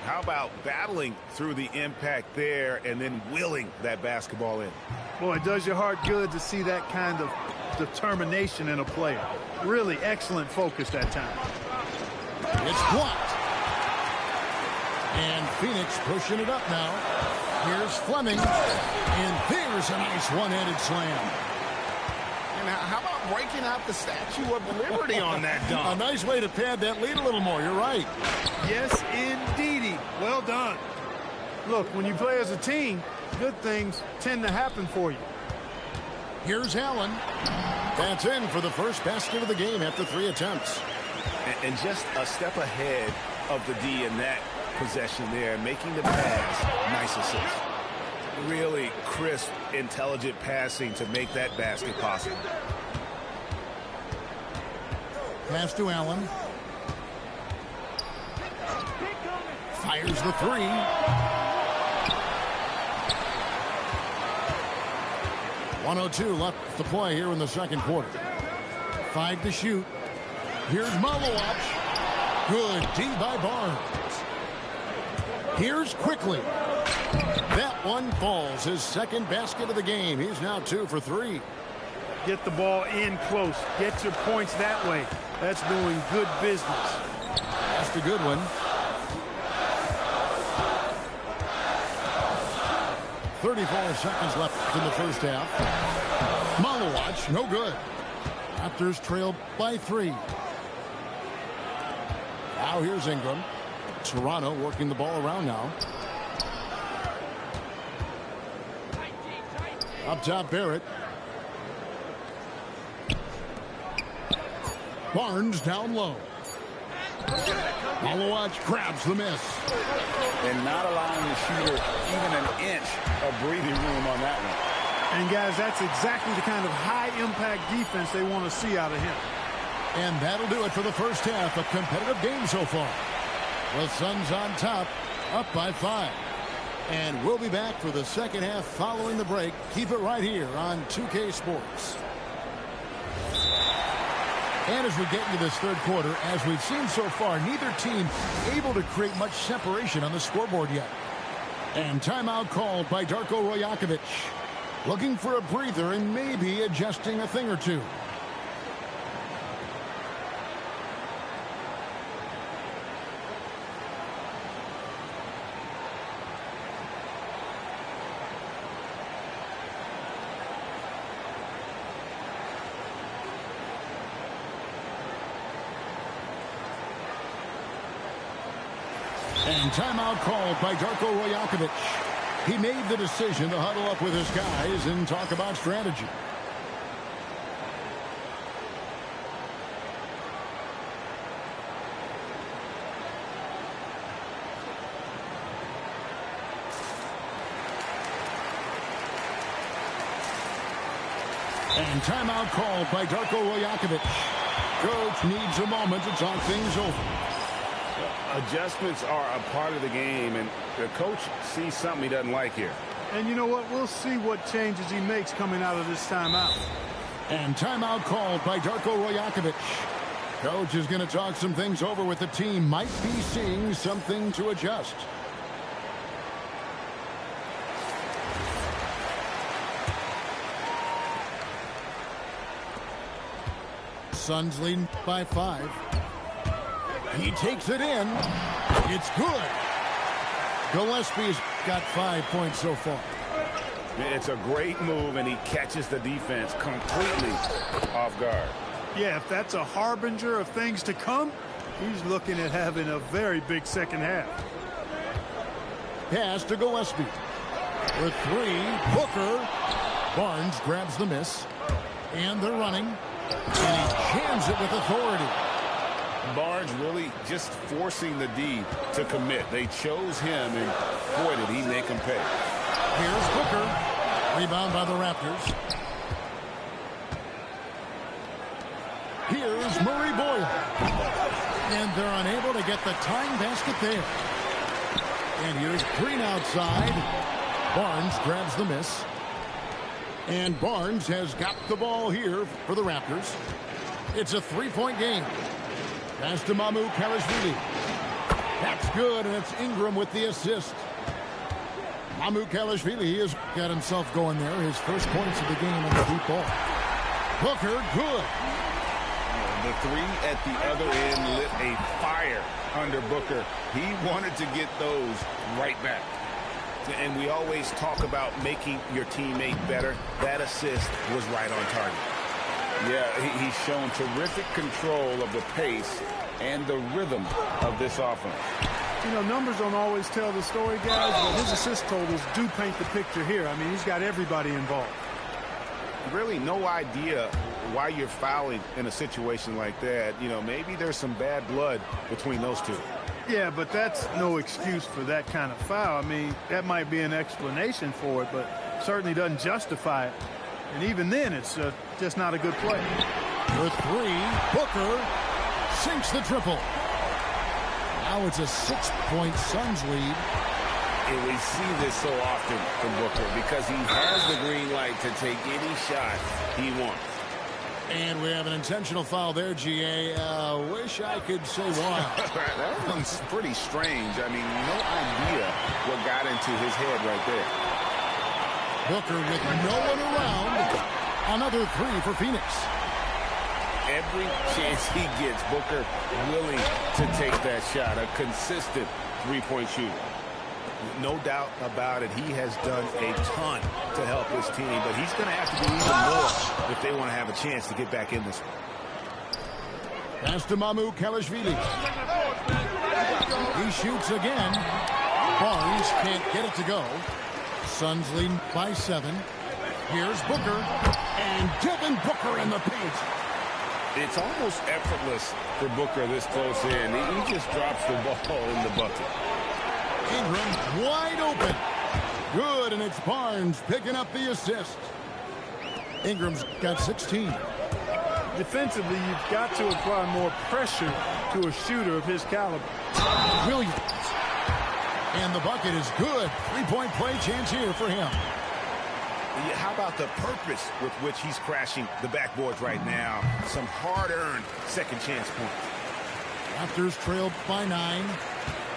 How about battling through the impact there and then willing that basketball in? Boy, it does your heart good to see that kind of determination in a player. Really excellent focus that time. It's blocked. And Phoenix pushing it up now. Here's Fleming. And there's a nice one-handed slam. And how about breaking out the Statue of Liberty on that dunk? A nice way to pad that lead a little more. You're right. Yes, indeedy. Well done. Look, when you play as a team, good things tend to happen for you. Here's Allen. That's in for the first basket of the game after 3 attempts. And just a step ahead of the D in that possession there, making the pass. Nice assist. Really crisp, intelligent passing to make that basket possible. Pass to Allen. Fires the 3. .102 left to play here in the second quarter. 5 to shoot. Here's Malowacz. Good D by Barnes. Here's Quickly. That one falls. His second basket of the game. He's now 2 for 3. Get the ball in close. Get your points that way. That's doing good business. That's a good one. .34 seconds left in the first half. Malowacz, no good. Raptors trail by 3. Now here's Ingram. Toronto working the ball around now. Up top, Barrett. Barnes down low. Malowacz grabs the miss. And not allowing the shooter even an inch of breathing room on that one. And, guys, that's exactly the kind of high-impact defense they want to see out of him. And that'll do it for the first half. A competitive game so far. The Suns on top, up by 5. And we'll be back for the second half following the break. Keep it right here on 2K Sports. And as we get into this third quarter, as we've seen so far, neither team able to create much separation on the scoreboard yet. And timeout called by Darko Rajakovic. Looking for a breather and maybe adjusting a thing or two. And timeout called by Darko Rajakovic. He made the decision to huddle up with his guys and talk about strategy. And timeout called by Darko Rajakovic. Coach needs a moment to talk things over. Adjustments are a part of the game, and the coach sees something he doesn't like here. And you know what? We'll see what changes he makes coming out of this timeout. And timeout called by Darko Rajakovic. Coach is going to talk some things over with the team. Might be seeing something to adjust. Suns leading by 5. He takes it in. It's good. Gillespie's got 5 points so far. It's a great move, and he catches the defense completely off guard. Yeah, if that's a harbinger of things to come, he's looking at having a very big second half. Pass to Gillespie. For 3, Booker. Barnes grabs the miss. And they're running. And he jams it with authority. Barnes really just forcing the D to commit. They chose him, and boy, did he make him pay. Here's Booker. Rebound by the Raptors. Here's Murray Boyle. And they're unable to get the tying basket there. And here's Green outside. Barnes grabs the miss. And Barnes has got the ball here for the Raptors. It's a 3-point game. Pass to Mamu Kelishvili. That's good, and it's Ingram with the assist. Mamu Kelishvili has got himself going there. His first points of the game on the deep ball. Booker, good. The 3 at the other end lit a fire under Booker. He wanted to get those right back. And we always talk about making your teammate better. That assist was right on target. Yeah, he's shown terrific control of the pace and the rhythm of this offense. You know, numbers don't always tell the story, guys, but his assist totals do paint the picture here. I mean, he's got everybody involved. Really no idea why you're fouling in a situation like that. You know, maybe there's some bad blood between those two. Yeah, but that's no excuse for that kind of foul. I mean, that might be an explanation for it, but certainly doesn't justify it. And even then, it's just not a good play. For 3, Booker sinks the triple. Now it's a 6-point Suns lead. And we see this so often from Booker because he has the green light to take any shot he wants. And we have an intentional foul there, GA. Wish I could say why. That one's pretty strange. I mean, no idea what got into his head right there. Booker with no one around. Another 3 for Phoenix. Every chance he gets, Booker willing to take that shot. A consistent three-point shooter. No doubt about it, he has done a ton to help his team, but he's going to have to do even more if they want to have a chance to get back in this one. Pass to Mamu Kelishvili. He shoots again. Barnes can't get it to go. Suns leading by 7. Here's Booker. And Devin Booker in the paint. It's almost effortless for Booker this close in. He just drops the ball in the bucket. Ingram wide open. Good, and it's Barnes picking up the assist. Ingram's got 16. Defensively, you've got to apply more pressure to a shooter of his caliber. Williams. And the bucket is good. Three-point play chance here for him. How about the purpose with which he's crashing the backboards right now? Some hard-earned second chance points. Raptors trail by 9.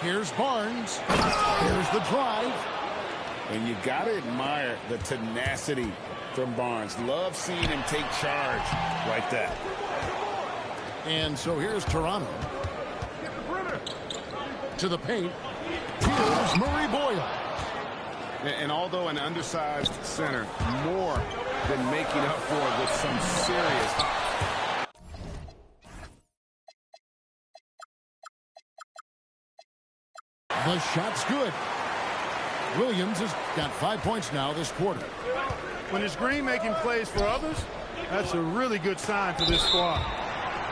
Here's Barnes. Here's the drive. And you got to admire the tenacity from Barnes. Love seeing him take charge like that. And so here's Toronto. To the paint. Here's Murray Boyle. And although an undersized center, more than making up for it with some serious. The shot's good. Williams has got 5 points now this quarter. When it's Green making plays for others, that's a really good sign for this squad.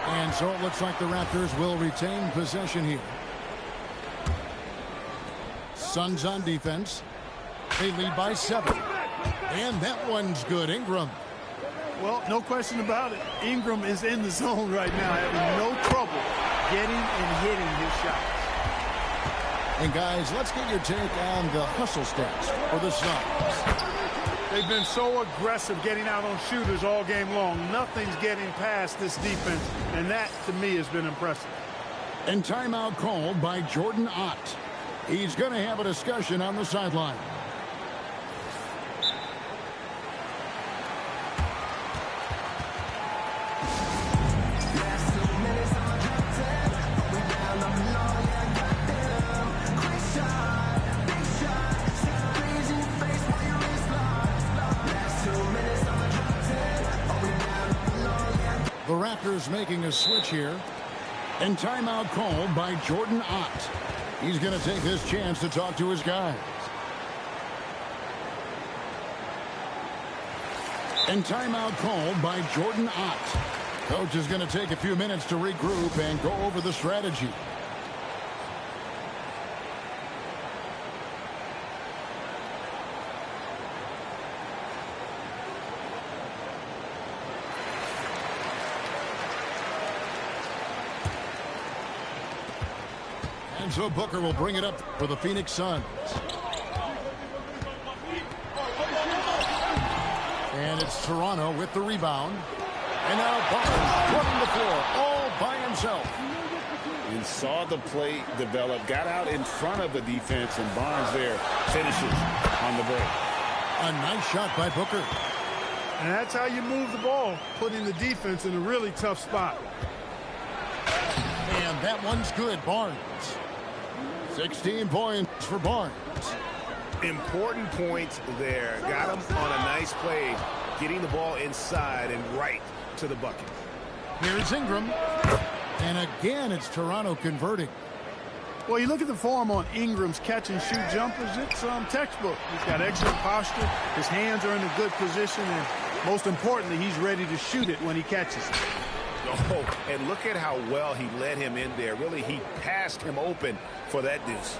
And so it looks like the Raptors will retain possession here. Suns on defense. They lead by 7. And that one's good. Ingram. Well, no question about it. Ingram is in the zone right now, having no trouble getting and hitting his shots. And guys, let's get your take on the hustle stats for the Suns. They've been so aggressive getting out on shooters all game long. Nothing's getting past this defense, and that, to me, has been impressive. And timeout called by Jordan Ott. He's going to have a discussion on the sideline. The Raptors making a switch here. And timeout called by Jordan Ott. He's going to take this chance to talk to his guys. And timeout called by Jordan Ott. Coach is going to take a few minutes to regroup and go over the strategy. And so Booker will bring it up for the Phoenix Suns. And it's Toronto with the rebound. And now Barnes running the floor all by himself. And saw the play develop, got out in front of the defense, and Barnes there finishes on the break. A nice shot by Booker. And that's how you move the ball, putting the defense in a really tough spot. And that one's good, Barnes. 16 points for Barnes. Important points there. Got him on a nice play, getting the ball inside and right to the bucket. Here's Ingram. And again, it's Toronto converting. Well, you look at the form on Ingram's catch-and-shoot jumpers, it's textbook. He's got excellent posture. His hands are in a good position, and most importantly, he's ready to shoot it when he catches it. Oh, and look at how well he led him in there. Really, he passed him open for that deuce.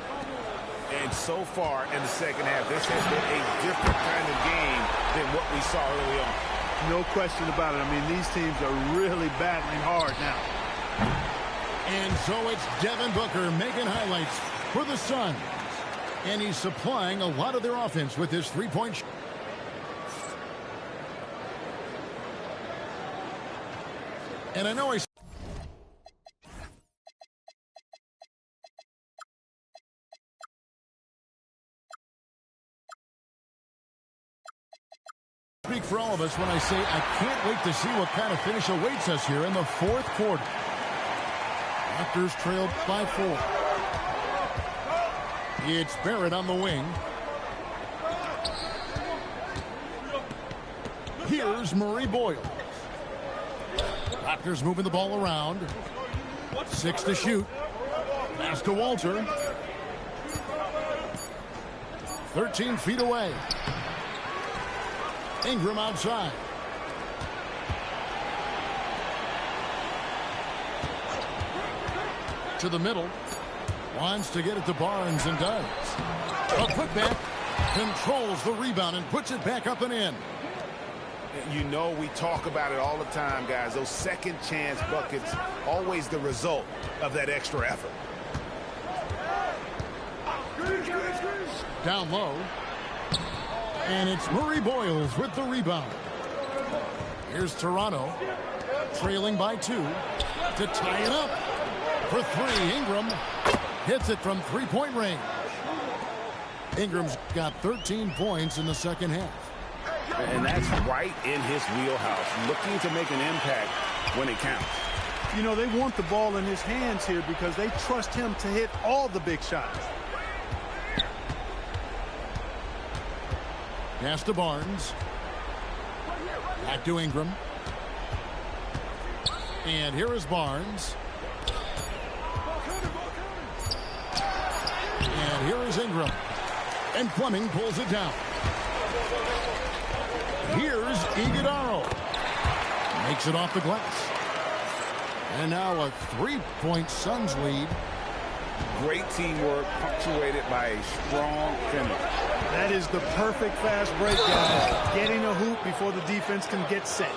And so far in the second half, this has been a different kind of game than what we saw early on. No question about it. I mean, these teams are really battling hard now. And so it's Devin Booker making highlights for the Suns. And he's supplying a lot of their offense with his three-point shot. And I know I speak for all of us when I say I can't wait to see what kind of finish awaits us here in the fourth quarter. Raptors trailed by 4. It's Barrett on the wing. Here's Murray Boyle. Raptors moving the ball around. 6 to shoot. Pass to Walter. 13 feet away. Ingram outside. To the middle. Wants to get it to Barnes and does. A putback. Controls the rebound and puts it back up and in. You know, we talk about it all the time, guys. Those second chance buckets, always the result of that extra effort. Down low. And it's Murray Boyles with the rebound. Here's Toronto, trailing by 2 to tie it up. For 3, Ingram hits it from three-point range. Ingram's got 13 points in the second half. And that's right in his wheelhouse, looking to make an impact when it counts. You know, they want the ball in his hands here because they trust him to hit all the big shots. Pass to Barnes. Back to Ingram. And here is Barnes. And here is Ingram. And Fleming pulls it down. Here's Iguodala. Makes it off the glass. And now a 3-point Suns lead. Great teamwork punctuated by a strong finish. That is the perfect fast break, guys. Getting a hoop before the defense can get set.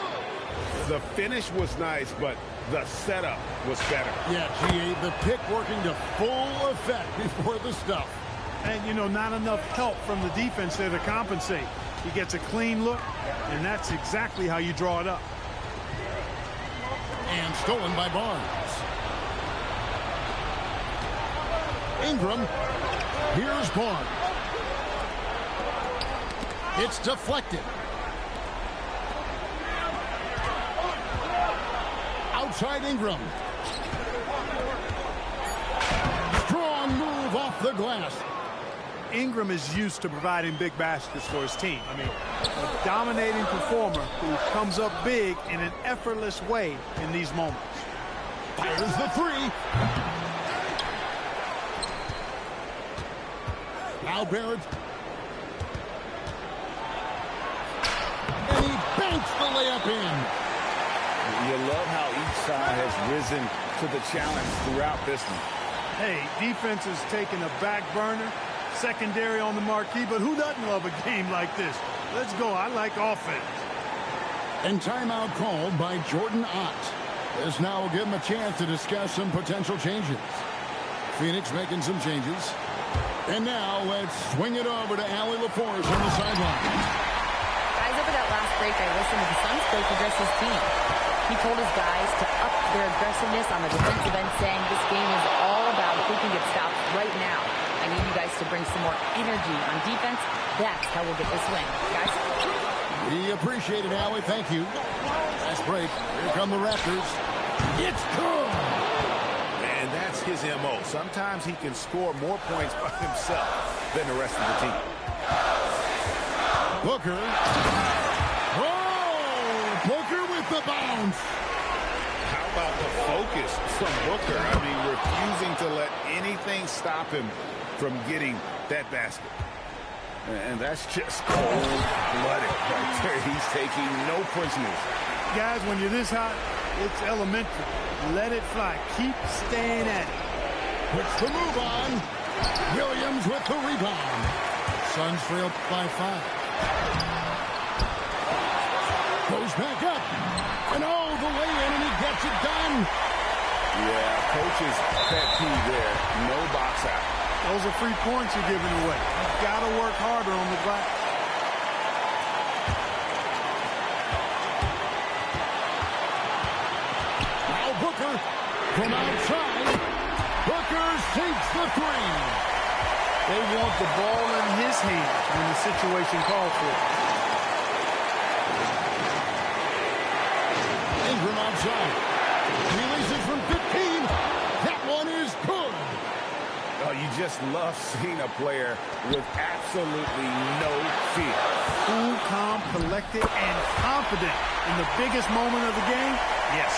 The finish was nice, but the setup was better. Yeah, G.A., the pick working to full effect before the stuff. And, you know, not enough help from the defense there to compensate. He gets a clean look, and that's exactly how you draw it up. And stolen by Barnes. Ingram. Here's Barnes. It's deflected. Outside Ingram. Strong move off the glass. Ingram is used to providing big baskets for his team. I mean, a dominating performer who comes up big in an effortless way in these moments. Fires the 3. Now Barrett. And he banks the layup in. You love how each side has risen to the challenge throughout this one. Hey, defense is taking a back burner, secondary on the marquee, but who doesn't love a game like this? Let's go. I like offense. And timeout called by Jordan Ott. This now will give him a chance to discuss some potential changes. Phoenix making some changes. And now let's swing it over to Allie LaForce on the sideline. Guys, over that last break, I listened to the Suns coach address his team. He told his guys to up their aggressiveness on the defensive end, saying this game is all about who can get stopped right now. I need you guys to bring some more energy on defense. That's how we'll get this win. Guys? We appreciate it, Allie. Thank you. Last break. Here come the Raptors. It's good. And that's his M.O. Sometimes he can score more points by himself than the rest of the team. Booker. Oh, Booker with the bounce. How about the focus from Booker? I mean, refusing to let anything stop him from getting that basket. And that's just cold-blooded right there. He's taking no prisoners. Guys, when you're this hot, it's elementary. Let it fly. Keep staying at it. Puts the move on. Williams with the rebound. Suns trail by 5. Goes back up. And oh, the lay-in, and he gets it done. Yeah, coach's pet peeve there. No box out. Those are free points you're giving away. You've got to work harder on the glass. Now Booker from outside. Booker sinks the 3. They want the ball in his hands when the situation calls for it. Ingram outside. Releases from 15. That one is good. Oh, you just love seeing a player with absolutely no fear. Cool, calm, collected, and confident in the biggest moment of the game? Yes.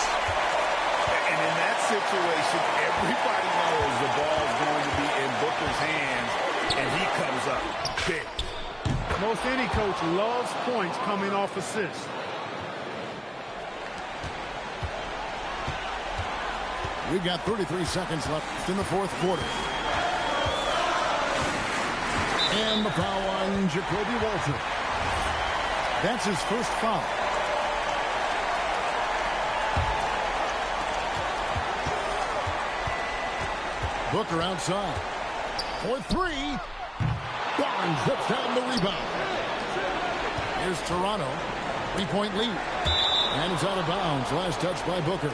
And in that situation, everybody knows the ball's going to be in Booker's hands, and he comes up big. Most any coach loves points coming off assists. We've got 33 seconds left in the fourth quarter. And the foul on Jacoby Walter. That's his first foul. Booker outside. For three. Barnes puts down the rebound. Here's Toronto. 3-point lead. And it's out of bounds. Last touch by Booker.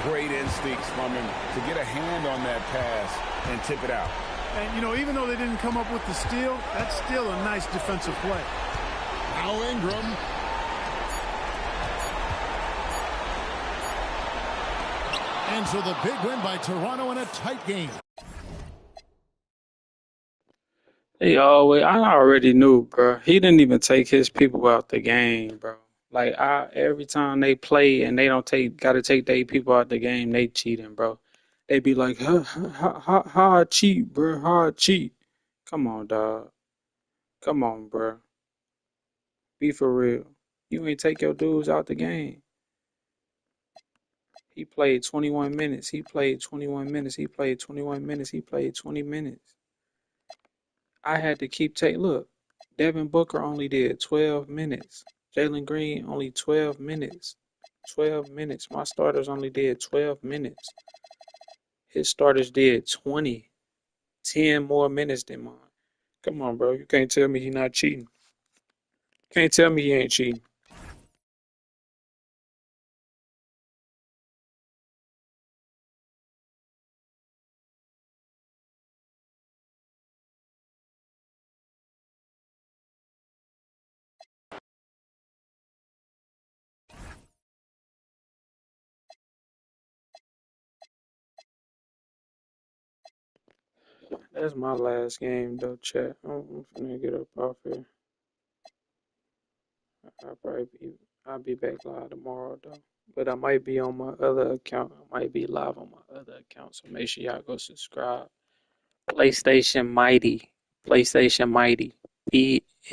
Great instincts from him to get a hand on that pass and tip it out. And, you know, even though they didn't come up with the steal, that's still a nice defensive play. Now Ingram. And so the big win by Toronto in a tight game. I already knew, bro. He didn't even take his people out the game, bro. Like every time they play and they don't gotta take their people out the game, they cheating, bro. They be like, how I cheat, bro? How I cheat? Come on, dog. Come on, bro. Be for real. You ain't take your dudes out the game. He played 21 minutes. He played 21 minutes. He played 21 minutes. He played 20 minutes. I had to keep look, Devin Booker only did 12 minutes. Jalen Green only 12 minutes. 12 minutes. My starters only did 12 minutes. His starters did 20. 10 more minutes than mine. Come on, bro. You can't tell me he not cheating. Can't tell me he ain't cheating. That's my last game, though, chat. I'm finna get up off here. I'll be back live tomorrow, though. But I might be on my other account. I might be live on my other account, so make sure y'all go subscribe. PlayStation Mighty. PlayStation Mighty. PlayStationMighty.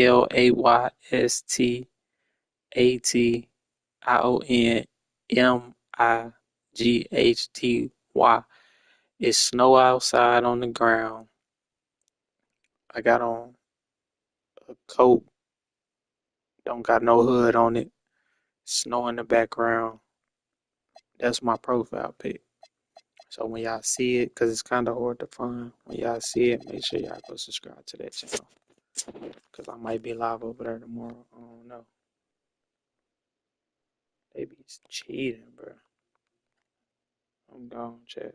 It's snow outside on the ground. I got on a coat. Don't got no hood on it. Snow in the background. That's my profile pic. So when y'all see it, because it's kind of hard to find, when y'all see it, make sure y'all go subscribe to that channel. Because I might be live over there tomorrow. I don't know. They be cheating, bro. I'm gone, chat.